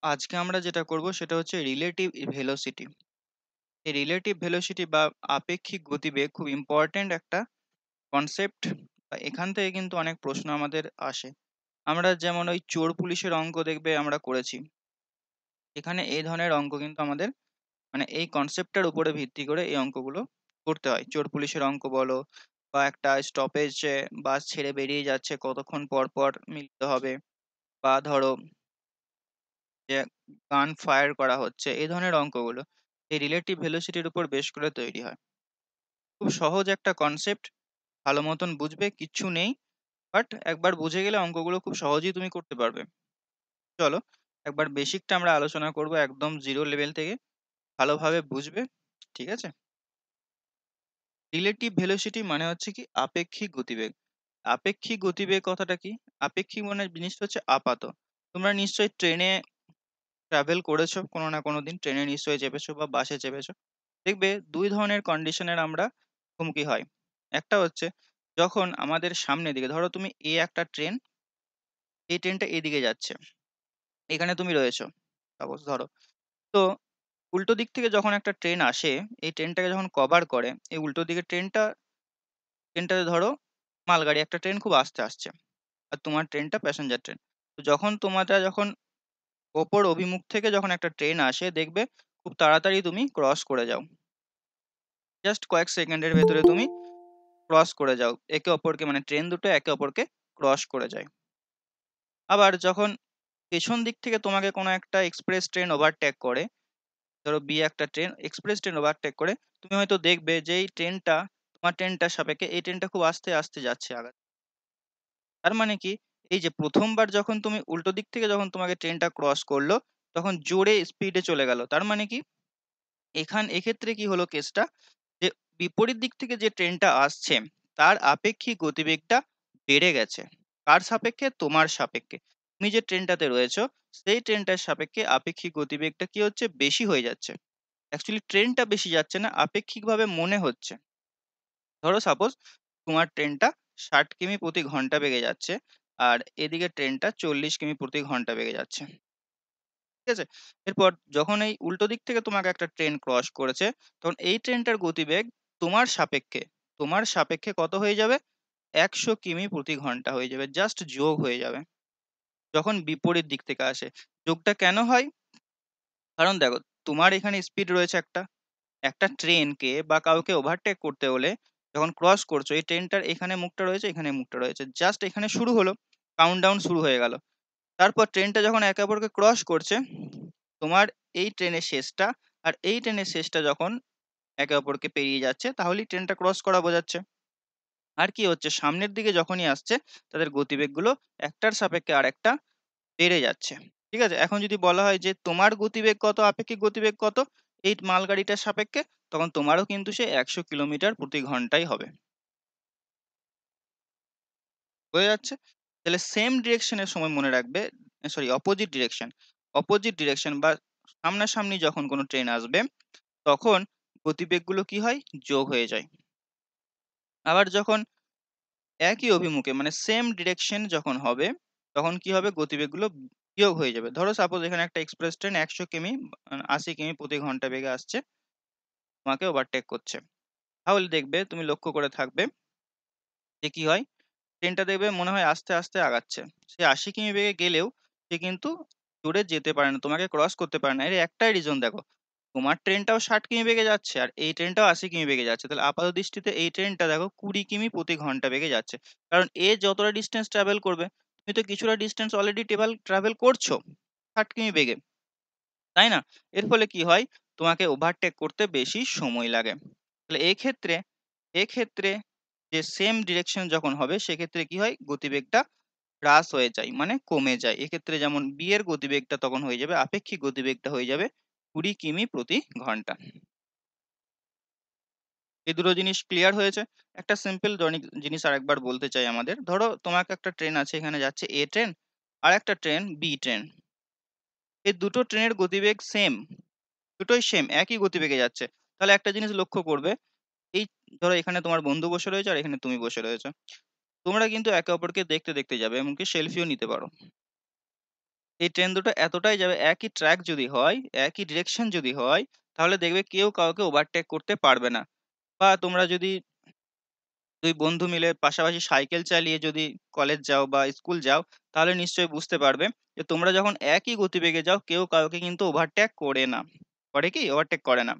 আজকে আমরা যেটা করব সেটা হচ্ছে রিলেটিভ ভেলোসিটি। এই রিলেটিভ ভেলোসিটি বা আপেক্ষিক গতিবেগ খুব ইম্পর্ট্যান্ট একটা কনসেপ্ট। এখান থেকে কিন্তু অনেক প্রশ্ন আমাদের আসে। আমরা যেমন ওই চোর পুলিশের অঙ্ক দেখবে আমরা করেছি, এখানে এই ধরনের অঙ্ক কিন্তু আমাদের মানে এই কনসেপ্টটার উপরে ভিত্তি করে এই অঙ্কগুলো করতে হয়। চোর পুলিশের অঙ্ক বলো, বা একটা স্টপেজে বাস ছেড়ে বেরিয়ে যাচ্ছে কতক্ষণ পর পর মিলতে হবে, বা ধরো যে গান ফায়ার করা হচ্ছে, এই ধরনের অঙ্কগুলো এই রিলেটিভ ভেলোসিটির উপর বেশ করে তৈরি হয়। খুব সহজ একটা কনসেপ্ট, ভালো মতন বুঝবে, কিচ্ছু নেই, বাট একবার বুঝে গেলে অঙ্কগুলো খুব সহজেই তুমি করতে পারবে। চলো একবার বেসিকটা আমরা আলোচনা করব একদম জিরো লেভেল থেকে, ভালোভাবে বুঝবে। ঠিক আছে? রিলেটিভ ভেলোসিটি মানে হচ্ছে কি আপেক্ষিক গতিবেগ। আপেক্ষিক গতিবেগ কথাটা কি? আপেক্ষিক মানে জিনিসটা হচ্ছে আপাত। তোমরা নিশ্চয়ই ট্রেনে ট্রাভেল করেছো কোনো না কোনো দিন, ট্রেনে নিশ্চয়ই চেপেছো বা বাসে চেপেছো। দেখবে দুই ধরনের কন্ডিশনের আমরা মুখোমুখি হয়। একটা হচ্ছে যখন আমাদের সামনের দিকে, ধরো তুমি একটা ট্রেন, এই ট্রেনটা এদিকে যাচ্ছে, এখানে তুমি রয়েছো, সাপোজ ধরো। তো উল্টো দিক থেকে যখন একটা ট্রেন আসে, এই ট্রেনটাকে যখন কভার করে, এই উল্টো দিকে ট্রেনটাতে ধরো মালগাড়ি একটা ট্রেন খুব আস্তে আসছে, আর তোমার ট্রেনটা প্যাসেঞ্জার ট্রেন। তো যখন তোমারটা যখন ওপর অভিমুখ থেকে যখন একটা ট্রেন আসে, দেখবে খুব তাড়াতাড়ি তুমি ক্রস করে যাও, জাস্ট কয়েক সেকেন্ডের ভেতরে তুমি ক্রস করে যাও একে অপরকে, মানে ট্রেন দুটো একে অপরকে ক্রস করে যায়। আবার যখন পেছন দিক থেকে তোমাকে কোনো একটা এক্সপ্রেস ট্রেন ওভারটেক করে, ধরো একটা ট্রেন এক্সপ্রেস ট্রেন ওভারটেক করে, তুমি হয়তো দেখবে যে এই ট্রেনটা, তোমার ট্রেনটার সাপেক্ষে এই ট্রেনটা খুব আস্তে আস্তে যাচ্ছে আগে। তার মানে কি, এই যে প্রথমবার যখন তুমি উল্টো দিক থেকে যখন তোমাকে ট্রেনটা ক্রস করলো, তখন জোরে স্পিডে চলে গেল। তার মানে কি, এক্ষেত্রে কি হলো কেসটা, যে বিপরীত দিক থেকে যে ট্রেনটা আসছে তার আপেক্ষিক গতিবেগটা বেড়ে গেছে। কার সাপেক্ষে? তোমার সাপেক্ষে। তুমি যে ট্রেনটাতে রয়েছো সেই ট্রেনটার সাপেক্ষে আপেক্ষিক গতিবেগটা কি হচ্ছে, বেশি হয়ে যাচ্ছে। অ্যাকচুয়ালি ট্রেনটা বেশি যাচ্ছে না, আপেক্ষিকভাবে মনে হচ্ছে। ধরো সাপোজ তোমার ট্রেনটা 60 কিমি প্রতি ঘন্টা বেগে যাচ্ছে, আর এদিকে ট্রেনটা 40 কিমি প্রতি ঘন্টা বেগে যাচ্ছে। ঠিক আছে? এরপর যখন এই উল্টো দিক থেকে তোমাকে একটা ট্রেন ক্রস করেছে, তখন এই ট্রেনটার গতিবেগ তোমার সাপেক্ষে কত হয়ে যাবে? 100 কিমি প্রতি ঘন্টা হয়ে যাবে, জাস্ট যোগ হয়ে যাবে যখন বিপরীত দিক থেকে আসে। যোগটা কেন হয়? কারণ দেখো, তোমার এখানে স্পিড রয়েছে একটা, একটা ট্রেনকে বা কাউকে ওভারটেক করতে হলে যখন ক্রস করছো, এই ট্রেনটার এখানে মুখটা রয়েছে, এখানে মুখটা রয়েছে, জাস্ট এখানে শুরু হলো, কাউন্টডাউন শুরু হয়ে গেল। তারপর ট্রেনটা যখন একে অপরকে ক্রস করছে, তোমার এই ট্রেনের শেষটা আর এই ট্রেনের শেষটা যখন একে অপরকে পেরিয়ে যাচ্ছে, তাহলেই ট্রেনটা ক্রস করা বোঝাচ্ছে। আর কি হচ্ছে, সামনের দিকে যখনই আসছে তাদের গতিবেগগুলো একটার সাপেক্ষে আর একটা বেড়ে যাচ্ছে। ঠিক আছে? এখন যদি বলা হয় যে তোমার গতিবেগ কত, আপেক্ষিক গতিবেগ কত এই মালগাড়িটার সাপেক্ষে, তখন তোমারও কিন্তু সে 100 কিলোমিটার প্রতি ঘন্টাই হবে। বোঝা যাচ্ছে? তাহলে সেম ডিরেকশনের সময় মনে রাখবে, সরি অপোজিট ডিরেকশন বা সামনাসামনি যখন কোনো ট্রেন আসবে, তখন গতিবেগগুলো কি হয়, যোগ হয়ে যায়। আবার যখন একই অভিমুখে মানে সেম ডিরেকশন যখন হবে, তখন কি হবে, গতিবেগগুলো বিয়োগ হয়ে যাবে। ধরো সাপোজ এখানে একটা এক্সপ্রেস ট্রেন 100 কিমি 80 কিমি প্রতি ঘন্টা বেগে আসছে, তোমাকে ওভারটেক করছে। তাহলে দেখবে, তুমি লক্ষ্য করে থাকবে যে কি হয়, ট্রেনটা দেখবে মনে হয় আস্তে আস্তে আগাচ্ছে। সে 80 কিমি বেগে গেলেও সে কিন্তু জোরে যেতে পারে না, তোমাকে ক্রস করতে পারে না। এর একটাই রিজন দেখো, তোমার ট্রেনটাও 60 কিমি বেগে যাচ্ছে আর এই ট্রেনটাও 80 কিমি বেগে যাচ্ছে। তাহলে আপাত দৃষ্টিতে এই ট্রেনটা দেখো 20 কিমি প্রতি ঘন্টা বেগে যাচ্ছে। কারণ এ যতটা ডিস্টেন্স ট্রাভেল করবে, তুমি তো কিছুটা ডিস্টেন্স অলরেডি ট্রাভেল করছো 60 কিমি বেগে, তাই না? এর ফলে কি হয়, তোমাকে ওভারটেক করতে বেশি সময় লাগে। তাহলে এক্ষেত্রে যে সেম ডিরেকশন যখন হবে, সেক্ষেত্রে কি হয়, গতিবেগটা হ্রাস হয়ে যায়, মানে কমে যায়। এক্ষেত্রে যেমন বি এর গতিবেগটা তখন হয়ে যাবে, আপেক্ষিক গতিবেগটা হয়ে যাবে 20 কিমি প্রতি ঘন্টা। এই দুটো জিনিস ক্লিয়ার হয়েছে? একটা সিম্পল জিনিস আরেকবার বলতে চাই আমাদের। ধরো তোমাকে একটা ট্রেন আছে, এখানে যাচ্ছে এ ট্রেন, আর একটা ট্রেন বি ট্রেন। এই দুটো ট্রেনের গতিবেগ সেম, দুটোই সেম একই গতিবেগে যাচ্ছে। তাহলে একটা জিনিস লক্ষ্য করবে, এই ধরো এখানে তোমার বন্ধু বসে রয়েছে আর এখানে তুমি বসে রয়েছো, তোমরা কিন্তু একে অপরকে দেখতে দেখতে যাবে, এমনকি সেলফিও নিতে পারো। এই ট্রেন দুটো এতটাই যাবে, একই ট্র্যাক যদি হয়, একই ডিরেকশন যদি হয়, তাহলে দেখবে কেউ কাউকে ওভারটেক করতে পারবে না। বা তোমরা যদি ২ বন্ধু মিলে পাশাপাশি সাইকেল চালিয়ে যদি কলেজ যাও বা স্কুল যাও, তাহলে নিশ্চয়ই বুঝতে পারবে যে তোমরা যখন একই গতিবেগে যাও, কেউ কাউকে কিন্তু ওভারটেক করে না। করে কি? ওভারটেক করে না।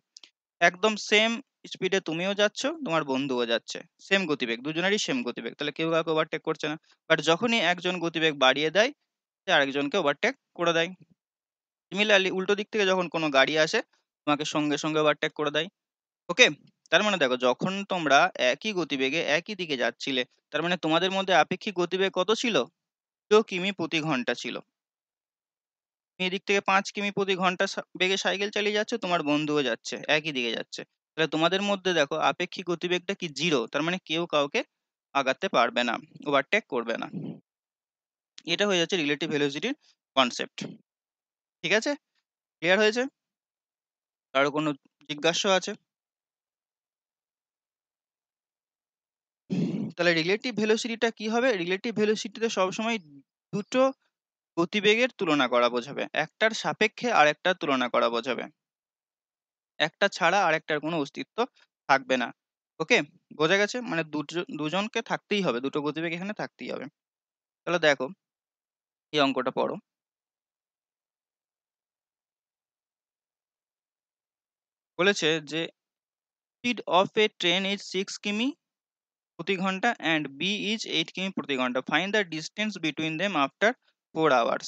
একদম সেম স্পিডে তুমিও যাচ্ছ, তোমার বন্ধুও যাচ্ছে। সেম গতিবেগ, দুজনেরই সেম গতিবেগ। তাহলে কেউ কাউকে ওভারটেক করছে না। বাট যখনই একজন গতিবেগ বাড়িয়ে দেয়, সে আরেকজনকে ওভারটেক করে দেয়। সিমিলারলি উল্টো দিক থেকে যখন কোনো গাড়ি আসে, তোমাকে সঙ্গে, সঙ্গে ওভারটেক করে দেয়। ওকে? তার মানে দেখো, যখন তোমরা একই গতিবেগে একই দিকে যাচ্ছিলে, তার মানে তোমাদের মধ্যে আপেক্ষিক গতিবেগ কত ছিল? ২ কিমি প্রতি ঘন্টা ছিল। তুমি এদিক থেকে ৫ কিমি প্রতি ঘন্টা বেগে সাইকেল চালিয়ে যাচ্ছ, তোমার বন্ধুও যাচ্ছে, একই দিকে যাচ্ছে। তাহলে তোমাদের মধ্যে দেখো আপেক্ষিক গতিবেগটা কি 0, তার মানে কেউ কাউকে আগাতে পারবে না, ওভারটেক করবে না। এটা হয়ে যাচ্ছে রিলেটিভ ভেলোসিটির কনসেপ্ট। ঠিক আছে? ক্লিয়ার হয়েছে? কারো কোনো জিজ্ঞাসা আছে? তাহলে রিলেটিভ ভেলোসিটিটা কি হবে? রিলেটিভ ভেলোসিটিতে সবসময় দুটো গতিবেগের তুলনা করা বোঝাবে। একটার সাপেক্ষে আরেকটার তুলনা করা বোঝাবে। একটা ছাড়া আরেকটার কোনো অস্তিত্ব থাকবে না। ওকে? বোঝা গেছে? মানে দুজনকে থাকতেই হবে। দুটো গতিবেগ এখানে থাকতেই হবে। তাহলে দেখো, এই অঙ্কটা পড়ো। বলেছে যে speed of A train is 6 কিমি প্রতি ঘন্টা অ্যান্ড বি ইজ 8 কিমি প্রতি ঘন্টা। Find the distance between them after 4 hours.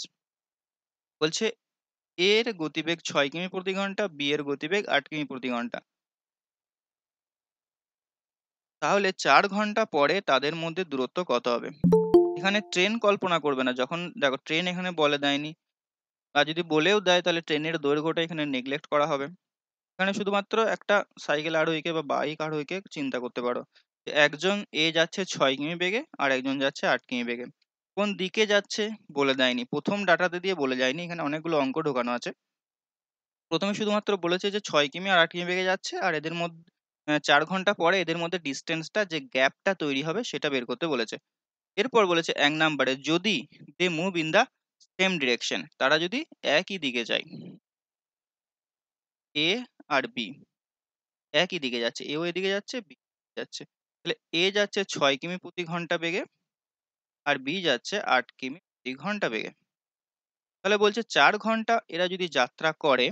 বলছে এর গতিবেগ 6 কিমি প্রতি ঘন্টা, বি এর গতিবেগ 8 কিমি প্রতি ঘন্টা। তাহলে ৪ ঘন্টা পরে তাদের মধ্যে দূরত্ব কত হবে? এখানে ট্রেন কল্পনা করবে না। যখন দেখো ট্রেন এখানে বলে দেয়নি। আর যদি বলেও দেয়, তাহলে ট্রেনের দৈর্ঘ্যটা এখানে নেগলেক্ট করা হবে। এখানে শুধুমাত্র একটা সাইকেল আরোহীকে বা বাইক আরোহীকে চিন্তা করতে পারো। যে একজন যাচ্ছে ৬ কিমি বেগে আর একজন যাচ্ছে ৮ কিমি বেগে। কোন দিকে যাচ্ছে বলে দেয়নি। ১ম ডাটাতে দিয়ে বলে যায়নি। এখানে অনেকগুলো অঙ্ক ঢোকানো আছে। ১ম এ শুধুমাত্র বলেছে যে ৬ কিমি আর ৮ কিমি বেগে যাচ্ছে, আর এদের মধ্যে ৪ ঘন্টা পরে এদের মধ্যে ডিসট্যান্সটা, যে গ্যাপটা তৈরি হবে, সেটা বের করতে বলেছে। এরপর বলেছে ১ নাম্বারে, যদি they move in the same direction, তারা যদি একই দিকে যায়, এ আর বি একই দিকে যাচ্ছে, এও এদিকে যাচ্ছে, বি যাচ্ছে। তাহলে এ যাচ্ছে ৬ কিমি প্রতি ঘন্টা বেগে আর বি যাচ্ছে ৮ কিমি প্রতি ঘন্টা বেগে। তাহলে বলছে ৪ ঘন্টা এরা যদি যাত্রা করে,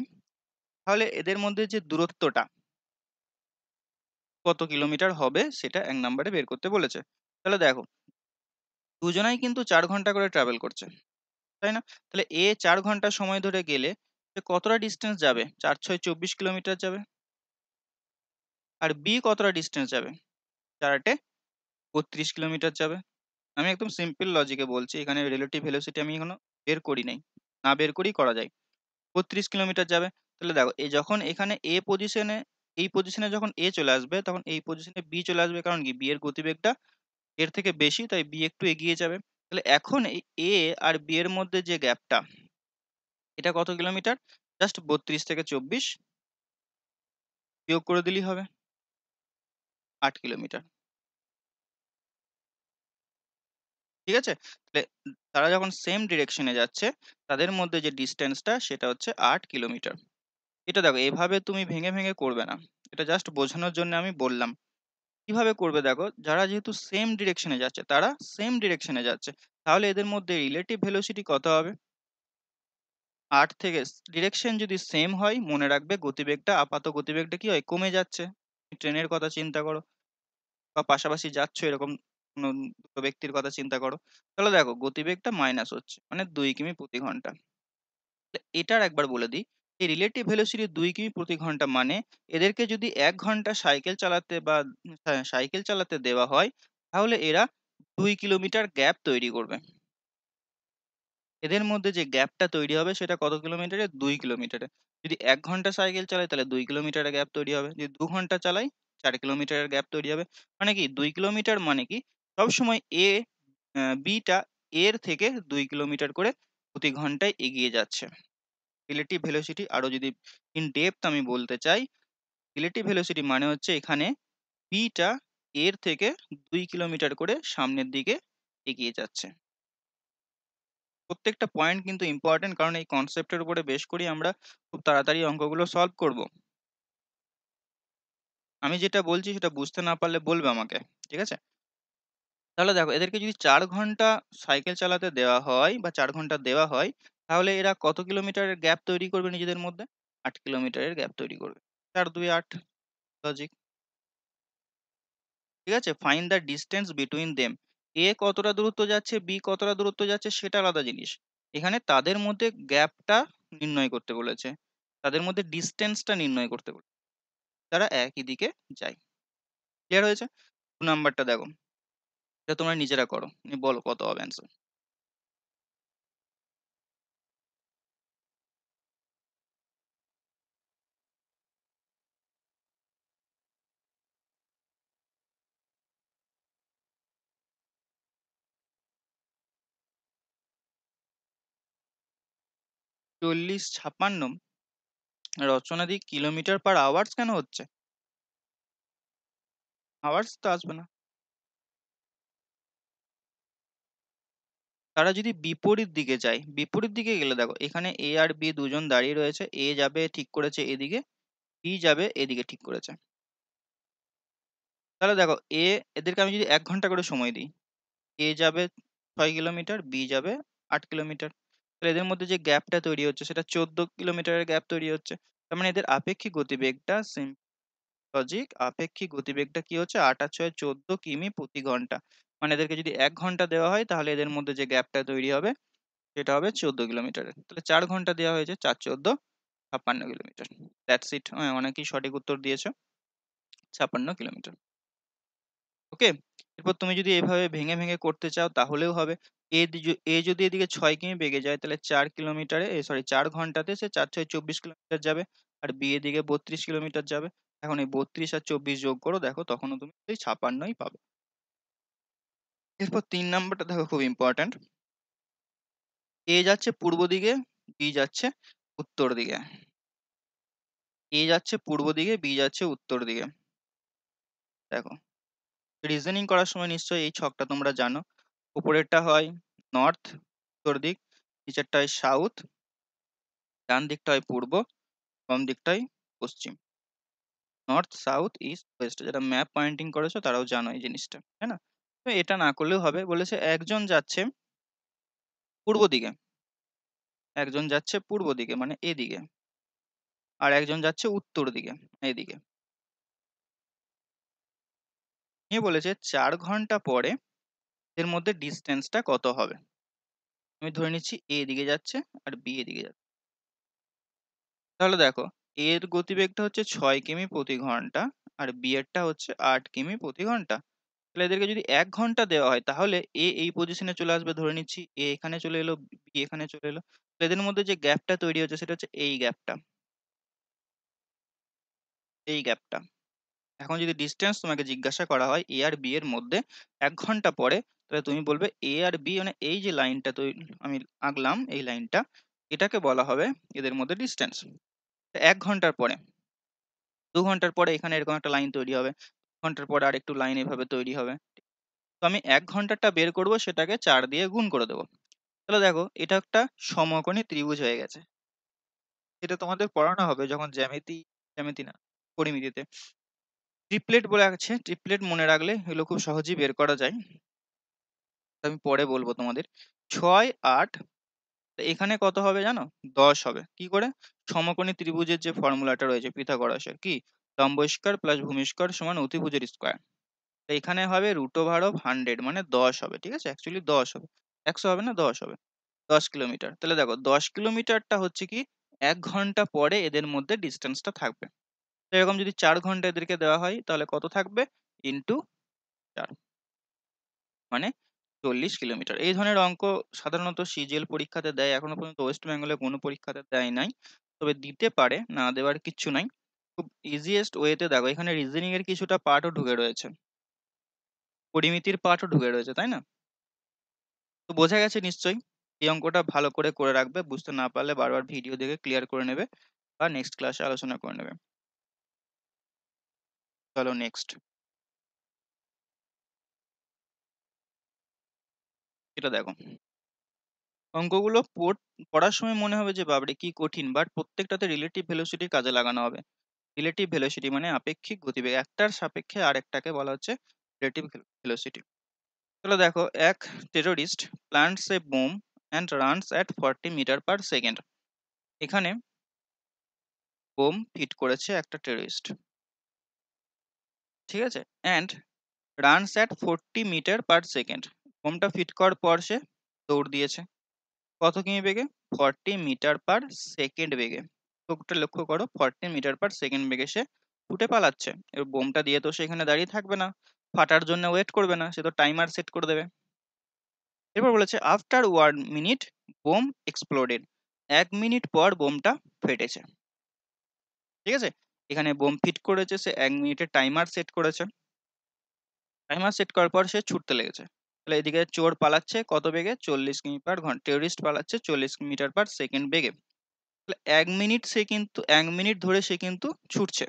তাহলে এদের মধ্যে যে দূরত্বটা কত কিলোমিটার হবে, সেটা ১ নাম্বারে বের করতে বলেছে। তাহলে দেখো, দুজনাই কিন্তু ৪ ঘন্টা করে ট্রাভেল করছে, তাই না? তাহলে এ ৪ ঘন্টা সময় ধরে গেলে সে কতটা ডিসটেন্স যাবে? ৪ × ৬ = ২৪ কিলোমিটার যাবে। আর বি কতটা ডিসটেন্স যাবে? ৪ × ৮ = ৩২ কিলোমিটার যাবে। আমি একদম সিম্পল লজিকে বলছি। এখানে রিলেটিভ ভেলোসিটি আমি এখনো বের করি নাই। না বের করেই করা যায়। ৩২ কিলোমিটার যাবে। তাহলে দেখো, যখন এখানে এ পজিশনে, এই পজিশনে যখন এ চলে আসবে, তখন এই পজিশনে বি চলে আসবে। কারণ কি? বি এর গতিবেগটা এর থেকে বেশি, তাই বি একটু এগিয়ে যাবে। তাহলে এখন এই এ আর বি এর মধ্যে যে গ্যাপটা, এটা কত কিলোমিটার? জাস্ট ৩২ থেকে ২৪ বিয়োগ করে দিলেই হবে। ৮ কিলোমিটার। ঠিক আছে? তাহলে তারা যখন সেম ডিরেকশন এ যাচ্ছে, তাদের মধ্যে যে ডিসট্যান্সটা, সেটা হচ্ছে ৮ কিলোমিটার। এটা দেখো, এভাবে তুমি ভেঙে, ভেঙে করবে না। এটা জাস্ট বোঝানোর জন্য আমি বললাম। কিভাবে করবে দেখো, যারা যেহেতু সেম ডিরেকশন এ যাচ্ছে, তারা সেম ডিরেকশন এ যাচ্ছে। তাহলে এদের মধ্যে রিলেটিভ ভেলোসিটি কত হবে? ৮ থেকে ডিরেকশন যদি সেম হয়, মনে রাখবে গতিবেগটা, আপাত গতিবেগটা কি হয়? কমে যাচ্ছে। ট্রেনের কথা চিন্তা করো, বা পাশাপাশি যাচ্ছ এরকম কোনো দুটো ব্যক্তির কথা চিন্তা করো। তাহলে দেখো, গতিবেগটা মাইনাস হচ্ছে। মানে ২ কিমি প্রতি ঘন্টা। এটার একবার বলে দিই, এই রিলেটিভ ভেলোসিটি ২ কিমি প্রতি ঘন্টা, মানে এদেরকে যদি ১ ঘন্টা সাইকেল চালাতে বা সাইকেল চালাতে দেওয়া হয়, তাহলে এরা ২ কিলোমিটার গ্যাপ তৈরি করবে। এদের মধ্যে যে গ্যাপটা তৈরি হবে, সেটা কত কিলোমিটারে? ২ কিলোমিটারে। যদি ১ ঘন্টা সাইকেল চালাই, তাহলে ২ কিলোমিটারের গ্যাপ তৈরি হবে। যদি ২ ঘন্টা চালাই, ৪ কিলোমিটারের গ্যাপ তৈরি হবে। মানে কি? ২ কিলোমিটার মানে কি? সবসময় বি টা এর থেকে ২ কিলোমিটার করে প্রতি ঘন্টায় এগিয়ে যাচ্ছে। রিলেটিভ ভেলোসিটি আরো যদি ইন ডেপথ আমি বলতে চাই, রিলেটিভ ভেলোসিটি মানে হচ্ছে এখানে বি টা এর থেকে ২ কিলোমিটার করে সামনের দিকে এগিয়ে যাচ্ছে। প্রত্যেকটা পয়েন্ট কিন্তু ইম্পর্টেন্ট, কারণ এই কনসেপ্টের উপরে বেশ করেই আমরা খুব তাড়াতাড়ি অঙ্কগুলো সলভ করব। আমি যেটা বলছি সেটা বুঝতে না পারলে বলবে আমাকে। ঠিক আছে? তাহলে দেখো, এদেরকে যদি ৪ ঘন্টা সাইকেল চালাতে দেওয়া হয় বা ৪ ঘন্টা দেওয়া হয়, তাহলে এরা কত কিলোমিটারের গ্যাপ তৈরি করবে নিজেদের মধ্যে? ৮ কিলোমিটারের গ্যাপ তৈরি করবে। ৪ ২ ৮, লজিক। ঠিক আছে? Find the distance between them. এ কতটা দূরত্ব যাচ্ছে, বি কতটা দূরত্ব যাচ্ছে সেটা আলাদা জিনিস। এখানে তাদের মধ্যে গ্যাপটা নির্ণয় করতে বলেছে। তাদের মধ্যে ডিসট্যান্সটা নির্ণয় করতে বলেছে। তারা একই দিকে যায়। ক্লিয়ার হয়েছে? ২ নাম্বারটা দেখো। এটা তোমরা নিজেরা করো। বলো কত হবে অ্যান্সার? ৪০-৫৬ রচনা দি কিলোমিটার পার আওয়ার্স কেন হচ্ছে? আওয়ার্স তো আসবে না। তারা যদি বিপরীত দিকে যায়, বিপরীত দিকে গেলে দেখো, এখানে এ আর বি দুজন দাঁড়িয়ে রয়েছে। এ যাবে ঠিক করেছে এদিকে, বি যাবে এদিকে ঠিক করেছে। তাহলে দেখো, এদেরকে আমি যদি ১ ঘন্টা করে সময় দিই, এ যাবে ৬ কিলোমিটার, বি যাবে ৮ কিলোমিটার। তাহলে এদের মধ্যে যে গ্যাপটা তৈরি হচ্ছে সেটা ১৪ কিলোমিটারের গ্যাপ তৈরি হচ্ছে। তার মানে এদের আপেক্ষিক গতিবেগটা লজিক, আপেক্ষিক গতিবেগটা কি হচ্ছে? ৮ আর ৬ ১৪ কিমি প্রতি ঘন্টা। মানে এদেরকে যদি ১ ঘন্টা দেওয়া হয়, তাহলে এদের মধ্যে যে গ্যাপটা তৈরি হবে সেটা হবে ১৪ কিলোমিটারের। তাহলে ৪ ঘন্টা দেওয়া হয়েছে, ৪ ১৪ ৫৬ কিলোমিটার। That's it. অনেকেই সঠিক উত্তর দিয়েছে। ৫৬ কিলোমিটার। ওকে? এরপর তুমি যদি এভাবে ভেঙে, ভেঙে করতে চাও তাহলেও হবে। এ যদি এদিকে ৬ কিমি বেগে যায়, তাহলে ৪ কিলোমিটারে ৪ ঘন্টাতে সে ৪ ৬ ২৪ কিলোমিটার যাবে। আর বি এদিকে ৩২ কিলোমিটার যাবে। এখন এই ৩২ আর ২৪ যোগ করো, দেখো তখনও তুমি সেই ৫৬ই পাবে। এরপর ৩ নাম্বারটা দেখো, খুব ইম্পোর্টেন্ট। এ যাচ্ছে পূর্ব দিকে, বি যাচ্ছে উত্তর দিকে। এ যাচ্ছে পূর্ব দিকে, বি যাচ্ছে উত্তর দিকে। দেখো, রিজনিং করার সময় নিশ্চয়ই এই ছকটা তোমরা জানো। উপরেরটা হয় নর্থ, উত্তর দিক। নিচেরটা হয় সাউথ, ডান দিকটা হয় পূর্ব, বাম দিকটা হয় পশ্চিম। North, south, east, West. যারা ম্যাপ পয়েন্টিং করেছো তারাও জানো এই জিনিসটা, তাই না? তো এটা না করলেও হবে। বলেছে একজন যাচ্ছে পূর্ব দিকে, একজন যাচ্ছে পূর্ব দিকে মানে এদিকে, আর একজন যাচ্ছে উত্তর দিকে, এদিকে। নিয়ে বলেছে ৪ ঘন্টা পরে এর মধ্যে ডিসটেন্সটা কত হবে? আমি ধরে নিচ্ছি এ এদিকে যাচ্ছে আর বি এদিকে যাচ্ছে। তাহলে দেখো, এর গতিবেগটা হচ্ছে ৬ কিমি প্রতি ঘন্টা, আর বি এরটা হচ্ছে ৮ কিমি প্রতি ঘন্টা। তাহলে এদেরকে যদি ১ ঘন্টা দেওয়া হয়, তাহলে এ এই পজিশনে চলে আসবে, ধরে নিচ্ছি এ এখানে চলে এলো, বি এখানে চলে এলো। তো এদের মধ্যে যে গ্যাপটা তৈরি হচ্ছে সেটা হচ্ছে এই গ্যাপটা, এই গ্যাপটা। এখন যদি ডিসটেন্স তোমাকে জিজ্ঞাসা করা হয় এ আর বি এর মধ্যে ১ ঘন্টা পরে, তাহলে তুমি বলবে এ আর বি মানে এই যে লাইনটা আমি আঁকলাম, এই লাইনটা, এটাকে বলা হবে এদের মধ্যে ডিসটেন্স। ১ ঘন্টার পরে, ২ ঘন্টার পরে এখানে এরকম একটা লাইন তৈরি হবে। ২ ঘন্টার পরে আরেকটু লাইন এভাবে তৈরি হবে। তো আমি ১ ঘন্টারটা বের করব, সেটাকে ৪ দিয়ে গুণ করে দেব। তাহলে দেখো, এটা একটা সমকোণী ত্রিভুজ হয়ে গেছে। এটা তোমাদের পড়ানো হবে যখন জ্যামিতি, জ্যামিতি না, পরিমিতিতে। ট্রিপলেট বলে আছে, ট্রিপলেট মনে রাখলে এগুলো খুব সহজেই বের করা যায়। তো আমি পরে বলবো তোমাদের। ৬, ৮, এখানে কত হবে জানো? ১০ হবে। কি করে? সমকোণী ত্রিভুজের যে ফর্মুলাটা রয়েছে পিথাগোরাসের, কি? লম্ব স্কয়ার প্লাস ভূমি স্কয়ার সমান অতিভুজের স্কয়ার। তো এখানে হবে √100 মানে ১০ হবে। ঠিক আছে? অ্যাকচুয়ালি ১০ হবে। ১০০ হবে না, ১০ হবে। ১০ কিলোমিটার। তাহলে দেখো, ১০ কিলোমিটারটা হচ্ছে কি ১ ঘন্টা পরে এদের মধ্যে ডিসটেন্সটা থাকবে। তো এরকম যদি ৪ ঘন্টা এদেরকে দেওয়া হয়, তাহলে কত থাকবে? ইনটু ৪, মানে ৪০ কিলোমিটার। এই ধরনের অঙ্ক সাধারণত সিজিএল পরীক্ষাতে দেয়। এখনো পর্যন্ত ওয়েস্ট বেঙ্গলে কোনো পরীক্ষাতে দেয় নাই। তবে দিতে পারে, না দেওয়ার কিচ্ছু নাই। খুব ইজিয়েস্ট ওয়েতে দেখো, এখানে রিজনিং এর কিছুটা পার্টও ঢুকে রয়েছে। পরিমিতির পার্টও ঢুকে রয়েছে, তাই না? তো বোঝা গেছে নিশ্চয়ই? এই অঙ্কটা ভালো করে করে রাখবে। বুঝতে না পারলে বারবার ভিডিও দেখে ক্লিয়ার করে নেবে বা নেক্সট ক্লাসে আলোচনা করে নেবে। চলো নেক্সট। এটা দেখো। অঙ্কগুলো পড়ার সময় মনে হবে যে বাবরে কি কঠিন, বাট প্রত্যেকটাতে রিলেটিভ ভেলোসিটি কাজে লাগানো হবে। রিলেটিভ ভেলোসিটি মানে আপেক্ষিক গতিবেগ, একটার সাপেক্ষে আরেকটাকে বলা হচ্ছে রিলেটিভ ভেলোসিটি। তাহলে দেখো, এক terrorist plants a bomb and runs at 40 metre per second. এখানে বোম ফিট করেছে একটা টেররিস্ট, ঠিক আছে, and runs at 40 metre per second. বোমটা ফিট করার পর সে দৌড় দিয়েছে কত কিমি বেগে? 40 মিটার পার সেকেন্ড বেগে। চোখটা লক্ষ্য করো, 40 মিটার পার সেকেন্ড বেগে সে ছুটে পালাচ্ছে। এবার বোমটা দিয়ে তো সেখানে দাঁড়িয়ে থাকবে না, ফাটার জন্য ওয়েট করবে না, সে তো টাইমার সেট করে দেবে। এরপর বলেছে after 1 minute bomb exploded. 1 minute পর বোমটা ফেটেছে, ঠিক আছে। এখানে বোম ফিট করেছে, সে 1 মিনিটের টাইমার সেট করেছে। টাইমার সেট করার পর সে ছুটতে লেগেছে। তাহলে এদিকে চোর পালাচ্ছে কত বেগে? 40 কিমি পার ঘন্টা। টেররিস্ট পালাচ্ছে 40 মিটার পার সেকেন্ড বেগে। তাহলে 1 মিনিট সে কিন্তু 1 মিনিট ধরে সে কিন্তু ছুটছে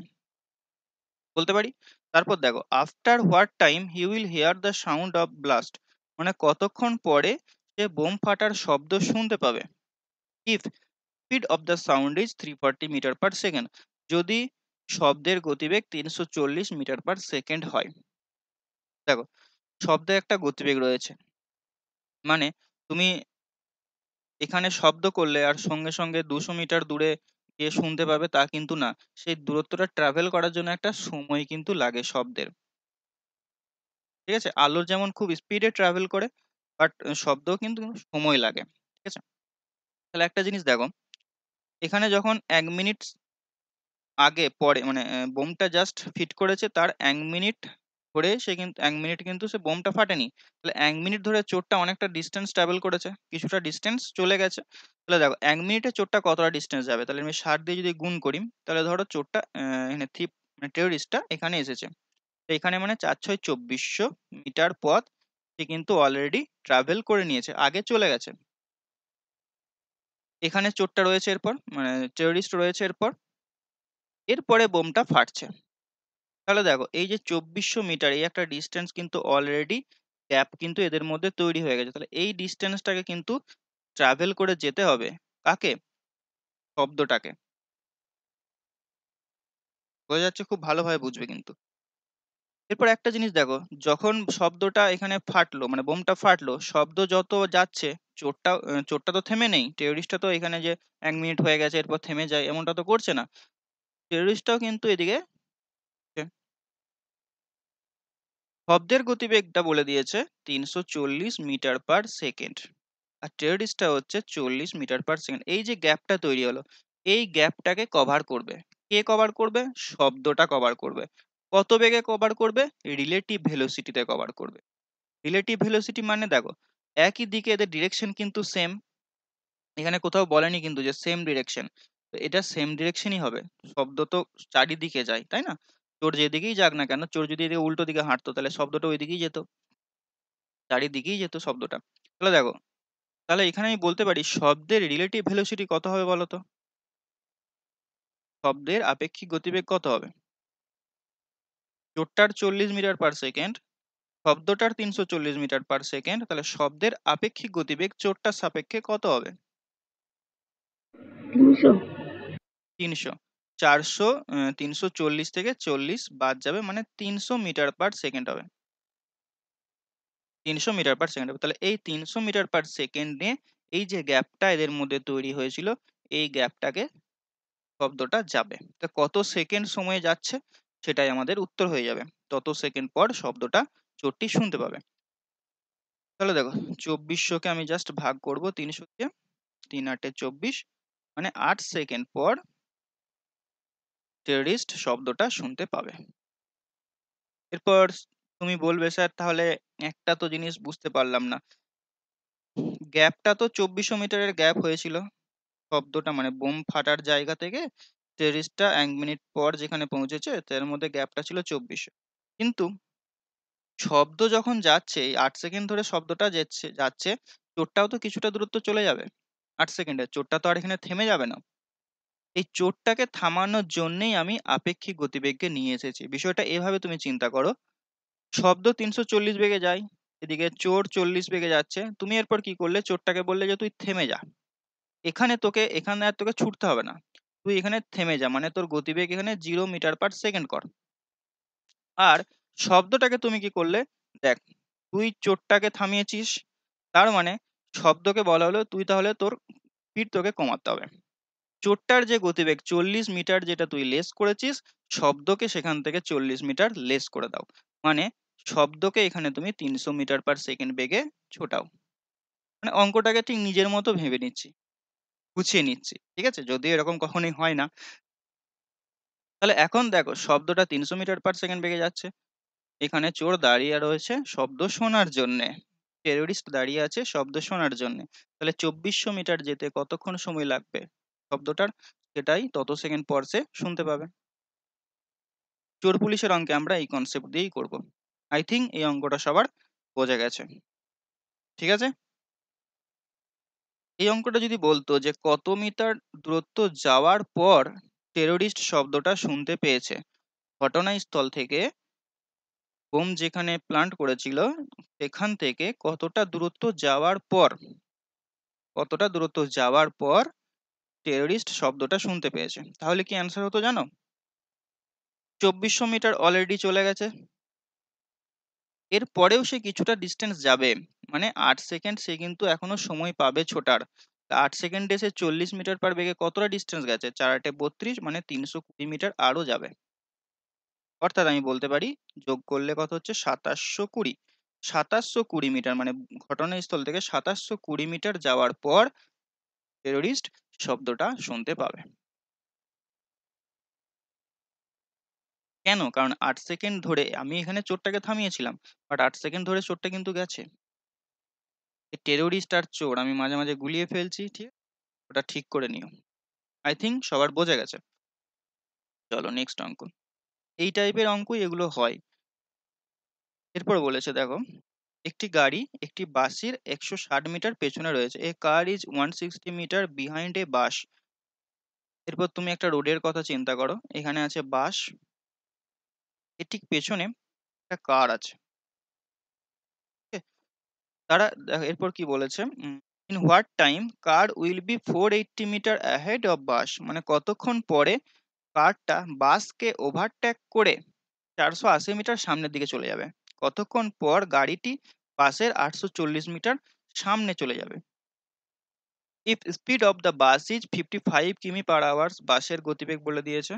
বলতে পারি। তারপর দেখো, after what time he will hear the sound of blast. মানে কতক্ষণ পরে সে বোম ফাটার শব্দ শুনতে পাবে। If speed of the sound is 340 metre per second. যদি শব্দের গতিবেগ 340 মিটার পার সেকেন্ড হয়। দেখো, শব্দে একটা গতিবেগ রয়েছে, মানে তুমি এখানে শব্দ করলে আর সঙ্গে সঙ্গে 200 মিটার দূরে গিয়ে শুনতে পাবে তা কিন্তু না। সেই দূরত্বটা ট্রাভেল করার জন্য একটা সময় কিন্তু লাগে শব্দের, ঠিক আছে। আলোর যেমন খুব স্পিডে ট্রাভেল করে, বাট শব্দও কিন্তু সময় লাগে, ঠিক আছে। তাহলে একটা জিনিস দেখো, এখানে যখন 1 মিনিট আগে পরে মানে বোমটা জাস্ট ফিট করেছে, তার 1 মিনিট ধরে সে কিন্তু 1 মিনিট কিন্তু সে বোমটা ফাটেনি। তাহলে 1 মিনিট ধরে চোরটা অনেকটা ডিস্টেন্স ট্রাভেল করেছে, কিছুটা ডিস্টেন্স চলে গেছে। তাহলে দেখো 1 মিনিটে চোরটা কতটা ডিস্টেন্স যাবে, তাহলে আমি 60 দিয়ে যদি গুণ করি, তাহলে ধরো চোরটা এখানে মানে টেরোরিস্টটা এখানে এসেছে। তো এখানে মানে 4 6 2400 মিটার পথ সে কিন্তু অলরেডি ট্রাভেল করে নিয়েছে, আগে চলে গেছে। এখানে চোরটা রয়েছে, এরপর মানে টেরোরিস্ট রয়েছে, এরপর এরপরে বোমটা ফাটছে। তাহলে দেখো, এই যে 2400 মিটার, এই একটা ডিস্টেন্স কিন্তু অলরেডি গ্যাপ কিন্তু এদের মধ্যে তৈরি হয়ে গেছে। তাহলে এই ডিস্টেন্সটাকে কিন্তু ট্রাভেল করে যেতে হবে কাকে? শব্দটাকে। বোঝা যাচ্ছে? খুব ভালোভাবে বুঝবে কিন্তু। এরপর একটা জিনিস দেখো, যখন শব্দটা এখানে ফাটলো মানে বোমটা ফাটলো, শব্দ যত যাচ্ছে, চোরটা তো থেমে নেই, টেররিস্টটা তো এখানে যে 1 মিনিট হয়ে গেছে এরপর থেমে যায় এমনটা তো করছে না। টেররিস্টটাও কিন্তু এদিকে শব্দের গতিবেগটা বলে দিয়েছে 340 মিটার পার সেকেন্ড, আর টেররিস্টটা হচ্ছে 40 মিটার পার সেকেন্ড। এই যে গ্যাপটা তৈরি হলো, এই গ্যাপটাকে কভার করবে কে? কভার করবে শব্দটা, কভার করবে কত বেগে? কভার করবে রিলেটিভ ভেলোসিটিতে কভার করবে। রিলেটিভ ভেলোসিটি মানে দেখো, একই দিকে এদের ডিরেকশন কিন্তু সেম। এখানে কোথাও বলেনি কিন্তু যে সেম ডিরেকশন, তো এটা সেম ডিরেকশনই হবে। শব্দ তো চারিদিকে যায়, তাই না? চোর যেদিকেই যাক না কেন, চোর যদি এদিকে উল্টো দিকে হাঁটতো তাহলে শব্দটা ওই দিকেই যেত, চারিদিকেই যেত শব্দটা। তাহলে দেখো, তাহলে এখানে আমি বলতে পারি শব্দের রিলেটিভ ভেলোসিটি কত হবে বলো তো? শব্দের আপেক্ষিক গতিবেগ কত হবে? চোরটার 40 মিটার পার সেকেন্ড, শব্দটার 340 মিটার পার সেকেন্ড, তাহলে শব্দের আপেক্ষিক গতিবেগ চোরটার সাপেক্ষে কত হবে? 300। 300। 400 340 থেকে 40 বাদ যাবে, মানে 300 মিটার পার সেকেন্ড হবে। 300 মিটার পার সেকেন্ড হবে। তাহলে এই 300 মিটার পার সেকেন্ডে এই যে গ্যাপটা এদের মধ্যে তৈরি হয়েছিল, এই গ্যাপটাকে শব্দটা যাবে। তো কত সেকেন্ড সময় যাচ্ছে সেটাই আমাদের উত্তর হয়ে যাবে। তত সেকেন্ড পর শব্দটা চোরটি শুনতে পাবে। তাহলে দেখো, 2400কে আমি জাস্ট ভাগ করব 300 দিয়ে, 3 8 24, মানে 8 সেকেন্ড পর টেররিস্ট শব্দটা শুনতে পাবে। এরপর তুমি বলবে স্যার তাহলে একটা তো জিনিস বুঝতে পারলাম না, গ্যাপটা তো 2400 মিটারের গ্যাপ হয়েছিল, শব্দটা মানে বোম ফাটার জায়গা থেকে টেররিস্টটা 1 মিনিট পর যেখানে পৌঁছেছে তার মধ্যে গ্যাপটা ছিল 2400। কিন্তু শব্দ যখন যাচ্ছে, এই 8 সেকেন্ড ধরে শব্দটা যাচ্ছে যাচ্ছে, চোরটাও তো কিছুটা দূরত্ব চলে যাবে। 8 সেকেন্ডে চোরটা তো আর এখানে থেমে যাবে না। এই চোরটাকে থামানোর জন্যই আমি আপেক্ষিক গতিবেগকে নিয়ে এসেছি। বিষয়টা এভাবে তুমি চিন্তা করো, শব্দ 340 বেগে যায়, এদিকে চোর 40 বেগে যাচ্ছে, তুমি এরপর কি করলে, চোরটাকে বললে যে তুই থেমে যা, এখানে আর তোকে ছুটতে হবে না, তুই এখানে থেমে যা, মানে তোর গতিবেগ এখানে 0 মিটার পার সেকেন্ড কর। আর শব্দটাকে তুমি কি করলে, দেখ, তুই চোরটাকে থামিয়েছিস, তার মানে শব্দকে বলা হলো তুই তাহলে তোর স্পিড তোকে কমাতে হবে। চোরটার যে গতিবেগ 40 মিটার যেটা তুই লেস করেছিস, শব্দকে সেখান থেকে 40 মিটার লেস করে দাও, মানে শব্দকে এখানে তুমি 300 মিটার পার সেকেন্ড বেগে ছোটাও। মানে অঙ্কটাকে ঠিক নিজের মতো ভেবে নিচ্ছি, গুছিয়ে নিচ্ছি, ঠিক আছে, যদিও এরকম কখনোই হয় না। তাহলে এখন দেখো শব্দটা 300 মিটার পার সেকেন্ড বেগে যাচ্ছে, এখানে চোর দাঁড়িয়ে রয়েছে শব্দ শোনার জন্যে, টেরোরিস্ট দাঁড়িয়ে আছে শব্দ শোনার জন্য। তাহলে 2400 মিটার যেতে কতক্ষণ সময় লাগবে শব্দটার, সেটাই তত সেকেন্ড পর সে শুনতে পাবে। চোর পুলিশের অঙ্কে আমরা এই কনসেপ্ট দিয়েই করব। আই থিঙ্ক এই অঙ্কটা সবার বোঝা গেছে, ঠিক আছে। এই অঙ্কটা যদি বলতো যে কত মিটার দূরত্ব যাওয়ার পর টেরোরিস্ট শব্দটা শুনতে পেয়েছে, ঘটনাস্থল থেকে বোম যেখানে প্লান্ট করেছিল সেখান থেকে কতটা দূরত্ব যাওয়ার পর টেররিস্ট শব্দটা শুনতে পেয়েছে, তাহলে কি অ্যান্সার হতো জানো? 2400 মিটার অলরেডি চলে গেছে, এর পরেও সে কিছুটা ডিস্টেন্স যাবে, মানে 8 সেকেন্ড সে কিন্তু এখনো সময় পাবে ছোটার। 8 সেকেন্ডে সে 40 মিটার পার বেগে কতটা ডিস্টেন্স গেছে, 4 8 32, মানে 320 মিটার আরো যাবে। অর্থাৎ আমি বলতে পারি যোগ করলে কত হচ্ছে 2720, 2720 মিটার, মানে ঘটনাস্থল থেকে 2720 মিটার যাওয়ার পর টেরোরিস্ট শব্দটা শুনতে পাবে। কেন? কারণ 8 সেকেন্ড ধরে আমি এখানে চোরটাকে থামিয়েছিলাম, বাট 8 সেকেন্ড ধরে চোরটা কিন্তু গেছে। টেরোরিস্ট আর চোর আমি মাঝে মাঝে গুলিয়ে ফেলছি, ঠিক, ওটা ঠিক করে নিও। আই থিঙ্ক সবার বোঝা গেছে। চলো নেক্সট অঙ্ক, এই টাইপের অঙ্কই এগুলো হয়। এরপর বলেছে দেখো, একটি গাড়ি একটি বাসের 160 মিটার পেছনে রয়েছে, a car is 160 metre behind a bus. এরপর তুমি একটা রোডের কথা চিন্তা করো, এখানে আছে বাস, এর ঠিক পেছনে একটা কার আছে, ঠিক আছে? দেখো এরপর কি বলেছে, in what time car will be 480 metre ahead of bus, মানে কতক্ষণ পরে কারটা বাসকে ওভারটেক করে 480 মিটার সামনের দিকে চলে যাবে, কতক্ষণ পর গাড়িটি বাসের 840 মিটার সামনে চলে যাবে। If speed of the bus is 55 কিমি/আওয়ার, বাসের গতিবেগ বলে দিয়েছে,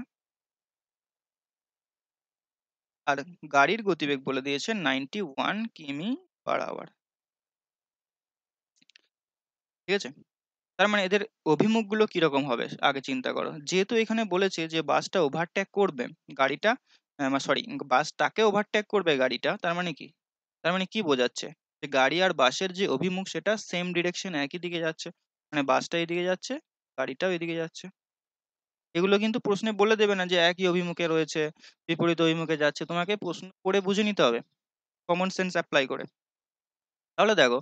আর গাড়ির গতিবেগ বলে দিয়েছে 91 কিমি/আওয়ার, ঠিক আছে। তার মানে এদের অভিমুখগুলো কিরকম হবে আগে চিন্তা করো, যেহেতু এখানে বলেছে যে বাসটা ওভারটেক করবে গাড়িটা, সরি, বাসটাকে ওভারটেক করবে গাড়িটা, তার মানে কি, তার মানে কি বোঝাচ্ছে, যে গাড়ি আর বাসের যে অভিমুখ সেটা সেম ডিরেকশন, একই দিকে যাচ্ছে, মানে বাসটা এদিকে যাচ্ছে, গাড়িটাও এদিকে যাচ্ছে। এগুলো কিন্তু প্রশ্নে বলে দেবে না যে একই অভিমুখে রয়েছে, বিপরীত অভিমুখে যাচ্ছে, তোমাকে প্রশ্ন করে বুঝে নিতে হবে কমন সেন্স অ্যাপ্লাই করে। তাহলে দেখো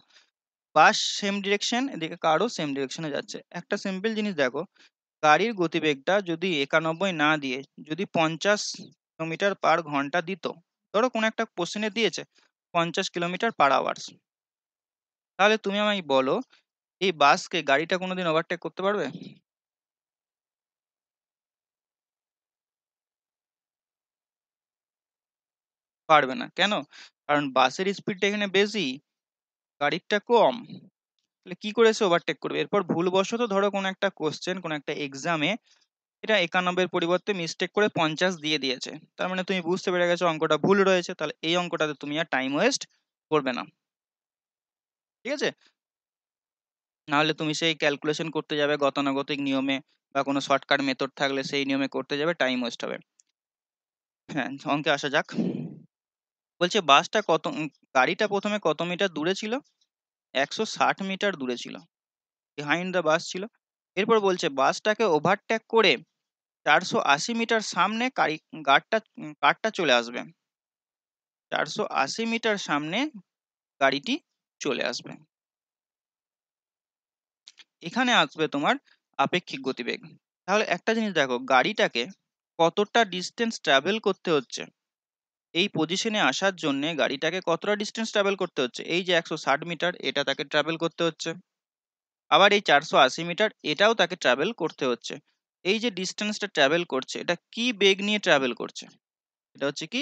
বাস সেম ডিরেকশন, এদিকে কারও সেম ডিরেকশনে যাচ্ছে, একটা সিম্পল জিনিস দেখো, গাড়ির গতিবেগটা যদি 91 না দিয়ে যদি 50 কিলোমিটার/ঘন্টা দিত, ধরো কোনো একটা কোশ্চেনে দিয়েছে 50 কিলোমিটার/আওয়ার, তাহলে তুমি আমায় বলো এই বাসকে গাড়িটা কোনোদিন ওভারটেক করতে পারবে? পারবে না, কেন? কারণ বাসের স্পিডটা এখানে বেশি, গাড়িরটা কম, তাহলে কি করে সে ওভারটেক করবে? এরপর ভুলবশত ধরো কোনো একটা কোশ্চেন কোনো একটা এক্সামে এটা 91 পরিবর্তে মিস্টেক করে 50 দিয়ে দিয়েছে, তার মানে তুমি বুঝতে পেরে গেছো অঙ্কটা ভুল রয়েছে, তাহলে এই অঙ্কটাতে তুমি আর টাইম ওয়েস্ট করবে না, ঠিক আছে। নাহলে তুমি সেই ক্যালকুলেশন করতে যাবে গতানুগতিক নিয়মে, বা কোনো শর্টকাট মেথড থাকলে সেই নিয়মে করতে যাবে, টাইম ওয়েস্ট হবে। হ্যাঁ, অঙ্কে আসা যাক। বলছে গাড়িটা প্রথমে কত মিটার দূরে ছিল, 160 মিটার দূরে ছিল, বিহাইন্ড দ্য বাস ছিল। এরপর বলছে বাসটাকে ওভারটেক করে 480 মিটার সামনে কারটা চলে আসবে, 480 মিটার সামনে গাড়িটি চলে আসবে। এখানে আসবে তোমার আপেক্ষিক গতিবেগ। তাহলে একটা জিনিস দেখো, গাড়িটাকে কতটা ডিস্টেন্স ট্রাভেল করতে হচ্ছে, এই পজিশনে আসার জন্য গাড়িটাকে কতটা ডিস্টেন্স ট্রাভেল করতে হচ্ছে? এই যে 160 মিটার এটা তাকে ট্রাভেল করতে হচ্ছে। আবার এই 480 মিটার এটাও তাকে ট্রাভেল করতে হচ্ছে। এই যে ডিস্টেন্সটা ট্রাভেল করছে এটা কি বেগ নিয়ে ট্রাভেল করছে? এটা হচ্ছে কি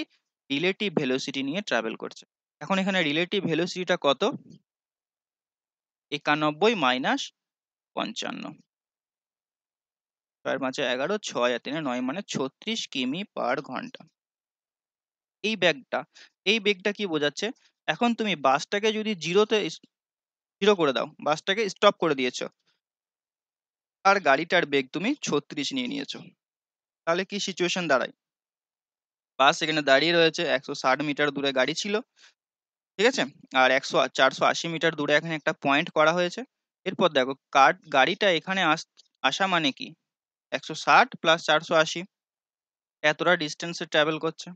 রিলেটিভ ভেলোসিটি নিয়ে ট্রাভেল করছে। এখন এখানে রিলেটিভ ভেলোসিটিটা কত? 91 মাইনাস 55। 6 এর 5 11, 6 আর 3 9 মানে 36 কিমি পার ঘন্টা। এই ব্যাগটা এই বেগটা কি বোঝাচ্ছে? এখন তুমি বাসটাকে যদি জিরো করে দাও, বাসটাকে স্টপ করে দিয়েছো, আর গাড়িটার বেগ তুমি 36 নিয়ে নিয়েছো, তাহলে কি সিচুয়েশন দাঁড়ায়? বাস এখানে দাঁড়িয়ে রয়েছে, 160 মিটার দূরে গাড়ি ছিল, ঠিক আছে, আর 480 মিটার দূরে এখানে একটা পয়েন্ট করা হয়েছে। এরপর দেখো গাড়িটা এখানে আসা মানে কি 160 প্লাস 480, এতটা ডিস্টেন্সে ট্রাভেল করছে।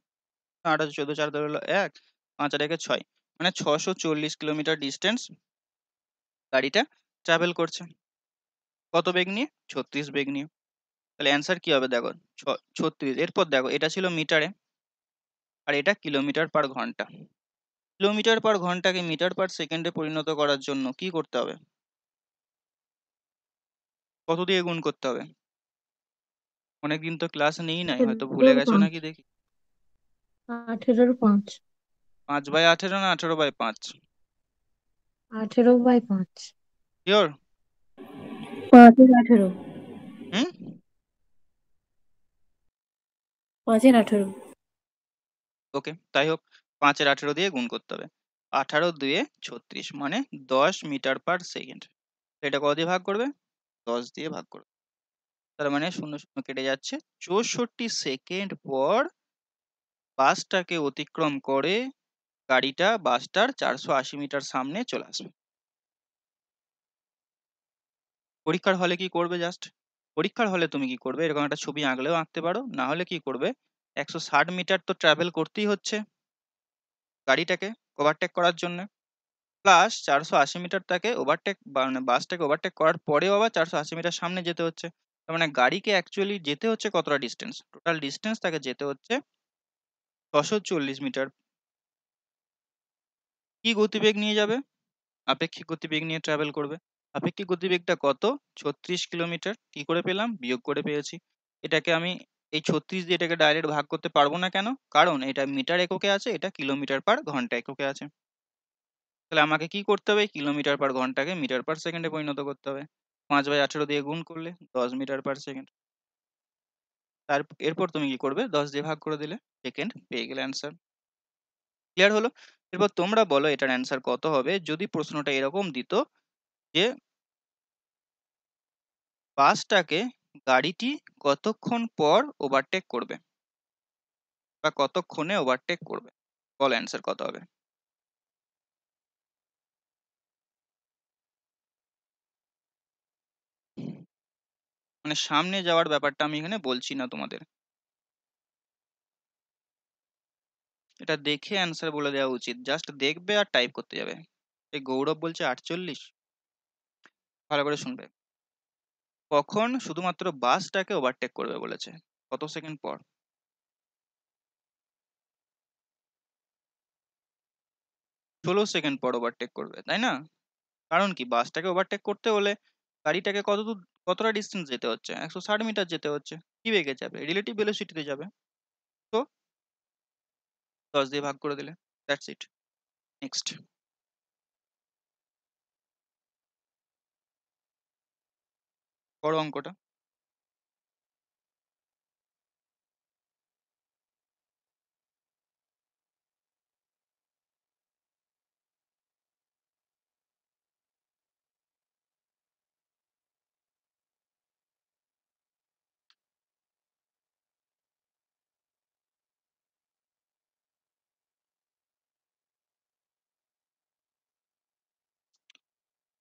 8 14 4 হলো 1, 5 আর 1 6, মানে 640 কিলোমিটার ডিস্টেন্স গাড়িটা ট্রাভেল করছে। কত বেগ নিয়ে? 36 বেগ নিয়ে। তাহলে অ্যান্সার কি হবে দেখো, 36। এরপর দেখো এটা ছিল মিটারে, আর এটা কিলোমিটার পার ঘন্টা। কিলোমিটার পার ঘন্টাকে মিটার পার সেকেন্ডে পরিণত করার জন্য কি করতে হবে? কত দিয়ে গুণ করতে হবে? অনেকদিন তো ক্লাস নেই নাই, হয়তো ভুলে 18 গেছো 5। নাকি দেখি। 18 5। 5/18 না 18/5? 18/5। শিওর? 5-18। হুম। 5-18। ওকে, তাই হোক, 5/18 দিয়ে গুণ করতে হবে। 18 2 36 মানে 10 মিটার পার সেকেন্ড। এটা কত দিয়ে ভাগ করবে? 10 দিয়ে ভাগ করবে। তার মানে শূন্য শূন্য কেটে যাচ্ছে। 64 সেকেন্ড পর বাসটাকে অতিক্রম করে গাড়িটা বাসটার 480 মিটার সামনে চলে আসবে। পরীক্ষার হলে কি করবে জাস্ট, পরীক্ষার হলে তুমি কি করবে, এরকম একটা ছবি আঁকলেও আঁকতে পারো, না হলে কি করবে, 160 মিটার তো ট্রাভেল করতেই হচ্ছে গাড়িটাকে ওভারটেক করার জন্য, প্লাস 480 মিটার তাকে ওভারটেক মানে বাসটাকে ওভারটেক করার পরেও আবার 480 মিটার সামনে যেতে হচ্ছে। তার মানে গাড়িকে অ্যাকচুয়ালি যেতে হচ্ছে কতটা ডিস্টেন্স, টোটাল ডিস্টেন্স তাকে যেতে হচ্ছে 640 মিটার। কি গতিবেগ নিয়ে যাবে? আপেক্ষিক গতিবেগ নিয়ে ট্রাভেল করবে। আপেক্ষিক গতিবেগটা কত? 36 কিলোমিটার। কি করে পেলাম? বিয়োগ করে পেয়েছি। এটাকে আমি এই 36 দিয়ে এটাকে ডাইরেক্ট ভাগ করতে পারবো না, কেন? কারণ এটা মিটার এককে আছে, এটা কিলোমিটার পার ঘন্টা এককে আছে। তাহলে আমাকে কি করতে হবে? কিলোমিটার পার ঘন্টাকে মিটার পার সেকেন্ডে পরিণত করতে হবে। 5/18 দিয়ে গুণ করলে 10 মিটার পার সেকেন্ড। এরপর তুমি কি করবে? 10 দিয়ে ভাগ করে দিলে সেকেন্ড, পেয়ে গেলে অ্যান্সার। ক্লিয়ার হলো? এরপর তোমরা বলো এটার অ্যান্সার কত হবে যদি প্রশ্নটা এরকম দিত যে বাসটাকে গাড়িটি কতক্ষণ পর ওভারটেক করবে, বা কতক্ষণে ওভারটেক করবে। বলো অ্যান্সার কত হবে? মানে সামনে যাওয়ার ব্যাপারটা আমি এখানে বলছি না তোমাদের, এটা দেখে অ্যান্সার বলে দেওয়া উচিত, জাস্ট দেখবে আর টাইপ করতে যাবে। এই গৌরব বলছে 48। ভালো করে শুনবে, কখন শুধুমাত্র বাসটাকে ওভারটেক করবে বলেছে, কত সেকেন্ড পর? 16 সেকেন্ড পর ওভারটেক করবে, তাই না? কারণ কি, বাসটাকে ওভারটেক করতে হলে গাড়িটাকে কতটা ডিস্টেন্স যেতে হচ্ছে? 160 মিটার যেতে হচ্ছে। কি বেগে যাবে? রিলেটিভ ভেলোসিটিতে যাবে। তো 10 দিয়ে ভাগ করে দিলে, দ্যাটস ইট। নেক্সট। বড় অঙ্কটা।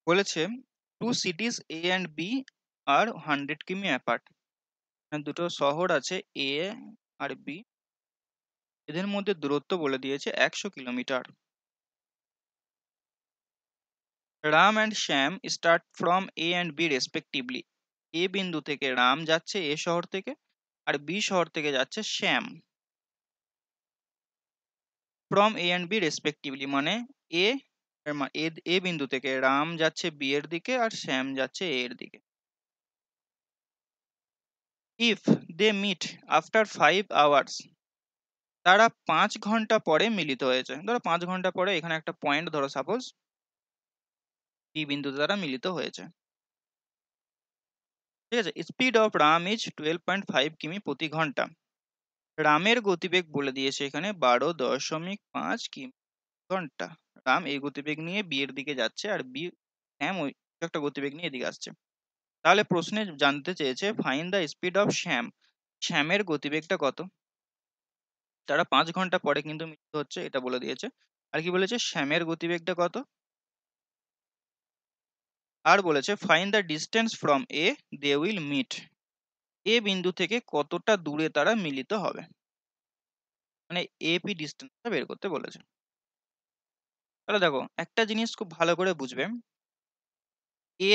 বলেছে two cities A and B are 100 কিমি অ্যাপার্ট। দুটো শহর আছে এ আর বি, এদের মধ্যে দূরত্ব বলে দিয়েছে 100 kilometre. Ram and Shyam start from A and B respectively. A বিন্দু থেকে রাম যাচ্ছে এ শহর থেকে, আর বি শহর থেকে যাচ্ছে Shyam. From A and B respectively, মানে এ এ বিন্দু থেকে রাম যাচ্ছে বি এর দিকে আর শ্যাম যাচ্ছে এ এর দিকে। If they meet after 5 hours, তারা 5 ঘন্টা পরে মিলিত হয়েছে। ধরো 5 ঘন্টা পরে এখানে একটা পয়েন্ট ধরো সাপোজ বি বিন্দুতে তারা মিলিত হয়েছে। ঠিক আছে, স্পিড অফ রাম ইজ 12.5 কিমি প্রতি ঘন্টা। রামের গতিবেগ বলে দিয়েছে এখানে 12.5 কিমি ঘন্টা। রাম এই গতিবেগ নিয়ে বি এর দিকে যাচ্ছে আর বি শ্যাম ওই একটা গতিবেগ নিয়ে এদিকে আসছে। তাহলে প্রশ্নে জানতে চেয়েছে ফাইন্ড দ্য স্পিড অফ শ্যাম, শ্যামের গতিবেগটা কত। তারা 5 ঘন্টা পরে কিন্তু মিলিত হচ্ছে এটা বলে দিয়েছে। আর কি বলেছে, শ্যামের গতিবেগটা কত। আর বলেছে find the distance from A they will meet, A বিন্দু থেকে কতটা দূরে তারা মিলিত হবে, মানে এপি ডিস্টেন্সটা বের করতে বলেছে। তাহলে দেখো একটা জিনিস খুব ভালো করে বুঝবে, এ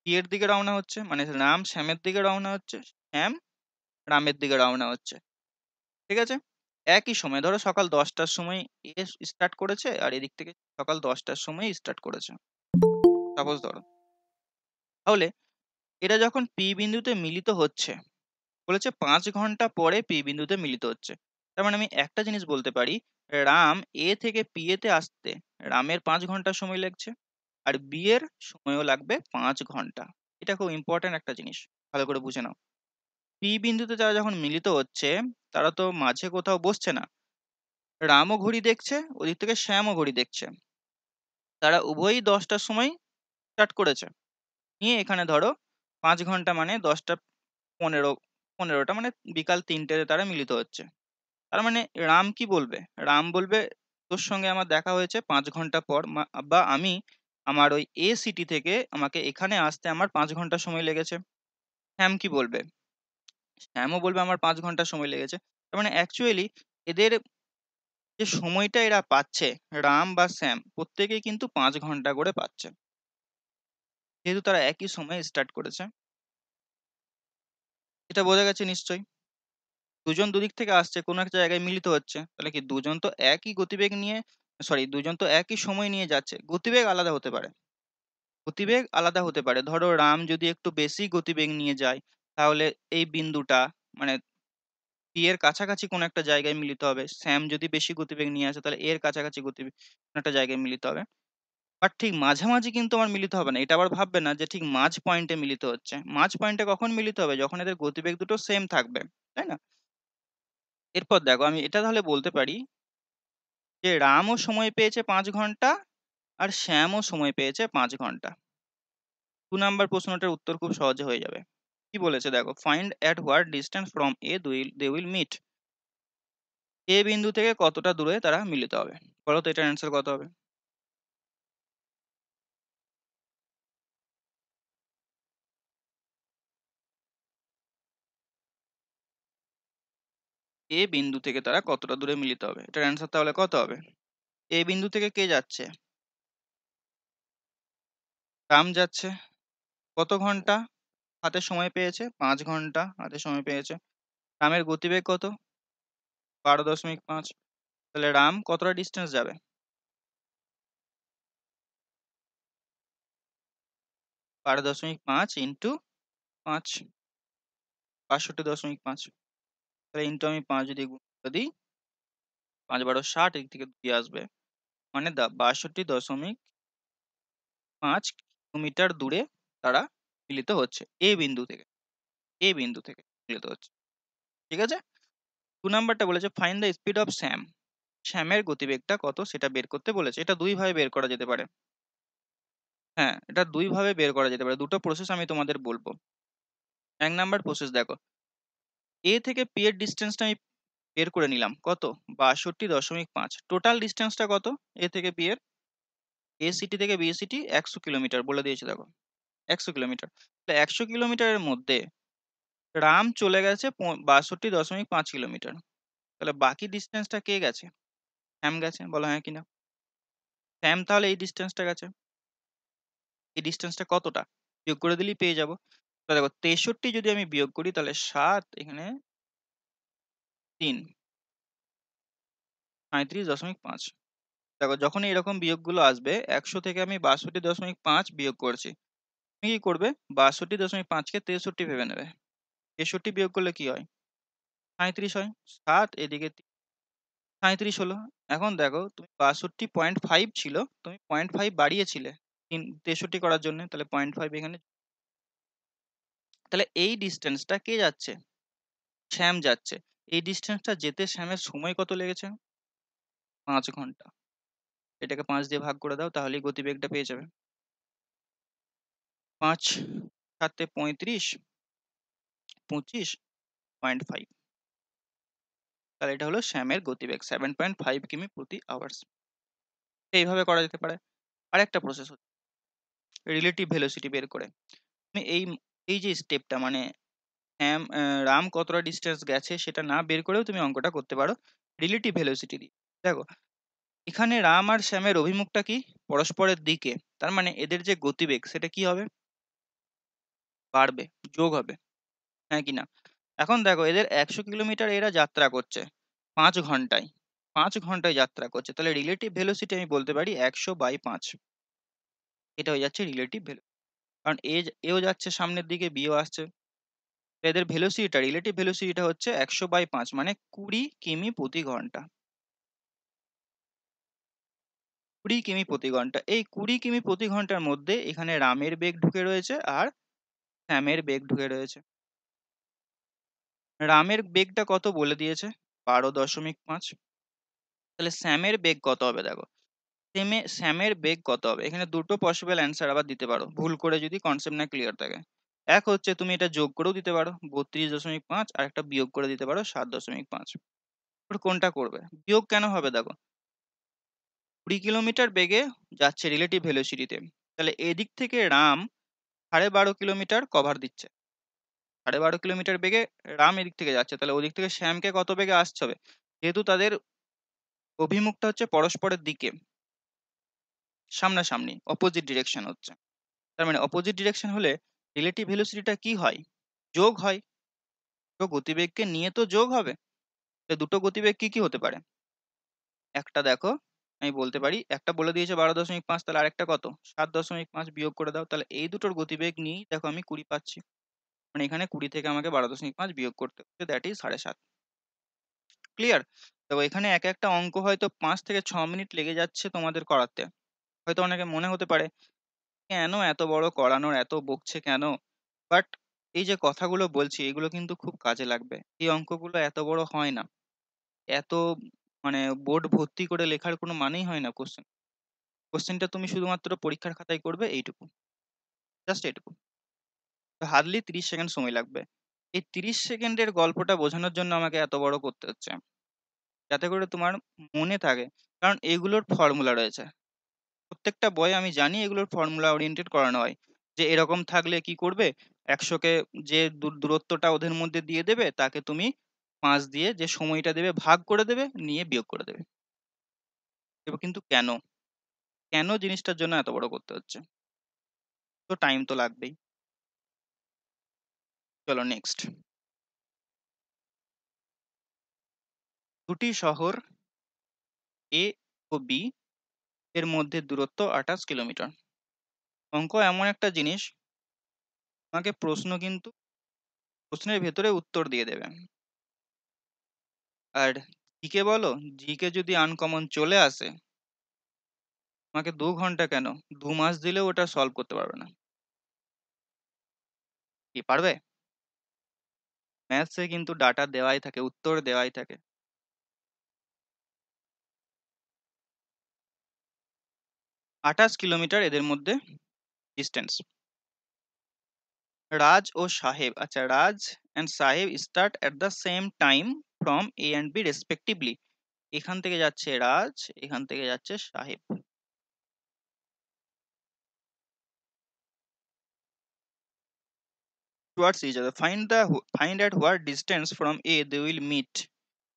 বি এর দিকে রওনা হচ্ছে, মানে রাম শ্যামের দিকে রওনা হচ্ছে, শ্যাম রামের দিকে রওনা হচ্ছে। ঠিক আছে, একই সময় ধরো সকাল 10টার সময় এ স্টার্ট করেছে আর এদিক থেকে সকাল 10টার সময় স্টার্ট করেছে সাপোজ ধরো। তাহলে এটা যখন পি বিন্দুতে মিলিত হচ্ছে, বলেছে 5 ঘন্টা পরে পি বিন্দুতে মিলিত হচ্ছে। তার মানে আমি একটা জিনিস বলতে পারি, রাম এ থেকে পি এতে আসতে রামের 5 ঘন্টা সময় লাগছে আর বি এর সময়ও লাগবে 5 ঘন্টা। এটা খুব ইম্পর্টেন্ট একটা জিনিস, ভালো করে বুঝে নাও। পি বিন্দুতে তারা যখন মিলিত হচ্ছে তারা তো মাঝে কোথাও বসছে না, রামও ঘড়ি দেখছে ওদিক থেকে শ্যামও ঘড়ি দেখছে। তারা উভয়ই 10টার সময় স্টার্ট করেছে, নিয়ে এখানে ধরো 5 ঘন্টা মানে 10টা 15, 15টা মানে বিকাল 3টেতে তারা মিলিত হচ্ছে। তার মানে রাম কি বলবে, রাম বলবে তোর সঙ্গে আমার দেখা হয়েছে 5 ঘন্টা পর, বা আমি আমার ওই এ সিটি থেকে আমাকে এখানে আসতে আমার 5 ঘন্টা সময় লেগেছে। শ্যাম কি বলবে, শ্যামও বলবে আমার 5 ঘন্টা সময় লেগেছে। তার মানে অ্যাকচুয়ালি এদের যে সময়টা এরা পাচ্ছে, রাম বা শ্যাম প্রত্যেকেই কিন্তু 5 ঘন্টা করে পাচ্ছে, যেহেতু তারা একই সময়ে স্টার্ট করেছে। এটা বোঝা গেছে নিশ্চয়ই। দুজন দুদিক থেকে আসছে কোনো একটা জায়গায় মিলিত হচ্ছে, তাহলে কি দুজন তো একই গতিবেগ নিয়ে, সরি দুজন তো একই সময় নিয়ে যাচ্ছে, গতিবেগ আলাদা হতে পারে। গতিবেগ আলাদা হতে পারে, ধরো রাম যদি একটু বেশি গতিবেগ নিয়ে যায় তাহলে এই বিন্দুটা মানে পি এর কাছাকাছি কোনো একটা জায়গায় মিলিত হবে। শ্যাম যদি বেশি গতিবেগ নিয়ে আসে তাহলে এর কাছাকাছি গতিবেগ কোনো একটা জায়গায় মিলিত হবে। বাট ঠিক মাঝামাঝি কিন্তু আমার মিলিত হবে না, এটা আবার ভাববে না যে ঠিক মাঝ পয়েন্টে মিলিত হচ্ছে। মাঝ পয়েন্টে কখন মিলিত হবে, যখন এদের গতিবেগ দুটো সেম থাকবে, তাই না। এরপর দেখো আমি এটা তাহলে বলতে পারি যে রামও সময় পেয়েছে 5 ঘন্টা আর শ্যামও সময় পেয়েছে 5 ঘন্টা। 2 নাম্বার প্রশ্নটার উত্তর খুব সহজে হয়ে যাবে। কি বলেছে দেখো, find at what distance from A they will meet, A বিন্দু থেকে কতটা দূরে তারা মিলিত হবে। বলো তো এটার অ্যান্সার কত হবে। এ বিন্দু থেকে তারা কতটা দূরে মিলিত হবে, এটার অ্যান্সার তাহলে কত হবে। এ বিন্দু থেকে কে যাচ্ছে, রাম যাচ্ছে। কত ঘন্টা হাতে সময় পেয়েছে, 5 ঘন্টা হাতে সময় পেয়েছে। রামের গতিবেগ কত, 12.5। তাহলে রাম কতটা ডিস্টেন্স যাবে, 12.5 ইন্টু 5, 62.5। তাহলে ইন্টু আমি 5 যদি গুণ করে দিই, 5 × 12 = 60, এদিক থেকে 2 আসবে, মানে 62.5 কিলোমিটার দূরে তারা মিলিত হচ্ছে এ বিন্দু থেকে, এ বিন্দু থেকে মিলিত হচ্ছে। ঠিক আছে, 2 নাম্বারটা বলেছে find the speed of Sam, শ্যামের গতিবেগটা কত সেটা বের করতে বলেছে। এটা দুই ভাবে বের করা যেতে পারে। হ্যাঁ, এটা দুই ভাবে বের করা যেতে পারে, দুটো প্রসেস আমি তোমাদের বলবো। 1 নাম্বার প্রসেস দেখো, এ থেকে পি এর ডিস্টেন্সটা আমি বের করে নিলাম কত, 62.5। টোটাল ডিস্টেন্সটা কত এ থেকে বি এর, এ সিটি থেকে বি সিটি 100 কিলোমিটার বলে দিয়েছে দেখো, 100 কিলোমিটার। তাহলে 100 কিলোমিটারের মধ্যে রাম চলে গেছে 62.5 কিলোমিটার। তাহলে বাকি ডিস্টেন্সটা কে গেছে, স্যাম গেছে, বলো হ্যাঁ কিনা। স্যাম তাহলে এই ডিস্টেন্সটা গেছে, এই ডিস্টেন্সটা কতটা বিয়োগ করে দিলেই পেয়ে যাবো। তো দেখো 63 যদি আমি বিয়োগ করি তাহলে 7, এখানে 3, 37.5। দেখো যখনই এরকম বিয়োগগুলো আসবে 100 থেকে আমি 62.5 বিয়োগ করছি, তুমি কি করবে? 62.5 কে 63 ভেবে নেবে। 63 বিয়োগ করলে কি হয়? 37 হয়। 7 এদিকে 37 হলো। এখন দেখো তুমি 62.5 ছিল, তুমি 0.5 বাড়িয়েছিলে 63 করার জন্য, তাহলে 0.5 এখানে। তাহলে এই ডিস্টেন্সটা কে যাচ্ছে? শ্যাম যাচ্ছে। এই ডিস্টেন্সটা যেতে শ্যামের সময় কত লেগেছে? 5 ঘন্টা। এটাকে 5 দিয়ে ভাগ করে দাও, তাহলেই গতিবেগটা পেয়ে যাবে। 5 7 35, 25.5। তাহলে এটা হলো শ্যামের গতিবেগ 7.5 কিমি প্রতি আওয়ার্স। এইভাবে করা যেতে পারে। আরেকটা প্রসেস হচ্ছে রিলেটিভ ভেলোসিটি বের করে। তুমি এই যে স্টেপটা মানে রাম কতটা ডিস্টেন্স গেছে সেটা না বের করেও তুমি অঙ্কটা করতে পারো রিলেটিভ ভেলোসিটি দিয়ে। দেখো এখানে রাম আর শ্যামের অভিমুখটা কি? পরস্পরের দিকে। তার মানে এদের যে গতিবেগ সেটা কি হবে? বাড়বে, যোগ হবে, হ্যাঁ কি না? এখন দেখো এদের 100 কিলোমিটার এরা যাত্রা করছে 5 ঘন্টায়। 5 ঘন্টায় যাত্রা করছে, তাহলে রিলেটিভ ভেলোসিটি আমি বলতে পারি 100/5। এটা হয়ে যাচ্ছে রিলেটিভ ভেলোসিটি। কারণ এও যাচ্ছে সামনের দিকে, বিও আসছে। তো এদের ভেলোসিটিটা রিলেটিভ ভেলোসিটিটা হচ্ছে 100/5 মানে 20 কিমি প্রতি ঘন্টা। 20 কিমি প্রতি ঘন্টা। এই 20 কিমি প্রতি ঘন্টার মধ্যে এখানে রামের বেগ ঢুকে রয়েছে আর শ্যামের বেগ ঢুকে রয়েছে। রামের বেগটা কত বলে দিয়েছে? 12.5। তাহলে শ্যামের বেগ কত হবে দেখো। শ্যামের বেগ কত হবে? এখানে দুটো পসিবল অ্যান্সার আবার দিতে পারো ভুল করে যদি কনসেপ্ট না ক্লিয়ার থাকে। এক হচ্ছে তুমি এটা যোগ করেও দিতে পারো 32.5, আর একটা বিয়োগ করে দিতে পারো 7.5। কোনটা করবে? বিয়োগ কেন হবে দেখো, 20 কিলোমিটার বেগে যাচ্ছে রিলেটিভ ভেলোসিটিতে, তাহলে এদিক থেকে রাম 12.5 কিলোমিটার কভার দিচ্ছে। 12.5 কিলোমিটার বেগে রাম এদিক থেকে যাচ্ছে, তাহলে ওদিক থেকে শ্যামকে কত বেগে আসতে হবে? যেহেতু তাদের অভিমুখটা হচ্ছে পরস্পরের দিকে, সামনাসামনি, অপোজিট ডিরেকশন হচ্ছে, তার মানে অপোজিট ডিরেকশন হলে রিলেটিভ ভেলোসিটিটা কি হয়? যোগ হয়। তো গতিবেগকে নিয়ে তো যোগ হবে। তো দুটো গতিবেগ কি কি হতে পারে? একটা দেখো আমি বলতে পারি, একটা বলে দিয়েছে 12.5, তাহলে আরেকটা কত? 7.5 বিয়োগ করে দাও, তাহলে এই দুটোর গতিবেগ নিয়েই দেখো আমি 20 পাচ্ছি। মানে এখানে 20 থেকে আমাকে 12.5 বিয়োগ করতে হচ্ছে, দ্যাট ইজ 7.5। ক্লিয়ার? তো এখানে এক একটা অঙ্ক হয়তো 5 থেকে 6 মিনিট লেগে যাচ্ছে তোমাদের করাতে। হয়তো অনেকে মনে হতে পারে কেন এত বড় করানোর, এত বকছে কেন? বাট এই যে কথাগুলো বলছি এগুলো কিন্তু খুব কাজে লাগবে। এই অঙ্কগুলো এত বড় হয় না। এত মানে বোর্ড ভর্তি করে লেখার কোনো মানেই হয় না কোশ্চেন। কোশ্চেনটা তুমি শুধুমাত্র পরীক্ষার খাতায় করবে এইটুকু, জাস্ট এইটুকু। হার্ডলি 30 সেকেন্ড সময় লাগবে। এই 30 সেকেন্ডের গল্পটা বোঝানোর জন্য আমাকে এত বড় করতে হচ্ছে, যাতে করে তোমার মনে থাকে। কারণ এগুলোর ফর্মুলা রয়েছে, প্রত্যেকটা বই আমি জানি এগুলোর ফর্মুলা ওরিয়েন্টেড করানো হয়। যে এরকম থাকলে কি করবে, 100কে যে দূরত্বটা ওদের মধ্যে দিয়ে দেবে তাকে তুমি 5 দিয়ে যে সময়টা দেবে ভাগ করে দেবে, নিয়ে বিয়োগ করে দেবে। এবার কিন্তু কেন, কেন জিনিসটার জন্য এত বড় করতে হচ্ছে? তো টাইম তো লাগবেই। চলো নেক্সট। দুটি শহর এ ও বি এর মধ্যে দূরত্ব 28 কিলোমিটার। অঙ্ক এমন একটা জিনিস, তোমাকে প্রশ্ন কিন্তু প্রশ্নের ভেতরে উত্তর দিয়ে দেবে। আর জিকে বলো, জিকে যদি আনকমন চলে আসে, তোমাকে 2 ঘন্টা কেন 2 মাস দিলেও ওটা সলভ করতে পারবে না। কি পারবে? ম্যাথসে কিন্তু ডাটা দেওয়াই থাকে, উত্তর দেওয়াই থাকে। 28 কিলোমিটার এদের মধ্যে ডিস্টেন্স। রাজ ও সাহেব, আচ্ছা Raj and Saheb start at the same time from A and B respectively. এখান থেকে যাচ্ছে রাজ, এখান থেকে যাচ্ছে সাহেব। Towards each other. Find at what distance from A they will meet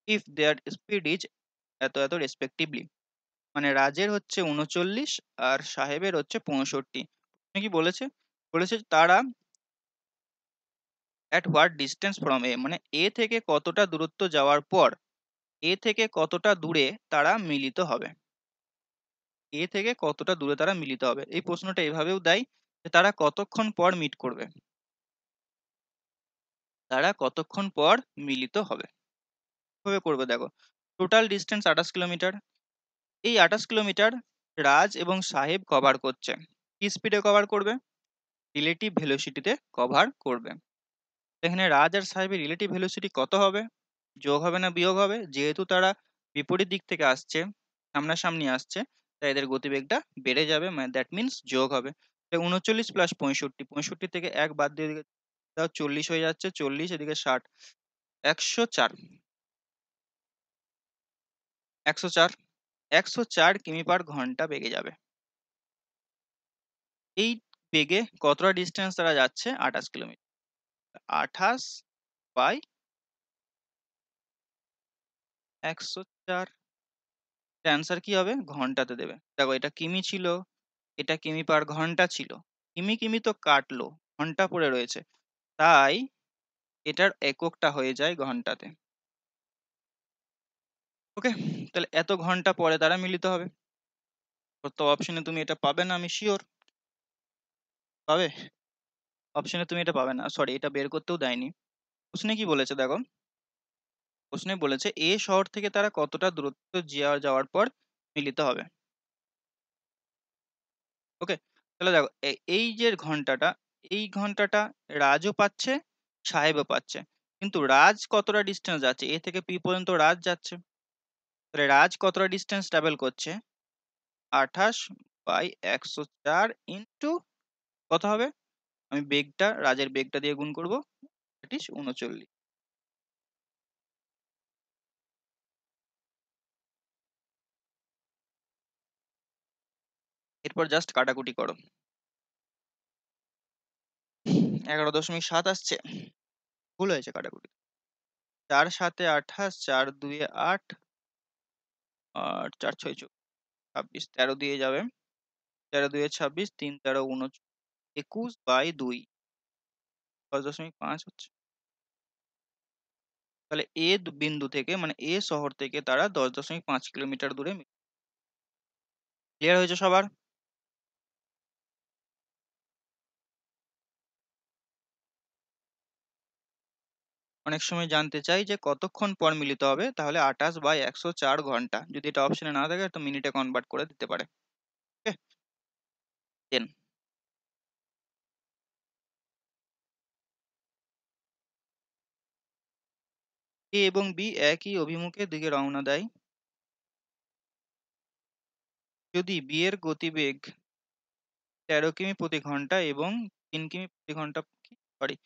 if their speed is এত এত রেসপেক্টিভলি। মানে রাজের হচ্ছে 39 আর সাহেবের হচ্ছে 65। কি বলেছে? বলেছে তারা at what distance from A, মানে এ থেকে কতটা দূরত্ব যাওয়ার পর এ থেকে কতটা দূরে তারা মিলিত হবে? এ থেকে কতটা দূরে তারা মিলিত হবে? এই প্রশ্নটা এভাবেও দেয় যে তারা কতক্ষণ পর মিট করবে? তারা কতক্ষণ পর মিলিত হবে? কিভাবে করবে দেখো। Total distance 28 kilometre. এই 28 কিলোমিটার রাজ এবং সাহেব কভার করছে। কি স্পিডে কভার করবে? রিলেটিভ ভেলোসিটিতে কভার করবে। এখানে রাজ আর সাহেবের রিলেটিভ ভেলোসিটি কত হবে? যোগ হবে না বিয়োগ হবে? যেহেতু তারা বিপরীত দিক থেকে আসছে, সামনাসামনি আসছে, তাই এদের গতিবেগটা বেড়ে যাবে, মানে দ্যাট মিনস যোগ হবে। 39 প্লাস 65, 65 থেকে 1 বাদ দিয়ে এদিকে দাও, 40 হয়ে যাচ্ছে, 40 এদিকে 60, 104, 104, 104 কিমি পার ঘন্টা বেগে যাবে। এই বেগে কতটা ডিস্টেন্স তারা যাচ্ছে? 28 কিলোমিটার। 28 বাই 104, অ্যান্সার কি হবে? ঘন্টাতে দেবে। দেখো এটা কিমি ছিল, এটা কিমি পার ঘন্টা ছিল। কিমি কিমি তো কাটলো, ঘন্টা পড়ে রয়েছে, তাই এটার এককটা হয়ে যায় ঘন্টাতে। ওকে, তাহলে এত ঘন্টা পরে তারা মিলিত হবে। তো অপশনে তুমি এটা পাবে না, আমি শিওর। পাবে? অপশনে তুমি এটা পাবে না, সরি, এটা বের করতেও দেয়নি। প্রশ্নে কি বলেছে দেখো। প্রশ্নে বলেছে এ শহর থেকে তারা কতটা দূরত্ব যাওয়ার পর মিলিত হবে। ওকে, তাহলে দেখো এই যে ঘন্টাটা, এই ঘন্টাটা রাজও পাচ্ছে, সাহেবও পাচ্ছে, কিন্তু রাজ কতটা ডিস্টেন্স যাচ্ছে? এ থেকে পি পর্যন্ত রাজ যাচ্ছে, তাহলে রাজ কতটা ডিস্টেন্স ট্রাভেল করছে? 28 বাই 104 ইন্টু কত হবে? আমি বেগটা, রাজের বেগটা দিয়ে গুণ করবো, দ্যাট ইজ 39। এরপর জাস্ট কাটাকুটি করো। 11.7 আসছে, ভুল হয়েছে কাটাকুটি। 4 7 28, 4 2 8, আর 4 6 26, 13 দিয়ে যাবে, 13 2 26, 3 13 29, 21 বাই 2, 10.5 হচ্ছে। তাহলে এ বিন্দু থেকে, মানে এ শহর থেকে তারা 10.5 কিলোমিটার দূরে। ক্লিয়ার হয়েছে সবার? অনেক সময় জানতে চাই যে কতক্ষণ পর মিলিত হবে, তাহলে 28 বাই 104 ঘন্টা, যদি এটা অপশনে না থাকে তো মিনিটে কনভার্ট করে দিতে পারে। ওকে, দেন এ এবং বি একই অভিমুখের দিকে রওনা দেয়। যদি বি এর গতিবেগ 13 কিমি প্রতি ঘন্টা এবং 3 কিমি প্রতি ঘন্টা, sorry,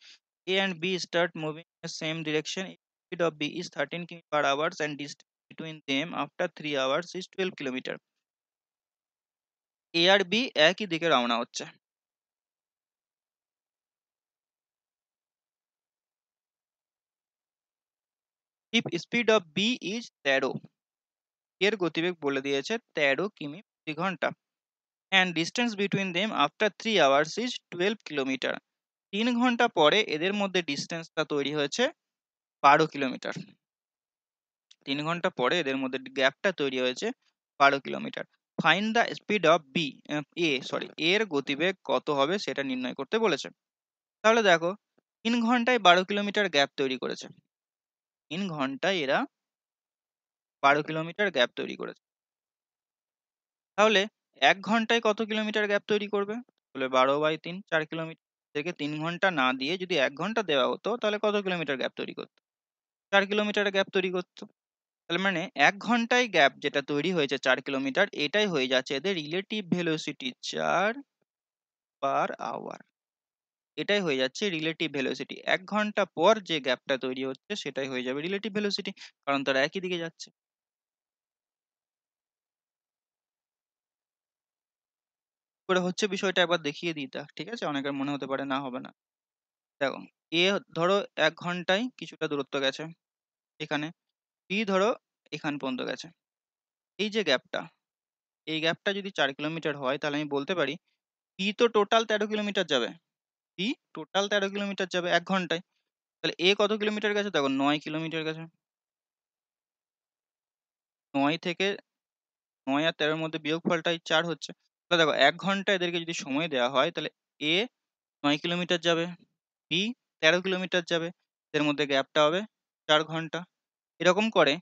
A and B start moving in the same direction. Speed of B is 13 km per hour and distance between them after 3 hours is 12 kilometre. A আর B একই দিকে রওনা হচ্ছে। If speed of B is 13, এর গতিবেগ বলে দিয়েছে 13 কিমি প্রতি ঘন্টা, and distance between them after 3 hours is 12 kilometre. 3 ঘন্টা পরে এদের মধ্যে ডিস্টেন্সটা তৈরি হয়েছে 12 কিলোমিটার। 3 ঘন্টা পরে এদের মধ্যে গ্যাপটা তৈরি হয়েছে 12 kilometre. Find the speed of B, এর গতিবেগ কত হবে সেটা নির্ণয় করতে বলেছে। তাহলে দেখো, 3 ঘন্টায় 12 কিলোমিটার গ্যাপ তৈরি করেছে। 3 ঘন্টায় এরা 12 কিলোমিটার গ্যাপ তৈরি করেছে। তাহলে 1 ঘন্টায় কত কিলোমিটার গ্যাপ তৈরি করবে? বলে 12/3, 4 কিলোমিটার। থেকে 3 ঘন্টা না দিয়ে যদি 1 ঘন্টা দেওয়া হতো তাহলে কত কিলোমিটার গ্যাপ তৈরি করতো? 4 কিলোমিটার গ্যাপ তৈরি করতো। তাহলে মানে 1 ঘন্টায় গ্যাপ যেটা তৈরি হয়েছে 4 কিলোমিটার, এটাই হয়ে যাচ্ছে এদের রিলেটিভ ভেলোসিটি, 4 পার আওয়ার। এটাই হয়ে যাচ্ছে রিলেটিভ ভেলোসিটি। 1 ঘন্টা পর যে গ্যাপটা তৈরি হচ্ছে সেটাই হয়ে যাবে রিলেটিভ ভেলোসিটি, কারণ তারা একই দিকে যাচ্ছে। কি করে হচ্ছে বিষয়টা একবার দেখিয়ে দিই তা, ঠিক আছে? অনেকের মনে হতে পারে না হবে না। দেখো, এ ধরো 1 ঘন্টায় কিছুটা দূরত্ব গেছে এখানে, বি ধরো এখান পর্যন্ত গেছে। এই যে গ্যাপটা, এই গ্যাপটা যদি 4 কিলোমিটার হয় তাহলে আমি বলতে পারি বি তো টোটাল 13 কিলোমিটার যাবে। বি টোটাল 13 কিলোমিটার যাবে 1 ঘন্টায়। তাহলে এ কত কিলোমিটার গেছে? দেখো 9 কিলোমিটার গেছে। ৯ থেকে ৯ আর ১৩ এর মধ্যে বিয়োগফলটাই ৪ হচ্ছে। তাহলে দেখো ১ ঘন্টা এদেরকে যদি সময় দেওয়া হয় তাহলে A ৯ কিলোমিটার যাবে, B ১৩ কিলোমিটার যাবে। এদের মধ্যে গ্যাপটা হবে ৪ ঘন্টা। এরকম করে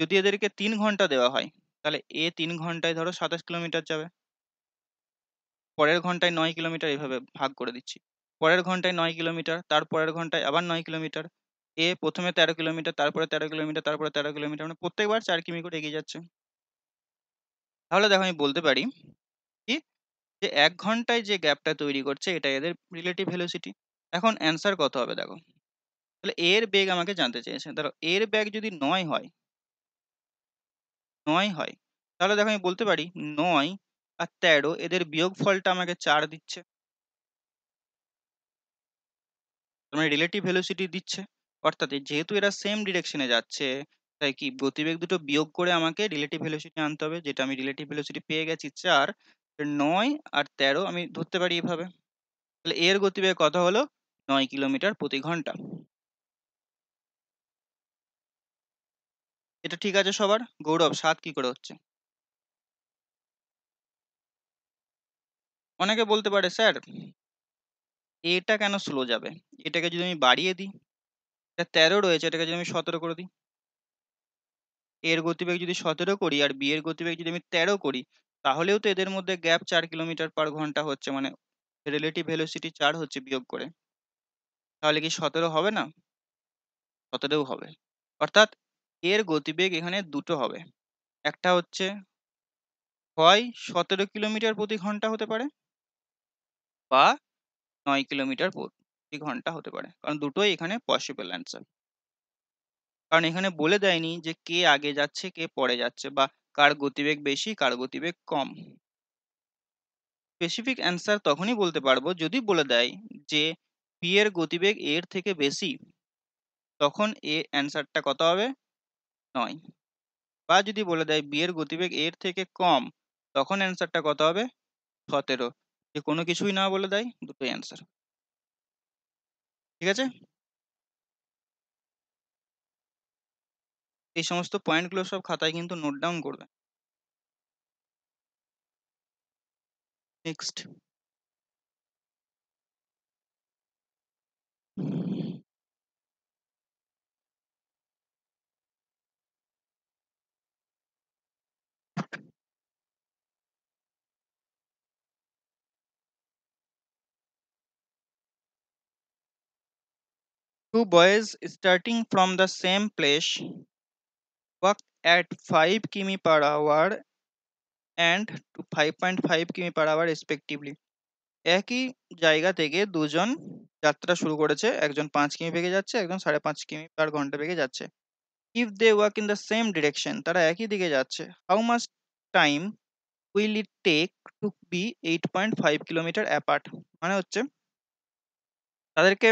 যদি এদেরকে ৩ ঘন্টা দেওয়া হয় তাহলে A ৩ ঘন্টায় ধরো ২৭ কিলোমিটার যাবে। পরের ঘন্টায় ৯ কিলোমিটার, এভাবে ভাগ করে দিচ্ছি। পরের ঘন্টায় ৯ কিলোমিটার, তারপরের ঘন্টায় আবার ৯ কিলোমিটার। A প্রথমে ১৩ কিলোমিটার, তারপরে ১৩ কিলোমিটার, তারপরে ১৩ কিলোমিটার, মানে প্রত্যেকবার ৪ কিমি করে এগিয়ে যাচ্ছে। তাহলে দেখো আমি বলতে পারি কি, যে ১ ঘন্টায় যে গ্যাপটা তৈরি করছে এটা এদের রিলেটিভ ভেলোসিটি। এখন অ্যান্সার কত হবে দেখো। তাহলে A এর বেগ আমাকে জানতে চেয়েছে। ধরো A এর বেগ যদি ৯ হয়, ৯ হয়, তাহলে দেখো আমি বলতে পারি ৯ আর ১৩ এদের বিয়োগফলটা আমাকে ৪ দিচ্ছে। তার মানে রিলেটিভ ভেলোসিটি দিচ্ছে। অর্থাৎ যেহেতু এরা সেম ডিরেকশনে যাচ্ছে, তাই কি গতিবেগ দুটো বিয়োগ করে আমাকে রিলেটিভ ভেলোসিটি আনতে হবে, যেটা আমি রিলেটিভ ভেলোসিটি পেয়ে গেছি ৪। ৯ আর ১৩ আমি ধরতে পারি এভাবে। তাহলে এর গতিবেগ কত হলো? ৯ কিলোমিটার প্রতি ঘন্টা। এটা ঠিক আছে সবার? গৌরব ৭ কি করে হচ্ছে? অনেকে বলতে পারে স্যার এটা কেন স্লো যাবে? এটাকে যদি আমি বাড়িয়ে দিই, এটা ১৩ রয়েছে, এটাকে যদি আমি ১৭ করে দিই, এর গতিবেগ যদি ১৭ করি আর বি এর গতিবেগ যদি আমি ১৩ করি, তাহলেও তো এদের মধ্যে গ্যাপ ৪ কিলোমিটার পার ঘন্টা হচ্ছে, মানে রিলেটিভ ভেলোসিটি ৪ হচ্ছে বিয়োগ করে। তাহলে কি ১৭ হবে না? ১৭ও হবে। অর্থাৎ এর গতিবেগ এখানে দুটো হবে। একটা হচ্ছে হয় ১৭ কিলোমিটার প্রতি ঘন্টা হতে পারে, বা ৯ কিলোমিটার প্রতি ঘন্টা হতে পারে। কারণ দুটোই এখানে পসিবল অ্যান্সার। কারণ এখানে বলে দেয়নি যে কে আগে যাচ্ছে, কে পরে যাচ্ছে, বা কার গতিবেগ বেশি, কার গতিবেগ কম। স্পেসিফিক অ্যান্সার তখনই বলতে পারবো যদি বলে দেয় যে পি এর গতিবেগ এর থেকে বেশি, তখন এ অ্যান্সারটা কত হবে? ৯। বা যদি বলে দেয় বি এর গতিবেগ এর থেকে কম, তখন অ্যান্সারটা কত হবে? ১৭। যে কোনো কিছুই না বলে দেয়, দুটোই অ্যান্সার। ঠিক আছে? এই সমস্ত পয়েন্টগুলো সব খাতায় কিন্তু নোট ডাউন করবে। Next. Two boys starting from the same place walk at 5 কিমি per hour and to 5.5 কিমি per hour respectively. একই জায়গা থেকে দুজন যাত্রা শুরু করেছে, একজন ৫ কিমি বেগে যাচ্ছে, একজন ৫.৫ কিমি পার ঘন্টা বেগে যাচ্ছে। If they walk in the same direction, তারা একই দিকে যাচ্ছে, how much time will it take to be 8.5 kilometre apart. মানে হচ্ছে তাদেরকে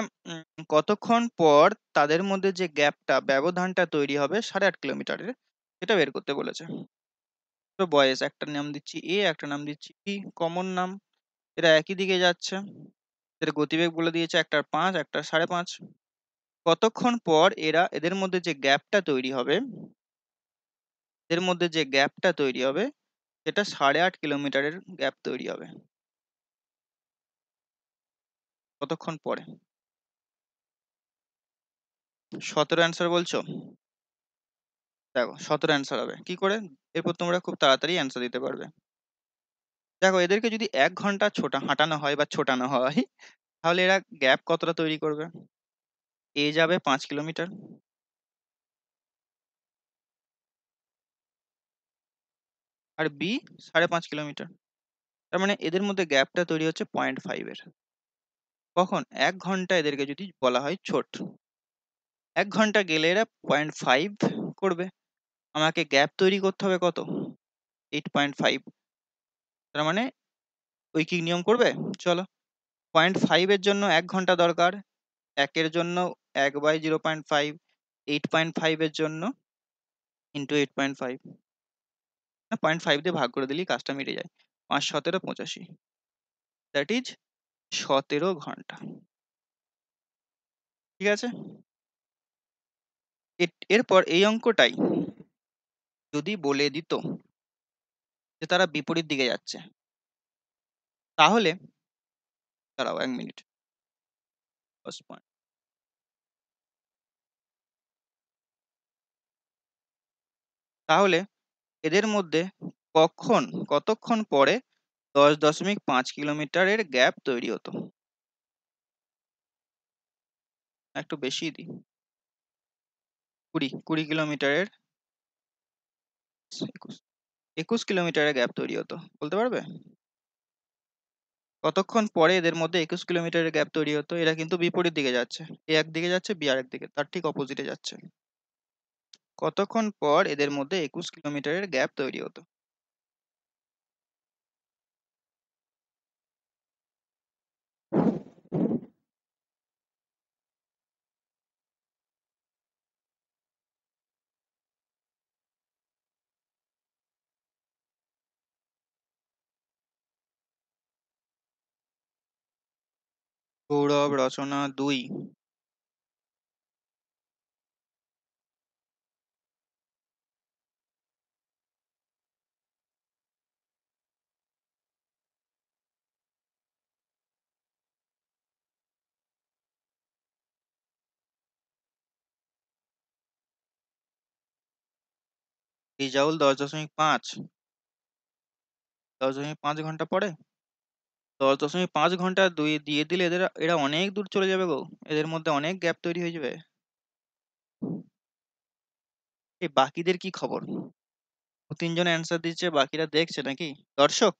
কতক্ষণ পর তাদের মধ্যে যে গ্যাপটা, ব্যবধানটা তৈরি হবে ৮.৫ কিলোমিটারের, সেটা বের করতে বলেছে। তো বয়েস, একটার নাম দিচ্ছি এ, একটা নাম দিচ্ছি বি, কমন নাম। এরা একই দিকে যাচ্ছে, এদের গতিবেগ বলে দিয়েছে, একটার ৫, একটার ৫.৫। কতক্ষণ পর এদের মধ্যে যে গ্যাপটা তৈরি হবে, এদের মধ্যে যে গ্যাপটা তৈরি হবে সেটা ৮.৫ কিলোমিটারের গ্যাপ তৈরি হবে। কতক্ষণ পরে? ১৭ অ্যান্সার বলছো? দেখো ১৭ অ্যান্সার হবে কি করে, এরপর তোমরা খুব তাড়াতাড়ি অ্যান্সার দিতে পারবে। দেখো এদেরকে যদি ১ ঘন্টা হাঁটানো হয় বা ছোটানো হয়, তাহলে এরা গ্যাপ কতটা তৈরি করবে? এ যাবে ৫ কিলোমিটার আর বি ৫.৫ কিলোমিটার। তার মানে এদের মধ্যে গ্যাপটা তৈরি হচ্ছে ০.৫ এর। কখন? ১ ঘন্টা এদেরকে যদি বলা হয় ছোট। ১ ঘন্টা গেলে এরা ০.৫ করবে। আমাকে গ্যাপ তৈরি করতে হবে কত? ৮.৫। তার মানে ঐকিক নিয়ম করবে? চলো। ০.৫ এর জন্য ১ ঘন্টা দরকার। ১ এর জন্য ১/০.৫, ৮.৫ এর জন্য ইন্টু ৮.৫, না ০.৫ দিয়ে ভাগ করে দিলেই কাজটা মিটে যায়। ৫ ১৭ ৮৫, দ্যাট ইজ ১৭ ঘন্টা। ঠিক আছে? এরপর এই অঙ্কটাই যদি বলে দিত যে তারা বিপরীত দিকে যাচ্ছে, তাহলে দাঁড়াও 1 মিনিট। ফার্স্ট পয়েন্ট, তাহলে এদের মধ্যে কতক্ষণ পরে 10.5 কিলোমিটারের গ্যাপ তৈরি হতো? একটু বেশি দিই, 20 কিলোমিটারের, 21 কিলোমিটারের গ্যাপ তৈরি হতো, বলতে পারবে কতক্ষণ পরে এদের মধ্যে 21 কিলোমিটারের গ্যাপ তৈরি হতো? এরা কিন্তু বিপরীত দিকে যাচ্ছে, এ একদিকে যাচ্ছে, বি আরেক দিকে, তার ঠিক অপোজিটে যাচ্ছে। কতক্ষণ পর এদের মধ্যে 21 কিলোমিটারের গ্যাপ তৈরি হতো? গৌরব, রচনা, 2। রিজাউল 10.5, 10.5 ঘন্টা পরে। 10.5 ঘন্টা দুই দিয়ে দিলে এদের এরা অনেক দূর চলে যাবে গো, এদের মধ্যে অনেক গ্যাপ তৈরি হয়ে যাবে। এই বাকিদের কি খবর? 2-3 জন অ্যান্সার দিচ্ছে, বাকিরা দেখছে নাকি? দর্শক,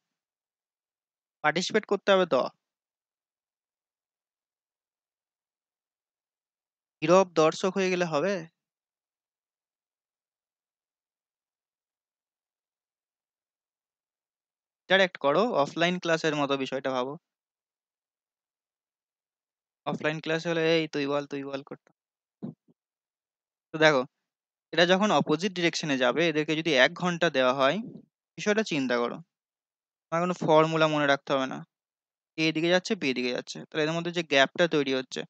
পার্টিসিপেট করতে হবে তো। নীরব দর্শক হয়ে গেলে হবে? ইন্টারেক্ট করো, অফলাইন ক্লাসের মতো বিষয়টা ভাবো। অফলাইন ক্লাস হলে এই তুই বল করতো। তো দেখো, এটা যখন অপোজিট ডিরেকশনে যাবে, এদেরকে যদি 1 ঘন্টা দেওয়া হয়, বিষয়টা চিন্তা করো। আমার কোনো ফর্মুলা মনে রাখতে হবে না, এ দিকে যাচ্ছে, বি দিকে যাচ্ছে, তাহলে এদের মধ্যে যে গ্যাপটা তৈরি হচ্ছে,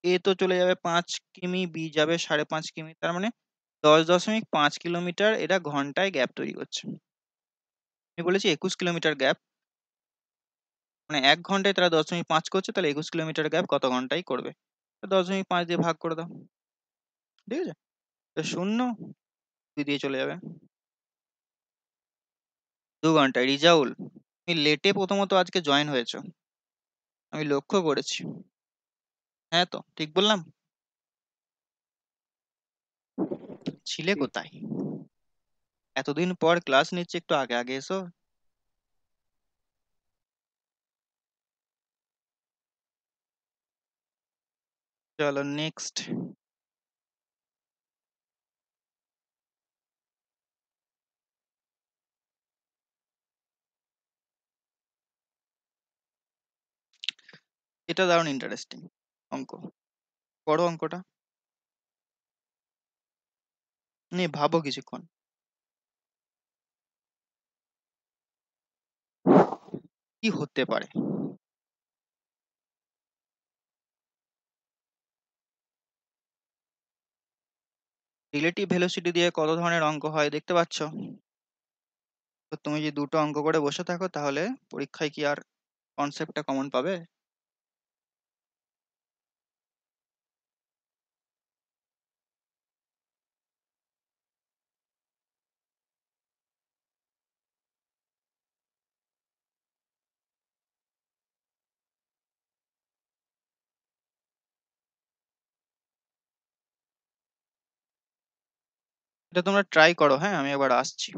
এ তো চলে যাবে 5 কিমি, বি যাবে 5.5 কিমি, তার মানে 10.5 কিলোমিটার এরা ঘন্টায় গ্যাপ তৈরি করছে। আমি বলেছি 21 কিলোমিটার গ্যাপ, মানে 1 ঘন্টায় তারা 10.5 করছে, তাহলে 21 কিলোমিটার গ্যাপ কত ঘন্টায় করবে? 10.5 দিয়ে ভাগ করে দাও, ঠিক আছে? তো 0, 2 দিয়ে চলে যাবে। 2 ঘন্টায়। রিজাউল, তুমি লেটে প্রথমত আজকে জয়েন হয়েছো, আমি লক্ষ্য করেছি। হ্যাঁ, তো ঠিক বললাম? ছিলে হুম। কোথায়? এতদিন পর ক্লাস নিচ্ছে, একটু আগে আগে এসো। চলো নেক্সট। এটা দারুণ ইন্টারেস্টিং অঙ্ক, করো অঙ্কটা নিয়ে ভাবো কিছুক্ষণ। কি হতে পারে? রিলেটিভ ভেলোসিটি দিয়ে কত ধরনের অঙ্ক হয় দেখতে পাচ্ছ? তো তুমি যদি দুটো অঙ্ক করে বসে থাকো, তাহলে পরীক্ষায় কি আর কনসেপ্টটা কমন পাবে? এটা তোমরা ট্রাই করো, হ্যাঁ, আমি এবার আসছি।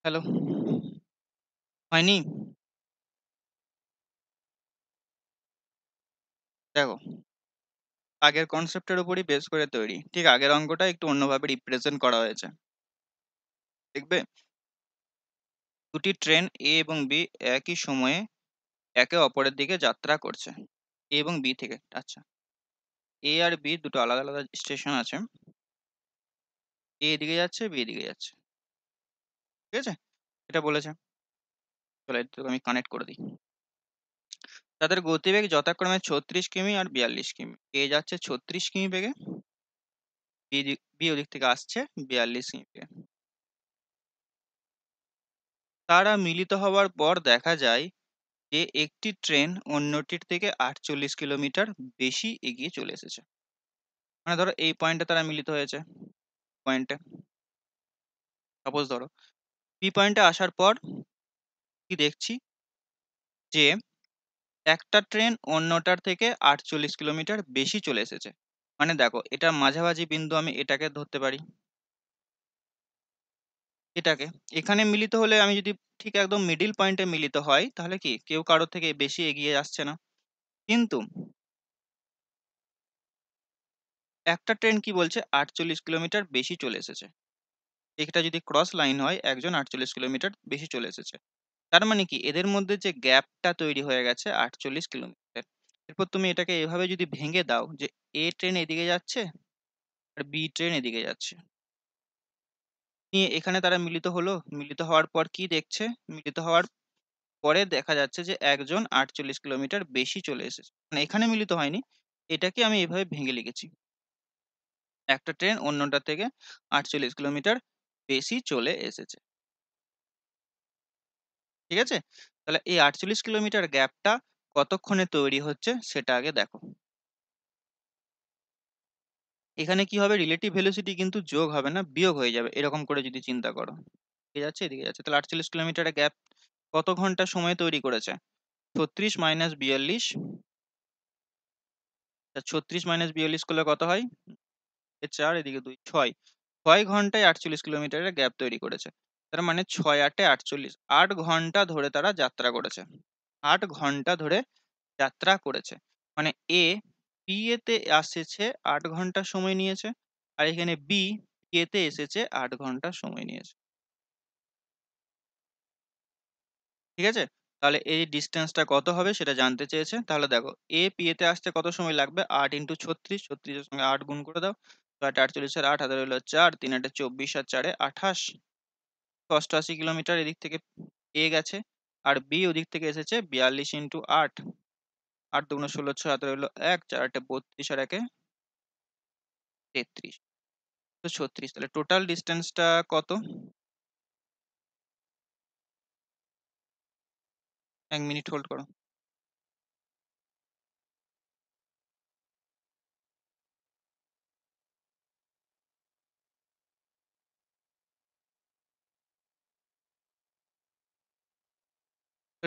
হ্যালো, হয়নি? দেখো, আগের কনসেপ্টের উপরই বেস করে তৈরি। ঠিক আগের অঙ্কটা একটু অন্যভাবে রিপ্রেজেন্ট করা হয়েছে। দেখবে, দুটি ট্রেন এ এবং বি একই সময়ে একে অপরের দিকে যাত্রা করছে। এ এবং বি থেকে। আচ্ছা, এ আর বি দুটো আলাদা আলাদা স্টেশন আছে। এ এদিকে যাচ্ছে, বি এদিকে যাচ্ছে। ঠিক আছে? এটা বলেছে। চলো এটা আমি কানেক্ট করে দিই। তাদের গতিবেগ যথাক্রমে 36 কিমি আর 42 কিমি। এ যাচ্ছে 36 কিমি বেগে, বি ওদিক থেকে আসছে 42 কিমি বেগে। তারা মিলিত হওয়ার পর দেখা যায় যে একটি ট্রেন অন্যটির থেকে 48 কিলোমিটার বেশি এগিয়ে চলে এসেছে। মানে ধরো এই পয়েন্টে তারা মিলিত হয়েছে, পয়েন্টে সাপোজ ধরো বি পয়েন্টে আসার পর কি দেখছি যে একটা ট্রেন অন্যটার থেকে 48 কিলোমিটার বেশি চলে এসেছে। মানে দেখো, এটা মাঝামাঝি বিন্দু, আমি এটাকে ধরতে পারি, এটাকে। এখানে মিলিত হলে আমি যদি ঠিক একদম মিডিল পয়েন্টে মিলিত হয় তাহলে কি কেউ কারোর থেকে বেশি এগিয়ে আসছে না। কিন্তু একটা ট্রেন কি বলছে 48 কিলোমিটার বেশি চলে এসেছে। এটা যদি ক্রস লাইন হয়, একজন 48 কিলোমিটার বেশি চলে এসেছে। তার মানে কি এদের মধ্যে যে গ্যাপটা তৈরি হয়ে গেছে 48 কিলোমিটার। এরপর তুমি এটাকে এভাবে যদি ভেঙে দাও যে এ ট্রেন এদিকে যাচ্ছে আর বি ট্রেন এদিকে যাচ্ছে, নিয়ে এখানে তারা মিলিত হলো। মিলিত হওয়ার পর কি দেখছে, মিলিত হওয়ার পরে দেখা যাচ্ছে যে একজন 48 কিলোমিটার বেশি চলে এসেছে। মানে এখানে মিলিত হয়নি, এটাকে আমি এভাবে ভেঙে লিখেছি, একটা ট্রেন অন্যটা থেকে 48 কিলোমিটার বেশি চলে এসেছে। ঠিক আছে? তাহলে এই 48 কিলোমিটার গ্যাপটা কতক্ষণে তৈরি হচ্ছে সেটা আগে দেখো। এখানে কি হবে, রিলেটিভ ভেলোসিটি কিন্তু যোগ হবে না, বিয়োগ হয়ে যাবে, এরকম করে যদি চিন্তা করো। এদিকে যাচ্ছে, এদিকে যাচ্ছে, তাহলে 48 কিলোমিটারের গ্যাপ কত ঘন্টা সময় তৈরি করেছে? 36 মাইনাস 42। 36 মাইনাস 42 করলে কত হয়? 4, এদিকে 2, 6। 6 ঘন্টায় 48 কিলোমিটারের গ্যাপ তৈরি করেছে। তার মানে 6 8 48, 8 ঘন্টা ধরে তারা যাত্রা করেছে। 8 ঘন্টা ধরে যাত্রা করেছে। মানে এ পি এতে আসেছে 8 ঘন্টা সময় নিয়েছে, আর এখানে বি কে তে এসেছে 8 ঘন্টা সময় নিয়েছে। ঠিক আছে? তাহলে এই ডিস্টেন্সটা কত হবে সেটা জানতে চেয়েছে। তাহলে দেখো, এ পি এতে আসতে কত সময় লাগবে? 8 ইন্টু 36, 36 এর সঙ্গে 8 গুণ করে দাও। 8 48 আর 8 হাতে রইল 4, 3 8 24 আর 4 28, 88 কিলোমিটার এদিক থেকে এ গেছে। আর বি ওদিক থেকে এসেছে 42 ইন্টু 8, 8 দুগুণ 16, 6 হাতে রইল 1, 4 8 32 আর 1 33, তো 36। তাহলে টোটাল ডিস্টেন্সটা কত? 1 মিনিট হোল্ড করো।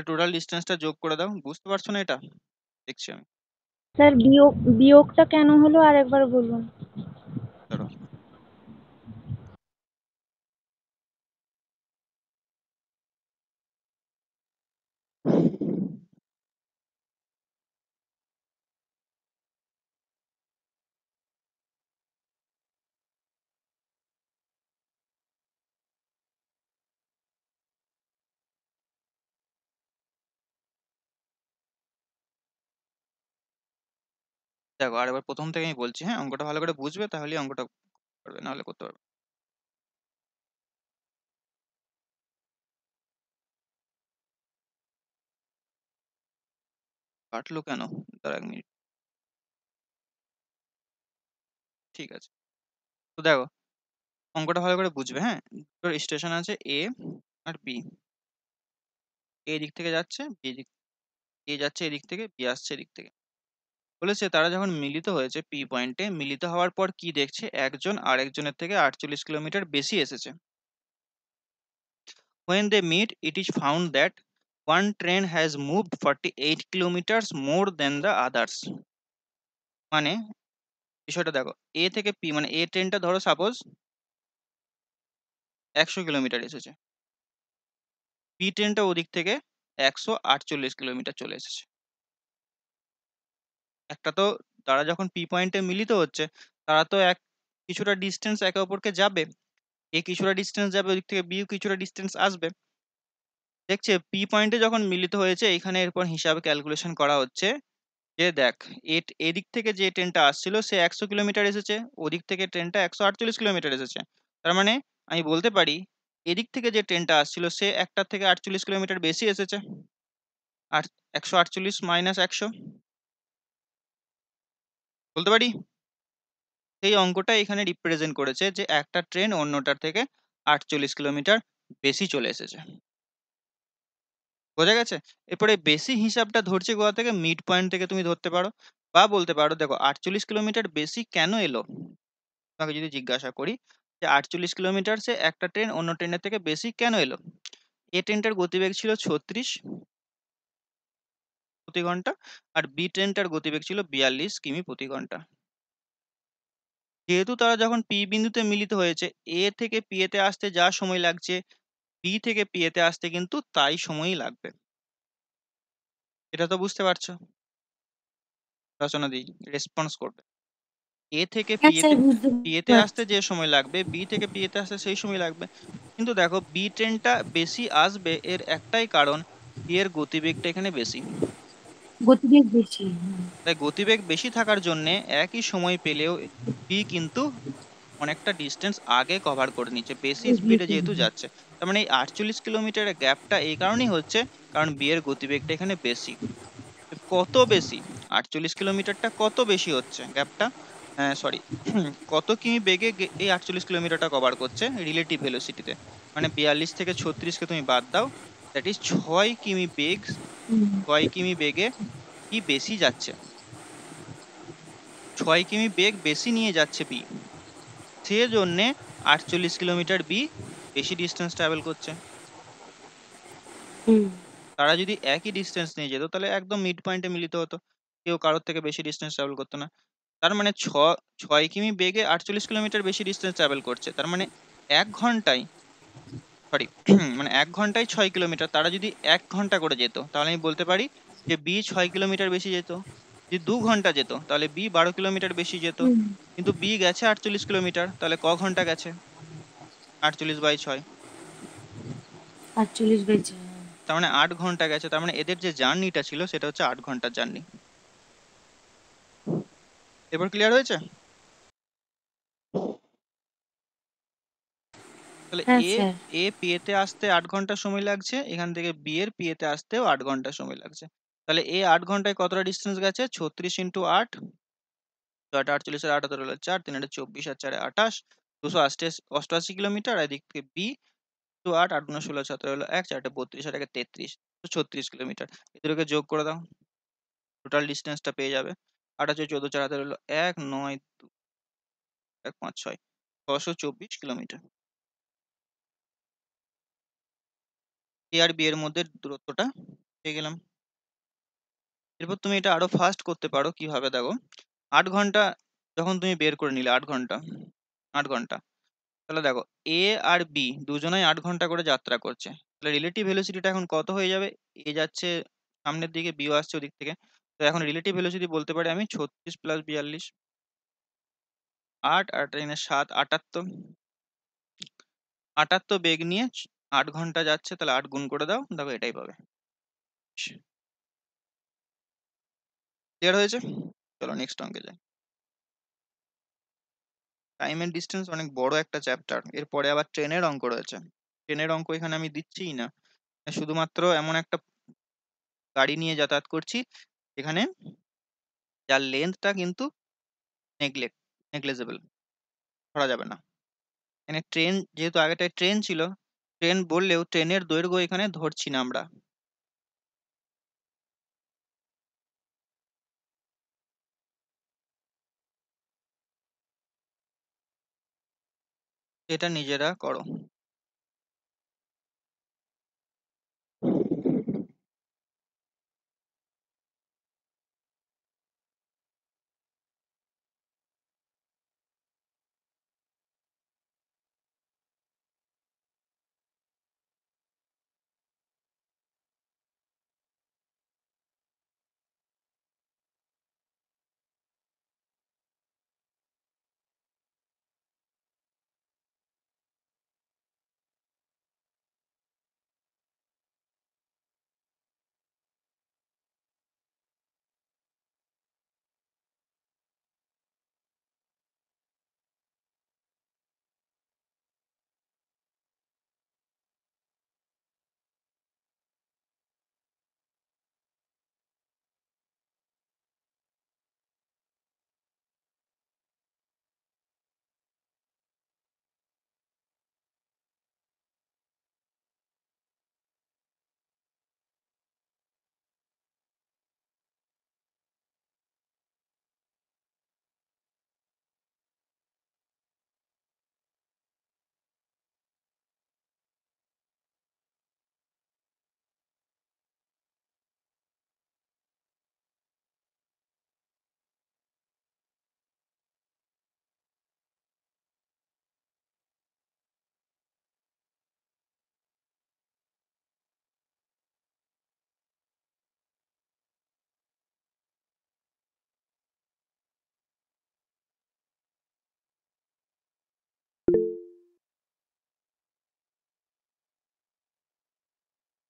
টোটাল ডিস্টেন্সটা যোগ করে দাও। বুঝতে পারছো না এটা? দেখছি আমি। স্যার বিয়োগটা কেন হলো আরেকবার বলুন। ধরো, দেখো আরেকবার প্রথম থেকে আমি বলছি, হ্যাঁ? অঙ্কটা ভালো করে বুঝবে, তাহলেই অঙ্কটা পারবে, নাহলে করতে পারবে না। কাটলো কেন? দাঁড়া 1 মিনিট। ঠিক আছে, তো দেখো অঙ্কটা ভালো করে বুঝবে, হ্যাঁ? দুটো স্টেশন আছে এ আর বি। এ দিক থেকে যাচ্ছে, বি দিক, এ যাচ্ছে এদিক থেকে, বি আসছে এদিক থেকে। বলেছে তারা যখন মিলিত হয়েছে পি পয়েন্টে, মিলিত হওয়ার পর কি দেখছে, একজন আরেকজনের থেকে 48 কিলোমিটার বেশি এসেছে। When they meet, it is found that one train has moved 48 kilometers more than the others. মানে বিষয়টা দেখো, এ থেকে পি, মানে এ ট্রেনটা ধরো সাপোজ 100 কিলোমিটার এসেছে। বি ট্রেনটা ওদিক থেকে 148 কিলোমিটার চলে এসেছে। একটা তো তারা যখন পি পয়েন্টে মিলিত হচ্ছে, তারা তো কিছুটা ডিস্টেন্স একে অপরকে যাবে। এ কিছুটা ডিস্টেন্স যাবে, ওদিক থেকে বিও কিছুটা ডিস্টেন্স আসবে। দেখছে পি পয়েন্টে যখন মিলিত হয়েছে, এখানে এরপর হিসাবে ক্যালকুলেশন করা হচ্ছে যে দেখ, এদিক থেকে যে ট্রেনটা আসছিল সে 100 কিলোমিটার এসেছে, ওদিক থেকে ট্রেনটা 148 কিলোমিটার এসেছে। তার মানে আমি বলতে পারি এদিক থেকে যে ট্রেনটা আসছিল সে একটার থেকে 48 কিলোমিটার বেশি এসেছে। আর 148 মাইনাস 100 বলতে পারি সেই অঙ্কটা এখানে রিপ্রেজেন্ট করেছে যে একটা ট্রেন অন্যটার থেকে 48 কিলোমিটার বেশি চলে এসেছে। বোঝা গেছে? এরপরে বেশি হিসাবটা ধরছে কোথা থেকে? মিড পয়েন্ট থেকে তুমি ধরতে পারো, বা বলতে পারো দেখো 48 কিলোমিটার বেশি কেন এলো। তোমাকে যদি জিজ্ঞাসা করি যে 48 কিলোমিটার সে একটা ট্রেন অন্য ট্রেনের থেকে বেশি কেন এলো, এ ট্রেনটার গতিবেগ ছিল 36 প্রতি ঘন্টা, আর বি ট্রেনটার গতিবেগ ছিল 42 কিমি প্রতি ঘন্টা। যেহেতু তারা যখন পি বিন্দুতে মিলিত হয়েছে, এ থেকে পি এতে আসতে যা সময় লাগছে, বি থেকে পি এতে আসতে কিন্তু তাই সময়ই লাগবে। এটা তো বুঝতে পারছো? রচনা দি রেসপন্স করবে। এ থেকে হ্যাঁ স্যার, বুঝতে পি এতে আসতে পারছি। যে সময় লাগবে, বি থেকে পি এতে আসতে সেই সময় লাগবে। কিন্তু দেখো বি ট্রেনটা বেশি আসবে এর একটাই কারণ, বি এর গতিবেগটা এখানে বেশি। গতিবেগ বেশি। তাই গতিবেগ বেশি থাকার জন্য একই সময় পেলেও বি কিন্তু অনেকটা ডিস্টেন্স আগে কভার করে নিচ্ছে, বেশি স্পিডে যেহেতু যাচ্ছে। তার মানে এই 48 কিলোমিটারের গ্যাপটা এই কারণেই হচ্ছে, কারণ বি এর গতিবেগটা এখানে বেশি। কত বেশি? 48 কিলোমিটারটা কত বেশি হচ্ছে গ্যাপটা, সরি, কত কিমি বেগে এই 48 কিলোমিটারটা কভার করছে রিলেটিভ ভেলোসিটিতে। মানে 42 থেকে 36 কে তুমি বাদ দাও, দ্যাট ইজ 6 কিমি বেগ। 6 কিমি বেগে কি বেশি যাচ্ছে, 6 কিমি বেগ বেশি নিয়ে যাচ্ছে বি, সেজন্য 48 কিলোমিটার বি বেশি ডিস্টেন্স ট্রাভেল করছে। তারা যদি একই ডিস্টেন্স নিয়ে যেত তাহলে একদম মিড পয়েন্টে মিলিত হতো, কেউ কারোর থেকে বেশি ডিস্টেন্স ট্রাভেল করতো না। তার মানে 6 কিমি বেগে 48 কিলোমিটার বেশি ডিস্টেন্স ট্রাভেল করছে। তার মানে 1 ঘন্টায়, সরি, মানে 1 ঘন্টায় 6 কিলোমিটার। তারা যদি 1 ঘন্টা করে যেত তাহলে আমি বলতে পারি যে বি 6 কিলোমিটার বেশি যেত। যদি 2 ঘন্টা যেত তাহলে বি 12 কিলোমিটার বেশি যেত। কিন্তু বি গেছে 48 কিলোমিটার, তাহলে ক ঘন্টা গেছে? 48/6। 48 বেজে। তার মানে 8 ঘন্টা গেছে। তার মানে এদের যে জার্নিটা ছিল সেটা হচ্ছে 8 ঘন্টার জার্নি। এবার ক্লিয়ার হয়েছে? তাহলে হ্যাঁ এ স্যার। এ পি এতে আসতে 8 ঘন্টা সময় লাগছে, এখান থেকে বি এর পি এতে আসতেও 8 ঘন্টা সময় লাগছে। তাহলে এ 8 ঘন্টায় কতটা ডিস্টেন্স গেছে? 36 × 8, 8 48 আর 8 হলো 4, 3 24 আর 4 28, 288 কিলোমিটার। আর এদিক থেকে বি 8 8 × 16 17 হলো 1, 4 32 আর 1 33, তো 36 কিলোমিটার। এদেরকে যোগ করে দাও, টোটাল ডিস্টেন্সটা পেয়ে যাবে। 8 আছে 14, 4 হলো 1 9 1 5 6, 624 কিলোমিটার। এ আর বি এর মধ্যে দূরত্বটা পেয়ে গেলাম। এরপর তুমি এটা আরো ফাস্ট করতে পারো, কিভাবে দেখো। 8 ঘন্টা যখন তুমি বের করে নিলে, 8 ঘন্টা, 8 ঘন্টা, তাহলে দেখো এ আর বি দুজনেই 8 ঘন্টা করে যাত্রা করছে। তাহলে রিলেটিভ ভেলোসিটিটা এখন কত হয়ে যাবে? এ যাচ্ছে সামনের দিকে, বিও আসছে ওদিক থেকে। তো এখন রিলেটিভ ভেলোসিটি বলতে পারি আমি 36 + 42, 8 আর 7 78, 78 বেগ নিয়ে 8 ঘন্টা যাচ্ছে। তাহলে 8 গুণ করে দাও, দেখো এটাই পাবে। ক্লিয়ার হয়েছে? চলো নেক্সট অঙ্কে যাই। টাইম এন্ড ডিস্টেন্স অনেক বড় একটা চ্যাপ্টার, এরপরে আবার ট্রেনের অঙ্ক রয়েছে। ট্রেনের অঙ্ক এখানে আমি দিচ্ছিই না, শুধুমাত্র এমন একটা গাড়ি নিয়ে যাতায়াত করছি এখানে যার লেন্থটা কিন্তু নেগলেজেবল, ধরা যাবে না। এখানে ট্রেন, যেহেতু আগেটায় ট্রেন ছিল, ট্রেন বললেও ট্রেনের দৈর্ঘ্য এখানে ধরছি না আমরা। এটা নিজেরা করো।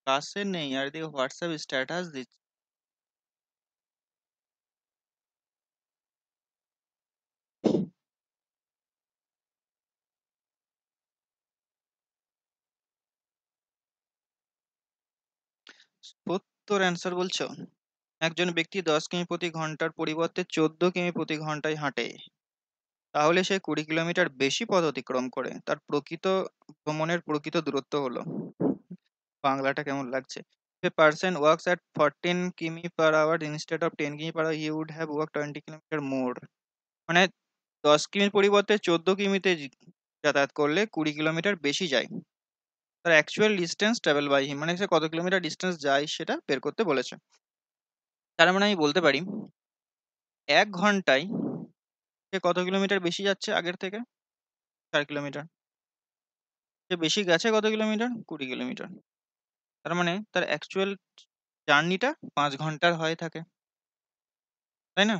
কাছে নেই আর এদিকে হোয়াটসঅ্যাপ স্ট্যাটাস দিচ্ছে। সত্তর অ্যান্সার বলছো? একজন ব্যক্তি 10 কিমি প্রতি ঘন্টার পরিবর্তে 14 কিমি প্রতি ঘন্টায় হাঁটে, তাহলে সে 20 কিলোমিটার বেশি পথ অতিক্রম করে। তার প্রকৃত ভ্রমণের প্রকৃত দূরত্ব হলো, বাংলাটা কেমন লাগছে? A person walks at 14 কিমি per hour instead of 10 কিমি per hour, he would have walked 20 kilometre more. মানে 10 কিমির পরিবর্তে 14 কিমিতে যাতায়াত করলে 20 কিলোমিটার বেশি যায়। তার actual distance travel by him, মানে সে কত কিলোমিটার ডিস্টেন্স যায় সেটা বের করতে বলেছে। তার মানে আমি বলতে পারি 1 ঘন্টায় সে কত কিলোমিটার বেশি যাচ্ছে আগের থেকে? 4 কিলোমিটার। সে বেশি গেছে কত কিলোমিটার? 20 কিলোমিটার। তার মানে তার অ্যাকচুয়াল জার্নিটা 5 ঘন্টার হয়ে থাকে, তাই না?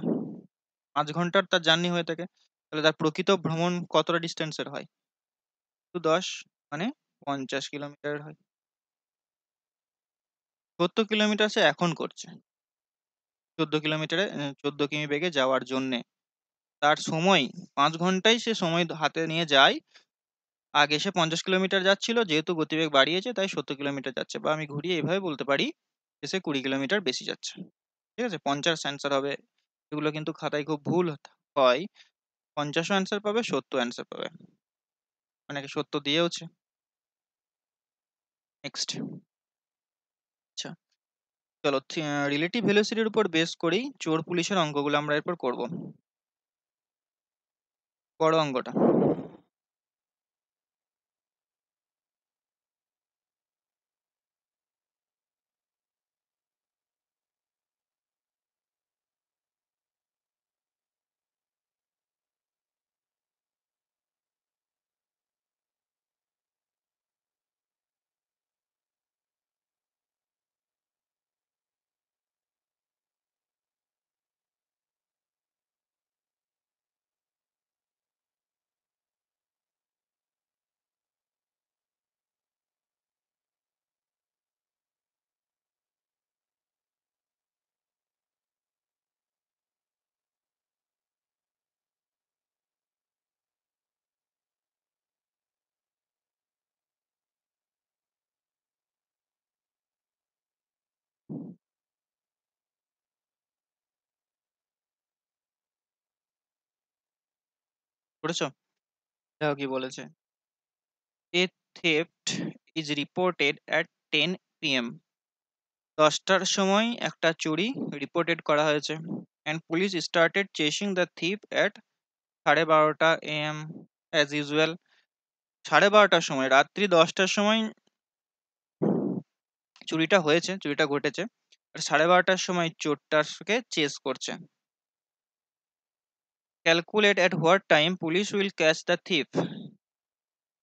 5 ঘন্টার তার জার্নি হয়ে থাকে। তাহলে তার প্রকৃত ভ্রমণ কতটা ডিস্টেন্সের হয়? 10, মানে 50 কিলোমিটার হয়। 70 কিলোমিটার সে এখন করছে, 14 কিলোমিটারে 14 কিমি বেগে যাওয়ার জন্যে। তার সময় 5 ঘন্টায় সে সময় হাতে নিয়ে যায়। আগে সে 50 কিলোমিটার যাচ্ছিল, যেহেতু গতিবেগ বাড়িয়েছে তাই 70 কিলোমিটার যাচ্ছে। বা আমি ঘুরিয়ে এভাবে বলতে পারি যে সে 20 কিলোমিটার বেশি যাচ্ছে। ঠিক আছে, 50 অ্যান্সার হবে। এগুলো কিন্তু খাতায় খুব ভুল হয়। 50ও অ্যান্সার পাবে, 70 অ্যান্সার পাবে, অনেকে 70 দিয়েওছে। নেক্সট। আচ্ছা, চলো রিলেটিভ ভেলোসিটির উপর বেস করেই চোর পুলিশের অঙ্কগুলো আমরা এরপর করব। বড় অঙ্কটা করেছো? দেখো কি বলেছে। A theft is reported at 10 p.m. 10টার সময় একটা চুরি রিপোর্টেড করা হয়েছে। And police started chasing the thief at 12:30 a.m. As usual. 12:30টার সময়, রাত্রি 10টার সময় চুরিটা হয়েছে, চুরিটা ঘটেছে। আর 12:30টার সময় চোরটাকে চেস করছে। Calculate at what time police will catch the thief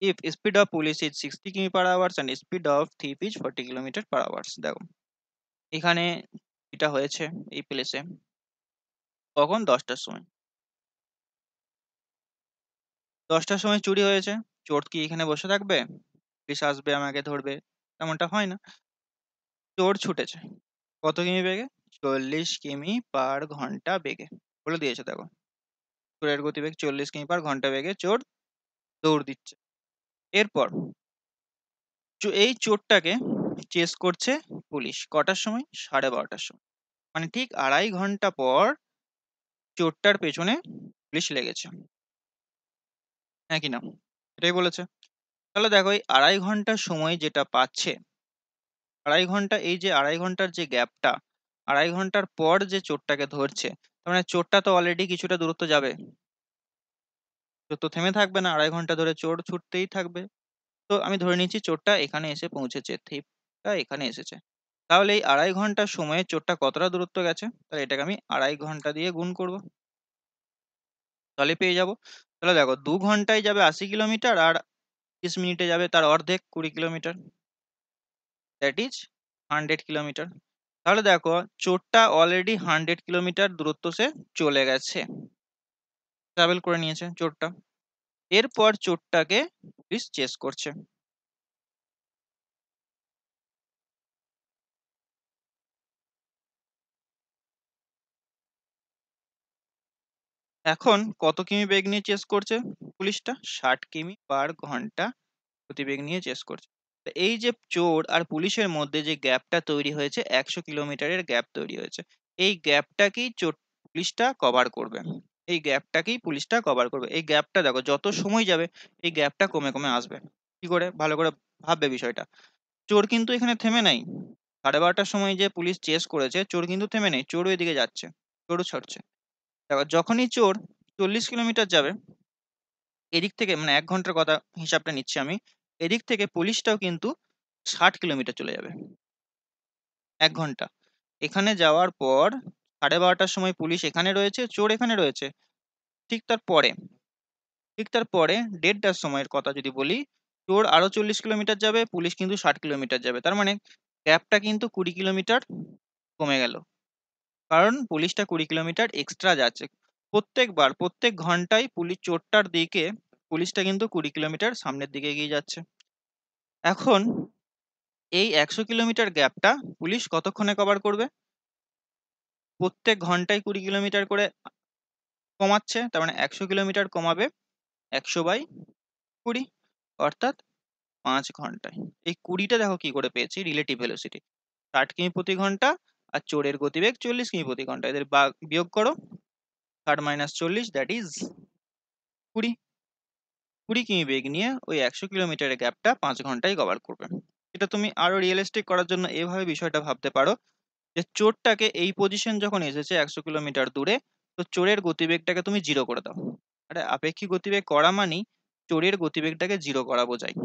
if speed of police is 60 কিমি per hour and speed of thief is 40 kilometre per hour. দেখো এখানে এটা হয়েছে এই প্লেসে কখন? 10টার সময়। 10টার সময় চুরি হয়েছে। চোর কি এখানে বসে থাকবে? পুলিশ আসবে আমাকে ধরবে, তেমনটা হয় না। চোর ছুটেছে কত কিমি বেগে? 40 কিমি/ঘন্টা বেগে। বলে দিয়েছে দেখো, চোরের গতিবেগ 40 কিমি/ঘন্টা বেগে চোর দৌড় দিচ্ছে। এরপর এই চোরটাকে চেস করছে পুলিশ কটার সময়? 12:30টার সময়। মানে ঠিক 2.5 ঘন্টা পর চোরটার পেছনে পুলিশ লেগেছে, হ্যাঁ কি না? এটাই বলেছে। তাহলে দেখো এই 2.5 ঘন্টার সময় যেটা পাচ্ছে, 2.5 ঘন্টা, এই যে 2.5 ঘন্টার যে গ্যাপটা, 2.5 ঘন্টার পর যে চোরটাকে ধরছে, তার মানে চোরটা তো অলরেডি কিছুটা দূরত্ব যাবে। চোর তো থেমে থাকবে না, 2.5 ঘন্টা ধরে চোর ছুটতেই থাকবে। তো আমি ধরে নিচ্ছি চোরটা এখানে এসে পৌঁছেছে, থিপটা এখানে এসেছে। তাহলে এই 2.5 ঘন্টার সময়ে চোরটা কতটা দূরত্ব গেছে? তাহলে এটাকে আমি 2.5 ঘন্টা দিয়ে গুণ করব, তাহলে পেয়ে যাব। তাহলে দেখো 2 ঘন্টায় যাবে 80 কিলোমিটার, আর 30 মিনিটে যাবে তার অর্ধেক, 20 কিলোমিটার। That is 100 kilometre. তাহলে দেখো চোরটা অলরেডি 100 কিলোমিটার দূরত্ব সে চলে গেছে, ট্রাভেল করে নিয়েছে চোরটা। এরপর চোরটাকে পুলিশ চেস করছে। এখন কত কিমি বেগ নিয়ে চেস করছে পুলিশটা? 60 কিমি/ঘন্টা গতিবেগ নিয়ে চেস করছে। তো এই যে চোর আর পুলিশের মধ্যে যে গ্যাপটা তৈরি হয়েছে, 100 কিলোমিটারের গ্যাপ তৈরি হয়েছে, এই গ্যাপটাকেই পুলিশটা কভার করবে। এই গ্যাপটাকেই পুলিশটা কভার করবে। এই গ্যাপটা দেখো, যত সময় যাবে এই গ্যাপটা কমে কমে আসবে। কি করে? ভালো করে ভাববে বিষয়টা। চোর কিন্তু এখানে থেমে নাই। 12:30টার সময় যে পুলিশ চেস করেছে, চোর কিন্তু থেমে নেই, চোর এদিকে যাচ্ছে, চোরও ছড়ছে। দেখো, যখনই চোর 40 কিলোমিটার যাবে, এদিক থেকে মানে 1 ঘন্টার কথা হিসাবটা নিচ্ছি আমি, এদিক থেকে পুলিশটাও কিন্তু 60 কিলোমিটার চলে যাবে। 1 ঘন্টা এখানে যাওয়ার পর 12:30টার সময় পুলিশ এখানে রয়েছে, চোর এখানে রয়েছে। ঠিক তার পরে ঠিক তার পরে 1:30টার সময়ের কথা যদি বলি, চোর আরো 40 কিলোমিটার যাবে, পুলিশ কিন্তু 60 কিলোমিটার যাবে। তার মানে গ্যাপটা কিন্তু 20 কিলোমিটার কমে গেল, কারণ পুলিশটা 20 কিলোমিটার এক্সট্রা যাচ্ছে। প্রত্যেক ঘন্টায় পুলিশ চোরটার দিকে পুলিশটা কিন্তু 20 কিলোমিটার সামনের দিকে এগিয়ে যাচ্ছে। এখন এই 100 কিলোমিটার গ্যাপটা পুলিশ কতক্ষণে কভার করবে? প্রত্যেক ঘন্টায় 20 কিলোমিটার করে কমাচ্ছে, তার মানে 100 কিলোমিটার কমাবে 100/20, অর্থাৎ 5 ঘন্টায়। এই 20টা দেখো কি করে পেয়েছি, রিলেটিভ ভেলোসিটি। 60 কিমি/ঘন্টা আর চোরের গতিবেগ 40 কিমি/ঘন্টা, এদের বিয়োগ করো। 60 - 40, দ্যাট ইজ 20। 20 কিমি বেগ নিয়ে ওই 100 কিলোমিটারের গ্যাপটা 5 ঘন্টায় কভার করবে। এটা তুমি আরো রিয়েলিস্টিক করার জন্য এভাবে বিষয়টা ভাবতে পারো, যে চোরটাকে এই পজিশন যখন এসেছে 100 কিলোমিটার দূরে, তো চোরের গতিবেগটাকে তুমি জিরো করে দাও। আরে আপেক্ষিক গতিবেগ করা মানেই চোরের গতিবেগটাকে জিরো করা বোঝায়।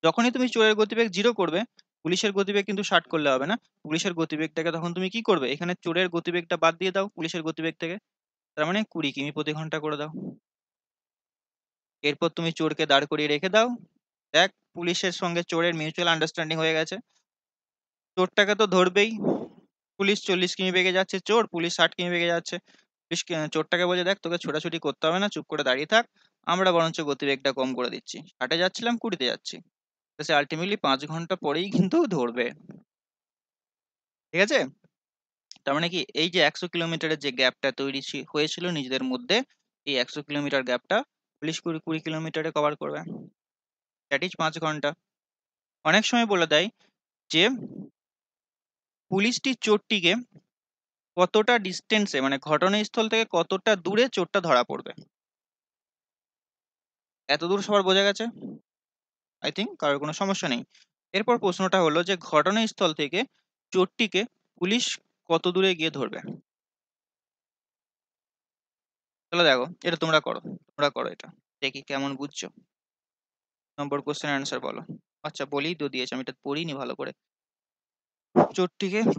যখনই তুমি চোরের গতিবেগ জিরো করবে, পুলিশের গতিবেগ কিন্তু 60 করলে হবে না। পুলিশের গতিবেগটাকে তখন তুমি কি করবে? এখানে চোরের গতিবেগটা বাদ দিয়ে দাও পুলিশের গতিবেগ থেকে, তার মানে 20 কিমি/ঘন্টা করে দাও। এরপর তুমি চোরকে দাঁড় করিয়ে রেখে দাও। দেখ, পুলিশের সঙ্গে চোরের মিউচুয়াল আন্ডারস্ট্যান্ডিং হয়ে গেছে, চোরটাকে তো ধরবেই। পুলিশ 40 কিমি বেগে যাচ্ছে, চোর পুলিশ 60 কিমি বেগে যাচ্ছে। পুলিশ চোরটাকে বলে, দেখ তোকে ছোটাছুটি করতে হবে না, চুপ করে দাঁড়িয়ে থাক, আমরা বরঞ্চ গতিবেগটা কম করে দিচ্ছি, 60-এ যাচ্ছিলাম 20-তে যাচ্ছি। সে আলটিমেটলি 5 ঘন্টা পরেই কিন্তু ধরবে। ঠিক আছে? তার মানে কি, এই যে 100 কিলোমিটারের যে গ্যাপটা তৈরি হয়েছিল নিজেদের মধ্যে, এই 100 কিলোমিটার গ্যাপটা পুলিশ 20 কিলোমিটারে কভার করবে, দ্যাট ইজ 5 ঘন্টা। অনেক সময় বলে দেয় যে পুলিশটি চোরটিকে কতটা ডিস্টেন্সে, মানে ঘটনাস্থল থেকে কতটা দূরে চোরটা ধরা পড়বে। এত দূর সবার বোঝা গেছে? আই থিঙ্ক কারোর কোনো সমস্যা নেই। এরপর প্রশ্নটা হলো যে ঘটনাস্থল থেকে চোরটিকে পুলিশ কত দূরে গিয়ে ধরবে। চলো দেখো, এটা তোমরা করো এটা, দেখি কেমন বুঝছো। নম্বর কোশ্চেন অ্যান্সার বলো। আচ্ছা, বলেই তো দিয়েছে, আমি এটা পড়িনি ভালো করে।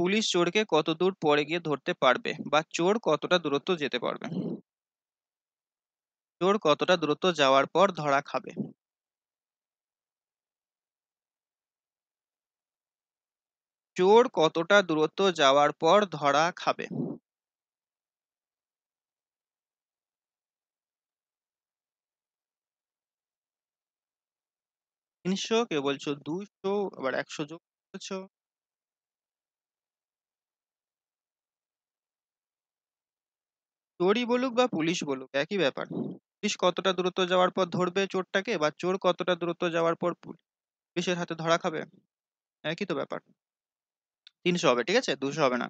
পুলিশ চোরকে কত দূর পরে গিয়ে ধরতে পারবে, বা চোর কতটা দূরত্ব যেতে পারবে? চোর কতটা দূরত্ব যাওয়ার পর ধরা খাবে? চোর কতটা দূরত্ব যাওয়ার পর ধরা খাবে? 300, কেউ বলছো 200, আবার 100 যোগ করেছো। চোরই বলুক বা পুলিশ বলুক, একই ব্যাপার। পুলিশ কতটা দূরত্ব যাওয়ার পর ধরবে চোরটাকে, বা চোর কতটা দূরত্ব যাওয়ার পর পুলিশের হাতে ধরা খাবে, একই তো ব্যাপার। 300 হবে, ঠিক আছে, 200 হবে না।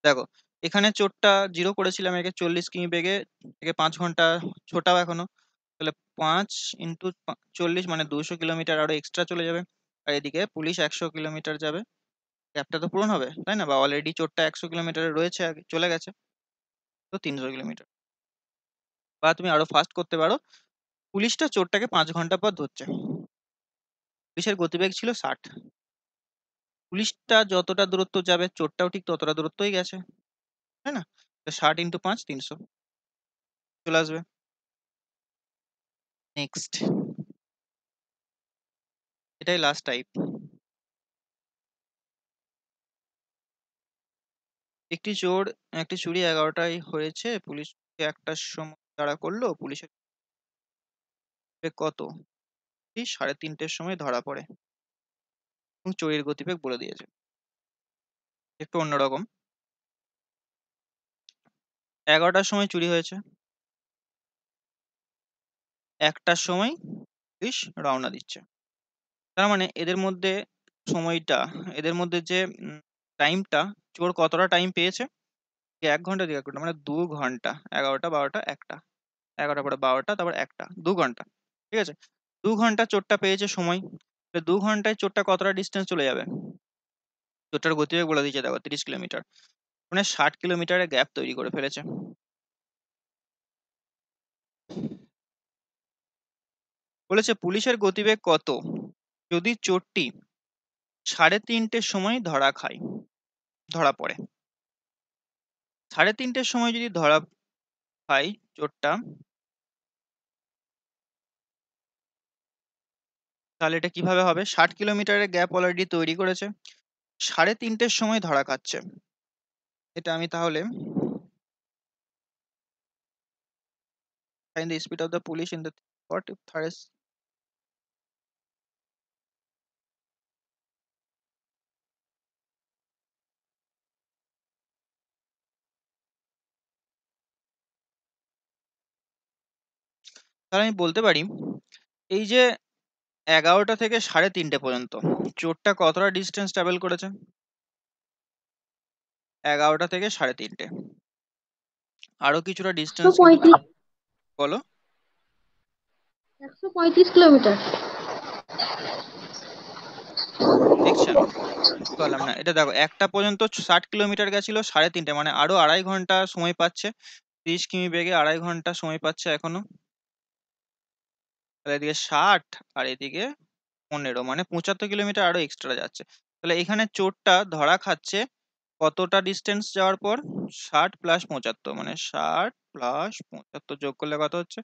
দেখো, এখানে চোরটা জিরো করেছিলাম একে 40 কিমি বেগে, একে 5 ঘন্টা ছোটাও এখনো। তাহলে 5 × 40 মানে 200 কিলোমিটার আরো এক্সট্রা চলে যাবে। আর এদিকে পুলিশ 100 কিলোমিটার যাবে, গ্যাপটা তো পূরণ হবে তাই না? বা অলরেডি চোরটা 100 কিলোমিটারে রয়েছে, আগে চলে গেছে, তো 300 কিলোমিটার। বা তুমি আরো ফাস্ট করতে পারো, পুলিশটা চোরটাকে 5 ঘন্টা পর ধরছে, পুলিশের গতিবেগ ছিল 60, পুলিশটা যতটা দূরত্ব যাবে চোরটাও ঠিক ততটা দূরত্বই গেছে, তাই না? 60 × 5 300 চলে আসবে। নেক্সট, এটাই লাস্ট টাইপ। একটি চোর একটি চুরি 11টায় হয়েছে, পুলিশকে 1টার সময় তাড়া করলো, পুলিশের কত? এই 3:30 সময় ধরা পড়ে এবং চোরের গতিবেগ বলে দিয়েছে। একটু অন্যরকম। 11টার সময় চুরি হয়েছে। 1টার সময় পুলিশ রওনা দিচ্ছে। তার মানে এদের মধ্যে সময়টা, এদের মধ্যে যে টাইমটা, চোর কতটা টাইম পেয়েছে? 1 ঘন্টা, 1.5 ঘন্টা, মানে 2 ঘন্টা। 11টা, 12টা, 1টা। 11টা পরে 12টা, তারপর 1টা। 2 ঘন্টা। ঠিক আছে? 2 ঘন্টা চোরটা পেয়েছে সময়। 2 ঘন্টায় চোরটা কতটা ডিস্টেন্স চলে যাবে? চোরটার গতিবেগ বলে দিয়েছে দেখো, 30 কিলোমিটার। মানে 60 কিলোমিটারের গ্যাপ তৈরি করে ফেলেছে। বলেছে পুলিশের গতিবেগ কত যদি চোরটি 3:30 সময় ধরা পড়ে? 3:30 সময় যদি ধরা খায় চোরটা, তাহলে এটা কিভাবে হবে? 60 কিলোমিটারের গ্যাপ অলরেডি তৈরি করেছে, 3:30 সময় ধরা খাচ্ছে। এটা আমি তাহলে find the speed of the police in the what if third. তাহলে আমি বলতে পারি এই যে 11টা থেকে 3:30 পর্যন্ত চোরটা কতটা ডিস্টেন্স ট্রাভেল করেছে? 11টা থেকে 3:30, আরো কিছুটা ডিস্টেন্স কিন্তু 135 বলো। কিলোমিটার। দেখছেন? বললাম না, এটা দেখো, একটা পর্যন্ত 60 কিলোমিটার গেছিল, 3:30, মানে আরো 2.5 ঘন্টা সময় পাচ্ছে। 30 কিমি বেগে 2.5 ঘন্টা সময় পাচ্ছে এখনো। তাহলে এদিকে 60 আর এদিকে 15, মানে 75 কিলোমিটার আরো এক্সট্রা যাচ্ছে। তাহলে এখানে চোরটা ধরা খাচ্ছে কতটা ডিস্টেন্স যাওয়ার পর? 60 প্লাস 75, মানে 60 প্লাস 75 যোগ করলে কত হচ্ছে?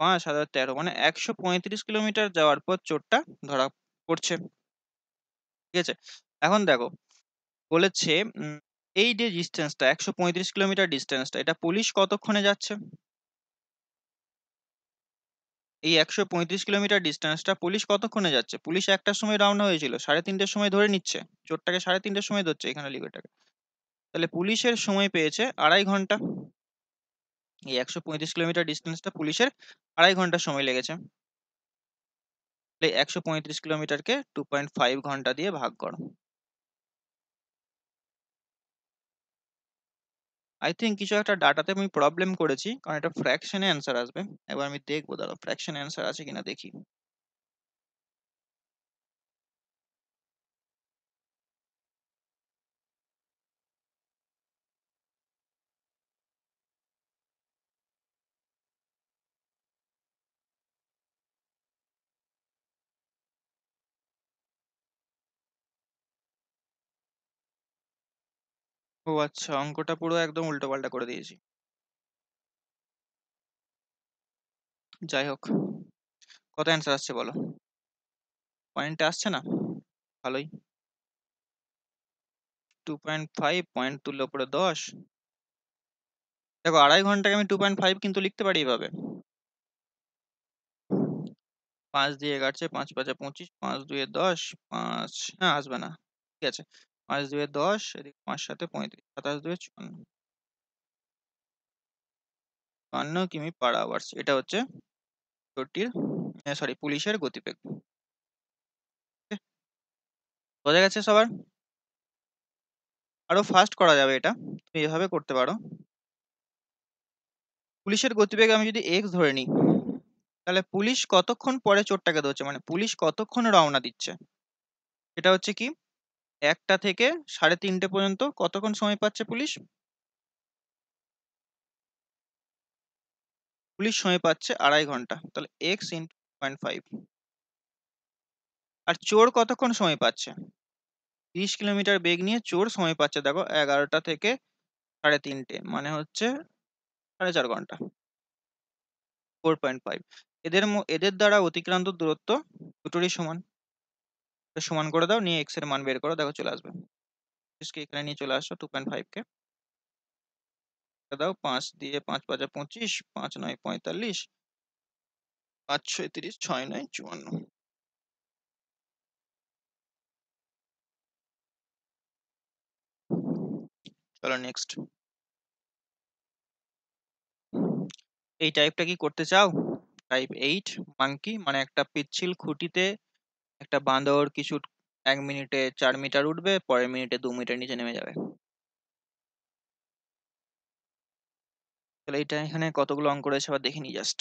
5 আর 13, মানে 135 কিলোমিটার যাওয়ার পর চোরটা ধরা পড়ছে। ঠিক আছে? এখন দেখো, বলেছে এই যে ডিস্টেন্সটা 135 কিলোমিটার ডিস্টেন্সটা, এটা পুলিশ কতক্ষণে যাচ্ছে? এই 135 কিলোমিটার ডিস্টেন্সটা পুলিশ কতক্ষণে যাচ্ছে? পুলিশ 1টার সময় রওনা হয়েছিল, 3:30 সময় ধরে নিচ্ছে, চোরটাকে 3:30 সময় ধরছে এখানে লিখেটাকে। তাহলে পুলিশের সময় পেয়েছে 2.5 ঘন্টা। এই 135 কিলোমিটার ডিস্টেন্সটা পুলিশের 2.5 ঘন্টা সময় লেগেছে। তাহলে 135 কিলোমিটারকে 2.5 ঘন্টা দিয়ে ভাগ করো। আই থিঙ্ক কিছু একটা ডাটাতে আমি প্রবলেম করেছি, কারণ এটা ফ্র্যাকশনে অ্যান্সার আসবে। এবার আমি দেখবো, দাঁড়াও, ফ্র্যাকশনে অ্যান্সার আছে কিনা দেখি। ও আচ্ছা, অঙ্কটা পুরো একদম উল্টো পাল্টা করে দিয়েছি। যাই হোক, কত অ্যান্সার আসছে বলো? পয়েন্টে আসছে না? ভালোই। 2.5 পয়েন্ট তুললে উপরে 10। দেখো, 2.5 ঘন্টাকে আমি 2.5 কিন্তু লিখতে পারি এভাবে। 5 দিয়ে কাটছে, 5 × 5 = 25, 5 × 2 = 10, 5, হ্যাঁ আসবে না। ঠিক আছে, 5 × 2 = 10, এদিকে 5 × 7 = 35, 27 × 2 = 54, 54 কিমি পার আওয়ার্স। এটা হচ্ছে চোরটির, সরি, পুলিশের গতিবেগ। Okay? বোঝা গেছে সবার? আরো ফাস্ট করা যাবে এটা, তুমি এভাবে করতে পারো। পুলিশের গতিবেগ আমি যদি এক্স ধরে নিই, তাহলে পুলিশ কতক্ষণ পরে চোরটাকে ধরছে, মানে পুলিশ কতক্ষণ রওনা দিচ্ছে, এটা হচ্ছে কি 1টা থেকে 3:30 পর্যন্ত কতক্ষণ সময় পাচ্ছে পুলিশ? পুলিশ সময় পাচ্ছে 2.5 ঘন্টা, তাহলে এক্স ইন্টু 2.5। আর চোর কতক্ষণ সময় পাচ্ছে? 30 কিলোমিটার বেগ নিয়ে চোর সময় পাচ্ছে দেখো 11টা থেকে 3:30, মানে হচ্ছে 4.5 ঘন্টা। 4.5। এদের দ্বারা অতিক্রান্ত দূরত্ব দুটোরই সমান। এটা সমান করে দাও, নিয়ে এক্স এর মান বের করো, দেখো চলে আসবে। কে এখানে নিয়ে চলে আসো, 2.5 কে দাও, 5 দিয়ে 5 × 5 = 25, 5 × 9 = 45, ৫ ৬ ৩০ ৬ ৯ ৫৪। চলো নেক্সট। এই টাইপটা কি করতে চাও? টাইপ 8 মাঙ্কি, মানে একটা পিচ্ছিল খুঁটিতে একটা বাঁদর কিছু ১ মিনিটে ৪ মিটার উঠবে, পরের মিনিটে ২ মিটার নিচে নেমে যাবে। তাহলে এটা এখানে কতগুলো অঙ্ক রয়েছে আবার দেখে নিই জাস্ট।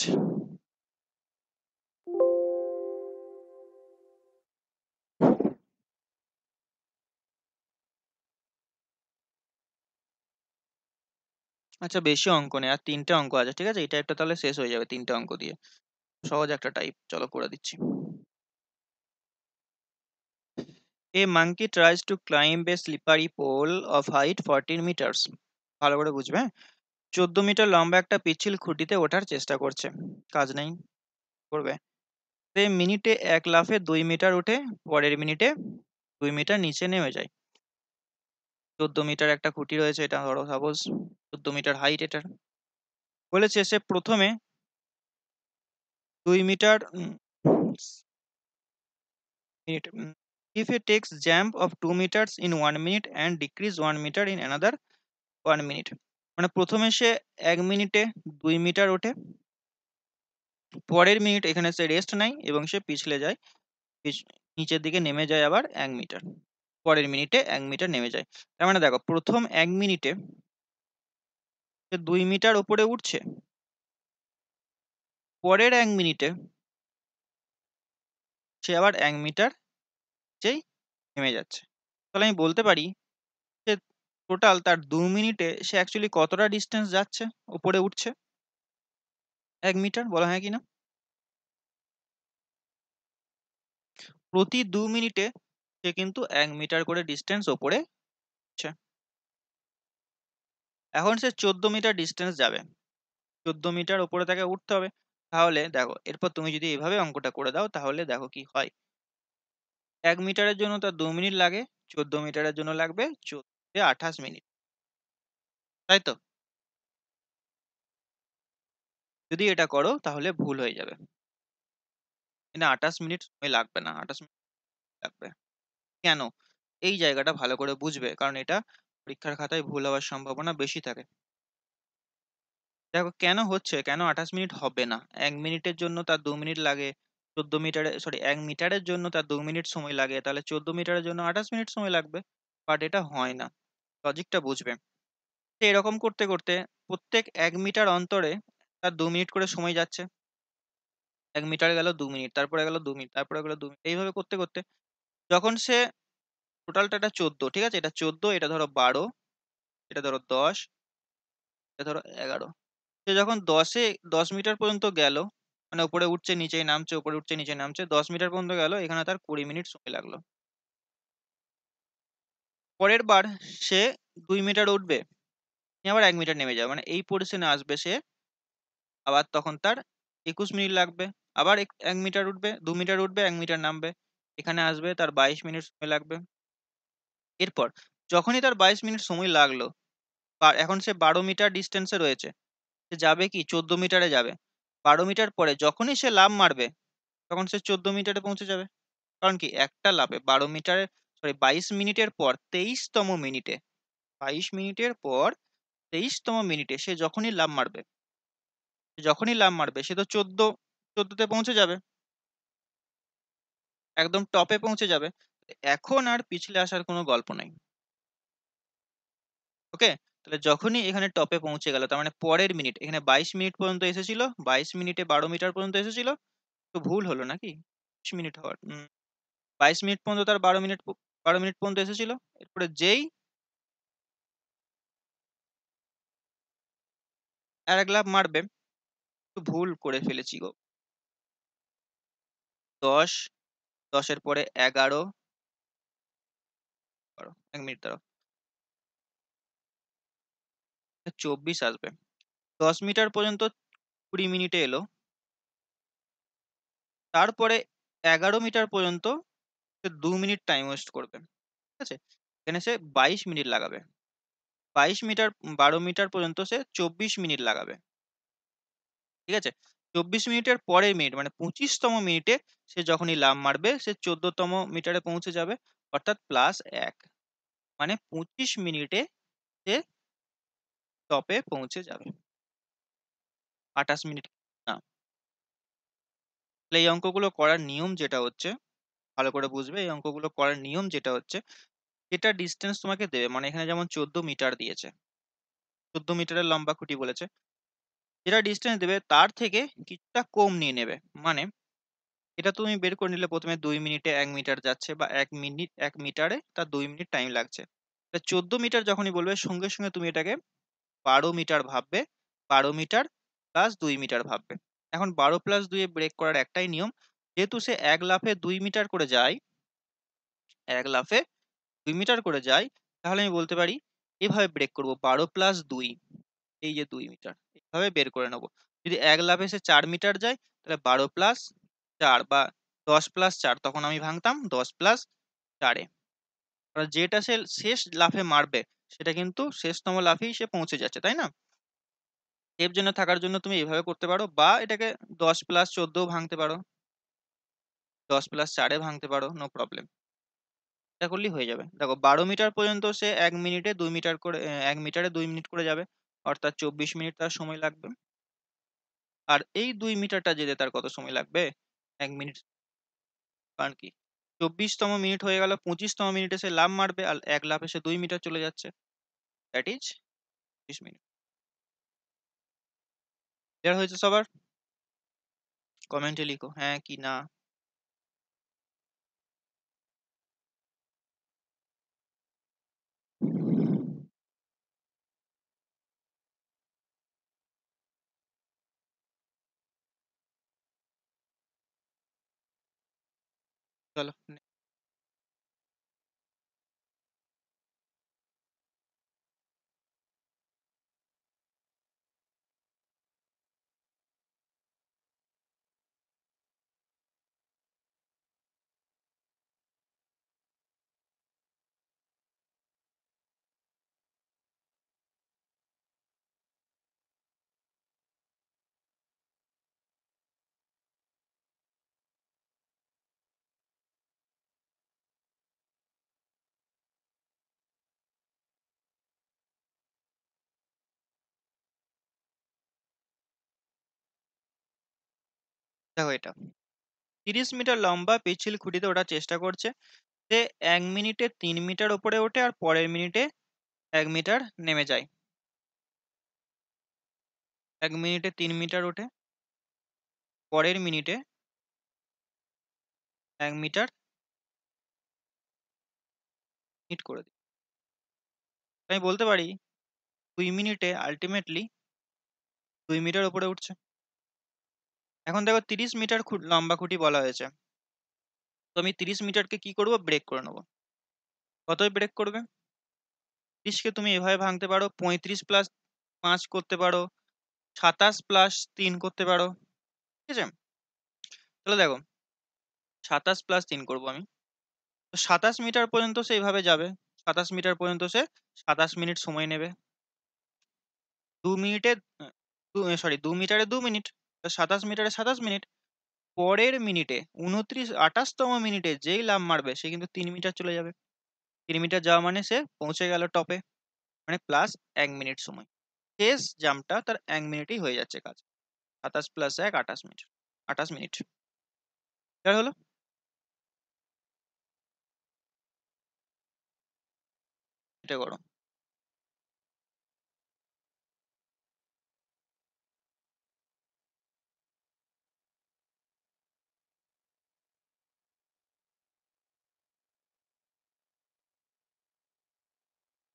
আচ্ছা, বেশি অঙ্ক নেই, আর ৩ টে অঙ্ক আছে, ঠিক আছে? এই টাইপটা তাহলে শেষ হয়ে যাবে ৩ টে অঙ্ক দিয়ে। সহজ একটা টাইপ, চলো করে দিচ্ছি। A monkey tries to climb a slippery pole of height 14 meters. ভালো করে বুঝবে, হ্যাঁ? ১৪ মিটার লম্বা একটা পিচ্ছিল খুঁটিতে ওঠার চেষ্টা করছে। কাজ নেই, করবে। সে মিনিটে ১ লাফে ২ মিটার উঠে পরের মিনিটে ২ মিটার নিচে নেমে যায়। ১৪ মিটার একটা খুঁটি রয়েছে, এটা ধরো সাপোজ ১৪ মিটার হাইট এটার। বলেছে সে প্রথমে ২ metre minute. If he takes jump of 2 meters in 1 minute and decrease 1 meter in another 1 minute. মানে প্রথমে সে ১ মিনিটে ২ মিটার ওঠে, পরের মিনিট এখানে সে রেস্ট নেয় এবং সে পিছলে যায়, নিচের দিকে নেমে যায় আবার ১ মিটার। পরের মিনিটে ১ মিটার নেমে যায়। তার মানে দেখো, প্রথম ১ মিনিটে সে ২ মিটার ওপরে উঠছে, পরের ১ মিনিটে সে আবার ১ মিটার যেই নেমে যাচ্ছে। তাহলে আমি বলতে পারি যে টোটাল তার ২ মিনিটে সে অ্যাকচুয়ালি কতটা ডিসটেন্স যাচ্ছে, উপরে উঠছে? ১ মিটার, বলা হয় কিনা? প্রতি ২ মিনিটে সে কিন্তু ১ মিটার করে ডিসটেন্স ওপরে উঠছে। এখন সে ১৪ মিটার ডিসটেন্স যাবে। ১৪ মিটার ওপরে তাকে উঠতে হবে। তাহলে দেখো, এরপর তুমি যদি এভাবে অঙ্কটা করে দাও তাহলে দেখো কি হয়। ১ মিটারের জন্য তার ২ মিনিট লাগে, ১৪ মিটারের জন্য লাগবে ২৮ মিনিট। তাই তো? যদি এটা করো তাহলে ভুল হয়ে যাবে। এখানে ২৮ মিনিট সময় লাগবে না, ২৮ মিনিট লাগবে। কেন? এই জায়গাটা ভালো করে বুঝবে, কারণ এটা পরীক্ষার খাতায় ভুল হওয়ার সম্ভাবনা বেশি থাকে। দেখো কেন হচ্ছে, কেন ২৮ মিনিট হবে না? ১ মিনিটের জন্য তার ২ মিনিট লাগে, ১৪ মিটারে সরি ১ মিটারের জন্য তার ২ মিনিট সময় লাগে, তাহলে ১৪ মিটারের জন্য ২৮ মিনিট সময় লাগবে। বাট এটা হয় না। লজিকটা বুঝবে। তো এরকম করতে, করতে প্রত্যেক ১ মিটার অন্তরে তার ২ মিনিট করে সময় যাচ্ছে। ১ মিটার গেল ২ মিনিট, তারপরে গেল ২ মিনিট, তারপরে গেল ২ মিনিট। এইভাবে করতে, করতে যখন সে টোটালটা এটা ১৪, ঠিক আছে? এটা ১৪, এটা ধরো ১২, এটা ধরো ১০, এটা ধরো ১১। সে যখন ১০ মিটার পর্যন্ত গেল, মানে উপরে উঠছে নিচে নামছে, উপরে উঠছে নিচে নামছে, ১০ মিটার পর্যন্ত গেল, এখানে তার ২০ মিনিট সময় লাগলো। পরের বার সে ২ মিটার উঠবে, নিয়ে আবার ১ মিটার নেমে যাবে, মানে এই পজিশনে আসবে সে, আবার তখন তার ২১ মিনিট লাগবে। আবার ১ মিটার উঠবে, ২ মিটার উঠবে, ১ মিটার নামবে, এখানে আসবে, তার ২২ মিনিট সময় লাগবে। এরপর যখনই তার ২২ মিনিট সময় লাগলো, এখন সে ১২ মিটার ডিস্টেন্সে রয়েছে, সে যাবে কি ১৪ মিটারে যাবে। ১২ মিটার পরে যখনই সে লাফ মারবে, তখন সে ১৪ মিটারে পৌঁছে যাবে। কারণ কি, একটা লাফে ১২ মিটারে, সরি ২২ মিনিটের পর ২৩তম মিনিটে, ২২ মিনিটের পর ২৩তম মিনিটে সে যখনই লাফ মারবে সে তো ১৪ তে পৌঁছে যাবে, একদম টপে পৌঁছে যাবে। এখন আর পিছলে আসার কোনো গল্প নাই। ওকে? তাহলে যখনই এখানে টপে পৌঁছে গেল, তার মানে পরের মিনিট, এখানে ২২ মিনিট পর্যন্ত এসেছিল, ২২ মিনিটে ১২ মিটার পর্যন্ত এসেছিল। তো ভুল হলো নাকি? ২০ মিনিট হওয়ার ২২ মিনিট পর্যন্ত তার ১২ মিনিট পর্যন্ত এসেছিল। এরপরে যেই আরেক লাফ মারবে, একটু ভুল করে ফেলেছি গো। ১০, ১০ এর পরে ১১, ১ মিনিট দাঁড়াও, ২৪ আসবে। ১০ মিটার পর্যন্ত ২০ মিনিটে এলো। তারপরে ১১ মিটার পর্যন্ত সে ২ মিনিট টাইম ওয়েস্ট করবে। ঠিক আছে? এখানে সে ২২ মিনিট লাগাবে। ২২ মিটার ১২ মিটার পর্যন্ত সে ২৪ মিনিট লাগাবে। ঠিক আছে? ২৪ মিনিটের পরের মিনিট মানে ২৫তম মিনিটে সে যখনই লাফ মারবে সে ১৪তম মিটারে পৌঁছে যাবে। অর্থাৎ +১ মানে ২৫ মিনিটে সে টপে পৌঁছে যাবে। ২৮ মিনিট না। তাহলে এই অঙ্কগুলো করার নিয়ম যেটা হচ্ছে, ভালো করে বুঝবে এই অঙ্কগুলো করার নিয়ম যেটা হচ্ছে, যেটা ডিসট্যান্স তোমাকে দেবে মানে এখানে যেমন ১৪ মিটার দিয়েছে। ১৪ মিটারের লম্বা খুঁটি বলেছে। যেটা ডিসট্যান্স দেবে তার থেকে কিছুটা কম নিয়ে নেবে। মানে এটা তুমি বের করে নিলে ১ম এ ২ মিনিটে ১ মিটার যাচ্ছে বা ১ মিটারে তার ২ মিনিট টাইম লাগছে। তা ১৪ মিটার যখনই বলবে সঙ্গে, সঙ্গে তুমি এটাকে ১২ মিটার ভাববে। ১২ মিটার প্লাস ২ মিটার ভাববে। এখন ১২ প্লাস ২ এ ব্রেক করার একটাই নিয়ম। যেহেতু সে ১ লাফে ২ মিটার করে যায়, ১ লাফে ২ মিটার করে যায়, তাহলে আমি বলতে পারি এভাবে ব্রেক করব ১২ প্লাস ২ এই যে ২ মিটার এভাবে বের করে নেব। যদি ১ লাফে সে ৪ মিটার যায় তাহলে ১২ প্লাস ৪ বা ১০ প্লাস ৪ তখন আমি ভাঙতাম ১০ প্লাস ৪ এ। এবার যেটা সে শেষ লাফে মারবে সেটা কিন্তু শেষতম লাফেই সে পৌঁছে যাচ্ছে, তাই না? সেফ জোনে থাকার জন্য তুমি এভাবে করতে পারো বা এটাকে ১০ প্লাস ১৪ ও ভাঙতে পারো। ১০ প্লাস ৪ এ ভাঙতে পারো, নো প্রবলেম। এটা করলেই হয়ে যাবে। দেখো ১২ মিটার পর্যন্ত সে ১ মিনিটে ২ মিটার করে ১ মিটারে ২ মিনিট করে যাবে। অর্থাৎ ২৪ মিনিট তার সময় লাগবে। আর এই ২ মিটারটা যেতে তার কত সময় লাগবে? ১ মিনিট। কারণ কি ২৪তম মিনিট হয়ে গেল, ২৫তম মিনিটে সে লাফ মারবে আর ১ লাফে সে ২ মিটার চলে যাচ্ছে। That is ২০ minute. ক্লিয়ার হয়েছে সবার? কমেন্টে লিখো হ্যাঁ কি না। চলো দেখো এটা ৩০ মিটার লম্বা পিচ্ছিল খুঁটিতে ওঠার চেষ্টা করছে। সে ১ মিনিটে ৩ মিটার উপরে ওঠে আর পরের মিনিটে ১ মিটার নেমে যায়। ১ মিনিটে ৩ মিটার ওঠে, পরের মিনিটে ১ মিটার হিট করে দিই। আমি বলতে পারি ২ মিনিটে আল্টিমেটলি ২ মিটার উপরে উঠছে। এখন দেখো ৩০ মিটার লম্বা খুঁটি বলা হয়েছে। তো আমি ৩০ মিটারকে কি করব? ব্রেক করে নেব। কতই ব্রেক করবে? ৩০ কে তুমি এভাবে ভাঙতে পারো, ৩৫ প্লাস ৫ করতে পারো, ২৭ প্লাস ৩ করতে পারো। ঠিক আছে? তাহলে দেখো ২৭ প্লাস ৩ করব আমি। তো ২৭ মিটার পর্যন্ত সে এভাবে যাবে। ২৭ মিটার পর্যন্ত সে ২৭ মিনিট সময় নেবে। ২ মিনিটে আ দু সরি ২ মিটারে ২ মিনিট। তো ২৭ মিটারে ২৭ মিনিট। পরের মিনিটে ২৮তম মিনিটে যেই লাফ মারবে সে কিন্তু ৩ মিটার চলে যাবে। ৩ মিটার যাওয়া মানে সে পৌঁছে গেল টপে। মানে প্লাস ১ মিনিট সময়। শেষ জাম্পটা তার ১ মিনিটেই হয়ে যাচ্ছে কাজ। ২৭ প্লাস ১ ২৮ মিনিট। ২৮ মিনিট। ক্লিয়ার হলো? এটা করো।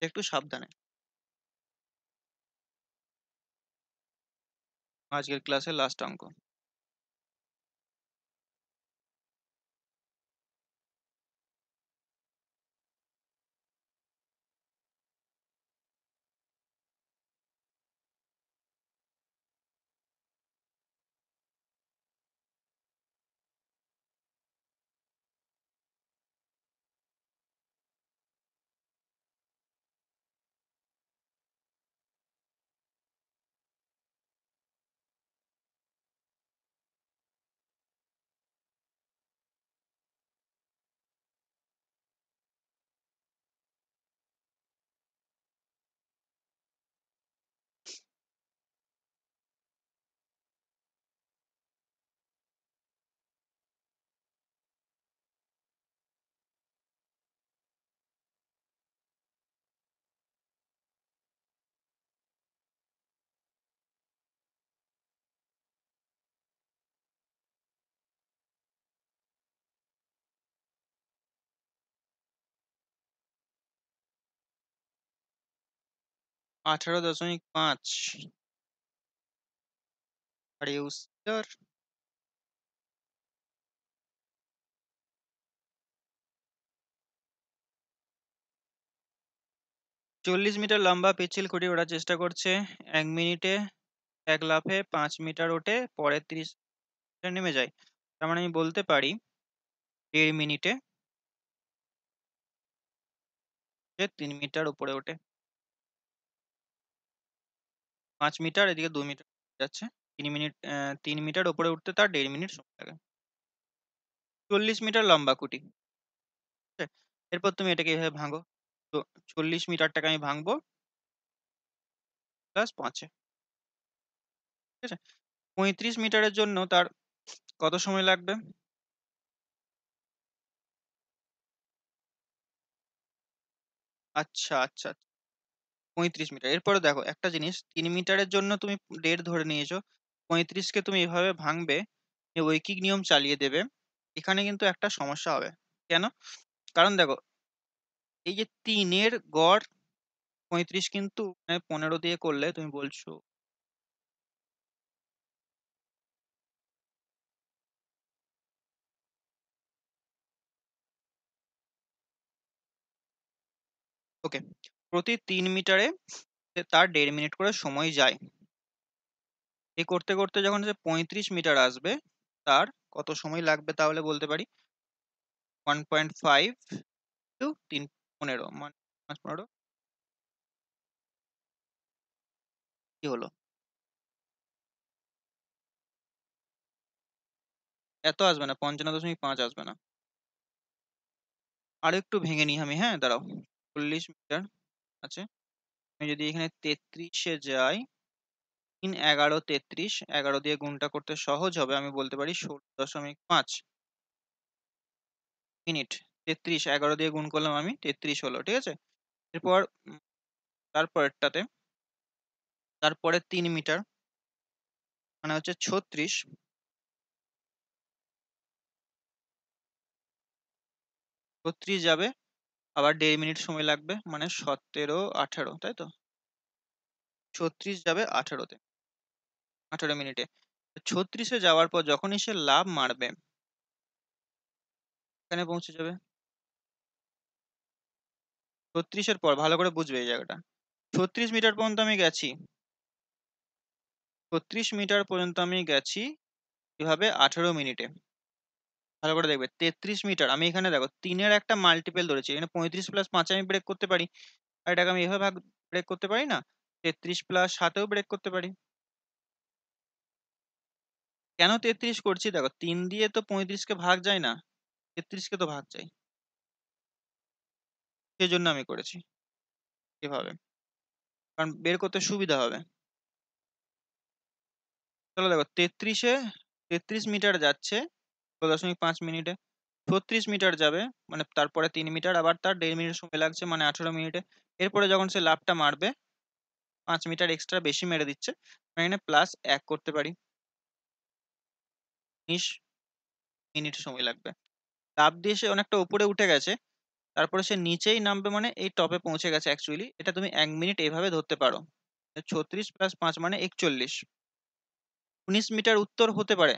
একটু সাবধানে। আজকের ক্লাসের লাস্ট অঙ্ক। 18.5। Are you sure? 40 মিটার লম্বা পিচ্ছিল খুঁটি ওঠার চেষ্টা করছে। 1 মিনিটে 1 লাফে 5 মিটার ওঠে, পরে 30 মিটার নেমে যায়। তার মানে আমি বলতে পারি 1.5 মিনিটে সে 3 মিটার উপরে ওঠে। 5 মিটার, এদিকে 2 মিটার যাচ্ছে। 3 মিটার উপরে উঠতে তার 1.5 মিনিট সময় লাগে। 40 মিটার লম্বা খুঁটি, ঠিক আছে? এরপর তুমি এটাকে এভাবে ভাঙো। তো 40 মিটারটাকে আমি ভাঙবো প্লাস 5 এ, ঠিক আছে? 35 মিটারের জন্য তার কত সময় লাগবে? আচ্ছা আচ্ছা, 35 মিটার। এরপরে দেখো একটা জিনিস, 3 মিটারের জন্য তুমি 1.5 ধরে নিয়েছো, 35 কে তুমি এভাবে ভাঙবে, ঐকিক নিয়ম চালিয়ে দেবে। এখানে কিন্তু একটা সমস্যা হবে। কেন? কারণ দেখো, এই যে 3 এর গড় 35 কিন্তু 15 দিয়ে করলে তুমি বলছো ওকে, প্রতি 3 মিটারে তার 1.5 মিনিট করে সময় যায়। এই করতে করতে যখন সে 35 মিটার আসবে, তার কত সময় লাগবে তাহলে বলতে পারি? 1.5 টু 3, 15 মানে 5, 15 কি হলো? এত আসবে না, 55.5 আসবে না। আর একটু ভেঙে নিই আমি, হ্যাঁ দাঁড়াও। 40 মিটার আছে, আমি যদি এখানে 33-এ যাই, 3, 11, 33, 11 দিয়ে গুণটা করতে সহজ হবে, আমি বলতে পারি 16.5 মিনিট। 33 11 দিয়ে গুণ করলাম আমি, 33 হলো, ঠিক আছে? এরপর তারপরেরটাতে, তারপরে 3 মিটার মানে হচ্ছে 36, 36 যাবে, আবার 1.5 মিনিট সময় লাগবে, মানে 17, 18, তাই তো? 36 যাবে 18-তে, 18 মিনিটে। 36-এ যাওয়ার পর যখনই সে লাফ মারবে, এখানে পৌঁছে যাবে। 36-এর পর ভালো করে বুঝবে এই জায়গাটা। 36 মিটার পর্যন্ত আমি গেছি, 36 মিটার পর্যন্ত আমি গেছি এভাবে 18 মিনিটে। ভালো করে দেখবে, 33 মিটার আমি এখানে দেখো 3-এর একটা মাল্টিপল ধরেছি, এখানে 35 প্লাস 5 আমি ব্রেক করতে পারি, আর এটাকে আমি এভাবে ব্রেক করতে পারি না, 33 প্লাস 7-এও ব্রেক করতে পারি। কেন 33 করছি? দেখো 3 দিয়ে তো 35 কে ভাগ যায় না, 33 কে তো ভাগ যায়, সেই জন্য আমি করেছি এভাবে, কারণ বের করতে সুবিধা হবে। চলো দেখো, 33 মিটার যাচ্ছে 16.5 মিনিটে, 36 মিটার যাবে, মানে তারপরে 3 মিটার, আবার তার 1.5 মিনিট সময় লাগছে, মানে 18 মিনিটে। এরপরে যখন সে লাফটা মারবে, 5 মিটার এক্সট্রা বেশি মেরে দিচ্ছে, আমি এখানে প্লাস 1 করতে পারি, 19 মিনিট সময় লাগবে। লাফ দিয়ে সে অনেকটা উপরে উঠে গেছে, তারপরে সে নিচেই নামবে, মানে এই টপে পৌঁছে গেছে অ্যাকচুয়ালি, এটা তুমি 1 মিনিট এইভাবে ধরতে পারো। 36 প্লাস 5 মানে 41, 19 মিটার উত্তর হতে পারে,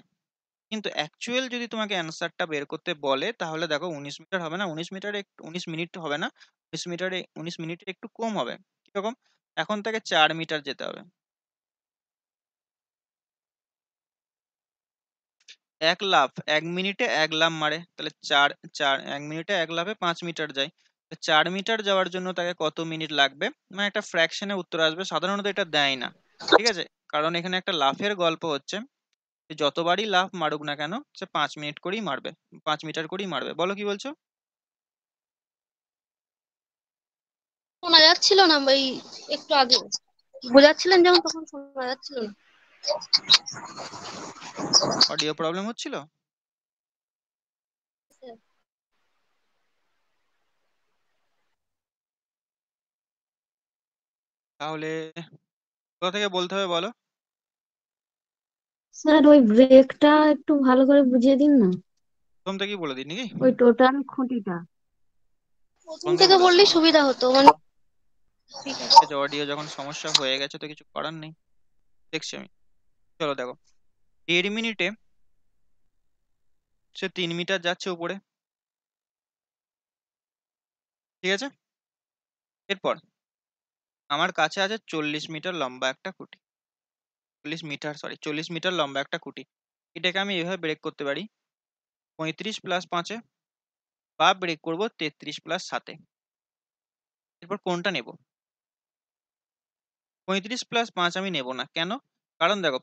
কিন্তু অ্যাকচুয়াল যদি তোমাকে অ্যান্সারটা বের করতে বলে, তাহলে দেখো 19 মিটার হবে না, 19 মিটারে 19 মিনিট হবে না, 19 মিনিটে একটু কম হবে। কিরকম? এখন তাকে 4 মিটার যেতে হবে। 1 মিনিটে 1 লাফ মারে, তাহলে 1 মিনিটে 1 লাফে 5 মিটার যায়, 4 মিটার যাওয়ার জন্য তাকে কত মিনিট লাগবে, মানে একটা ফ্র্যাকশনে উত্তর আসবে। সাধারণত এটা দেয় না, ঠিক আছে? কারণ এখানে একটা লাফের গল্প হচ্ছে, যে যতবারই লাফ মারুক না কেন, সে 5 মিনিট করেই মারবে, 5 মিটার করেই মারবে। বলো কি বলছো? শোনা যাচ্ছিল না ভাই, একটু আগে বোঝাচ্ছিলেন যখন তখন শোনা যাচ্ছিল না। অডিও প্রবলেম হচ্ছিল? তাহলে কোথা থেকে বলতে হবে বলো? স্যার ওই ব্রেকটা একটু ভালো করে বুঝিয়ে দিন না, প্রথম থেকেই বলে দিই নাকি? ওই টোটাল খুঁটিটা। প্রথম প্রথম থেকে থেকে বলে আসি। বললেই সুবিধা হতো, মানে ঠিক আছে। ঠিক আছে, অডিও যখন সমস্যা হয়ে গেছে তো কিছু করার নেই। দেখছি আমি। চলো দেখো, 1.5 মিনিটে সে 3 মিটার যাচ্ছে উপরে। ঠিক আছে, এরপর আমার কাছে আছে 40 মিটার লম্বা একটা খুঁটি। 40 মিটার লম্বা একটা খুঁটি। এটাকে আমি এভাবে ব্রেক করতে পারি, 35+5-এ, বা ব্রেক করবো 33+7-এ। এরপর কোনটা নেব? 35+5 আমি নেব না, কেন? কারণ দেখো,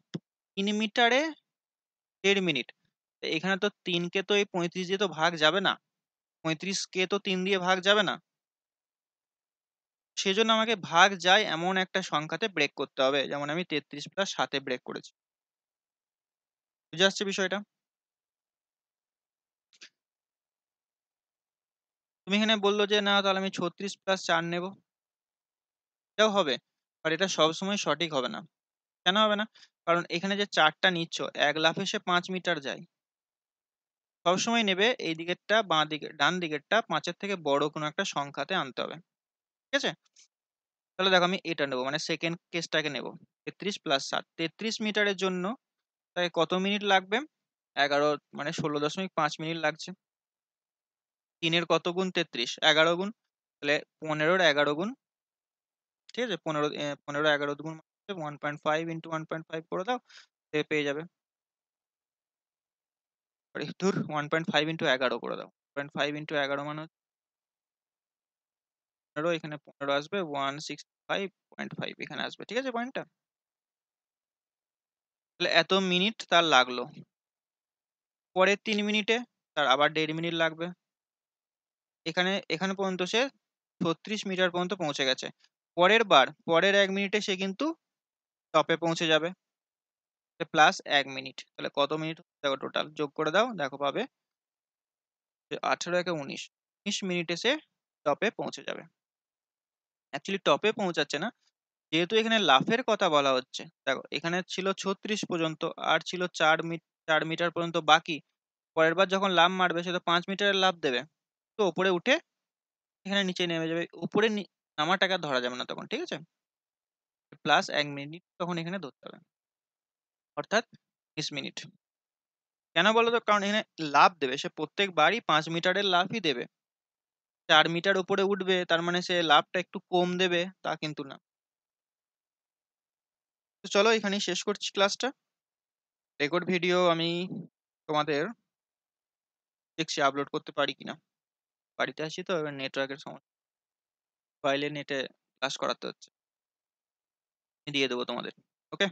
3 মিটারে 1.5 মিনিট, তো এখানে তো 3 কে তো এই 35 দিয়ে তো ভাগ যাবে না, 35 কে তো 3 দিয়ে ভাগ যাবে না। সেজন্য আমাকে ভাগ যায় এমন একটা সংখ্যাতে ব্রেক করতে হবে, যেমন আমি 33+7-এ ব্রেক করেছি। বুঝে আসছে বিষয়টা? তুমি এখানে বললো যে না, তাহলে আমি 36+4 নেব। এটাও হবে, আর এটা সবসময় সঠিক হবে না। কেন হবে না? কারণ এখানে যে 4টা নিচ্ছ, এক লাফে সে 5 মিটার যায়। সবসময় নেবে এই দিকেরটা, বাঁ দিকে ডান দিকেরটা 5-এর থেকে বড় কোনো একটা সংখ্যাতে আনতে হবে। ঠিক আছে, তাহলে দেখো আমি এটা নেবো, মানে সেকেন্ড কেসটাকে নেব। 33+7, 33 মিটারের জন্য তাই কত মিনিট লাগবে? 11, মানে 16.5 মিনিট লাগছে। 3-এর কত গুণ 33? 11 গুণ। তাহলে 15-র 11 গুণ। ঠিক আছে, 15 গুণ 1.5 ইন্টু 1.5 করে দাও, সে পেয়ে যাবে। সরি ধুর, 1.5 ইন্টু 11 করে দাও। 1.5 ইন্টু 11 মানে 15, এখানে 15 আসবে, 165.5 এখানে আসবে। ঠিক আছে পয়েন্টটা? তাহলে এত মিনিট তার লাগলো। পরের 3 মিনিটে তার আবার 1.5 মিনিট লাগবে। এখানে এখানে পর্যন্ত সে 36 মিটার পর্যন্ত পৌঁছে গেছে। পরের 1 মিনিটে সে কিন্তু টপে পৌঁছে যাবে, প্লাস 1 মিনিট। তাহলে কত মিনিট দেখো, টোটাল যোগ করে দাও, দেখো পাবে যে 18 একে 19, 19 মিনিটে সে টপে পৌঁছে যাবে। অ্যাকচুয়ালি টপে পৌঁছাচ্ছে না, যেহেতু এখানে লাফের কথা বলা হচ্ছে। দেখো এখানে ছিল 36 পর্যন্ত, আর ছিল 4 মিটার পর্যন্ত বাকি। পরের বার যখন লাফ মারবে সে তো 5 মিটারের লাফ দেবে, তো উপরে উঠে এখানে নিচে নেমে যাবে। উপরে নামাটাকে আর ধরা যাবে না তখন। ঠিক আছে, প্লাস 1 মিনিট তখন এখানে ধরতে হবে, অর্থাৎ 20 মিনিট। কেন বলো তো? কারণ এখানে লাফ দেবে, সে প্রত্যেকবারই 5 মিটারের লাফই দেবে। 4 মিটার উপরে উঠবে তার মানে সে লাফটা একটু কম দেবে, তা কিন্তু না। তো চলো এখানেই শেষ করছি ক্লাসটা। রেকর্ড ভিডিও আমি তোমাদের দেখছি আপলোড করতে পারি কিনা। বাড়িতে আছি তো, এবার নেটওয়ার্কের সমস্যা, মোবাইলে নেটে ক্লাস করাতে হচ্ছে। দিয়ে দেবো তোমাদের। ওকে।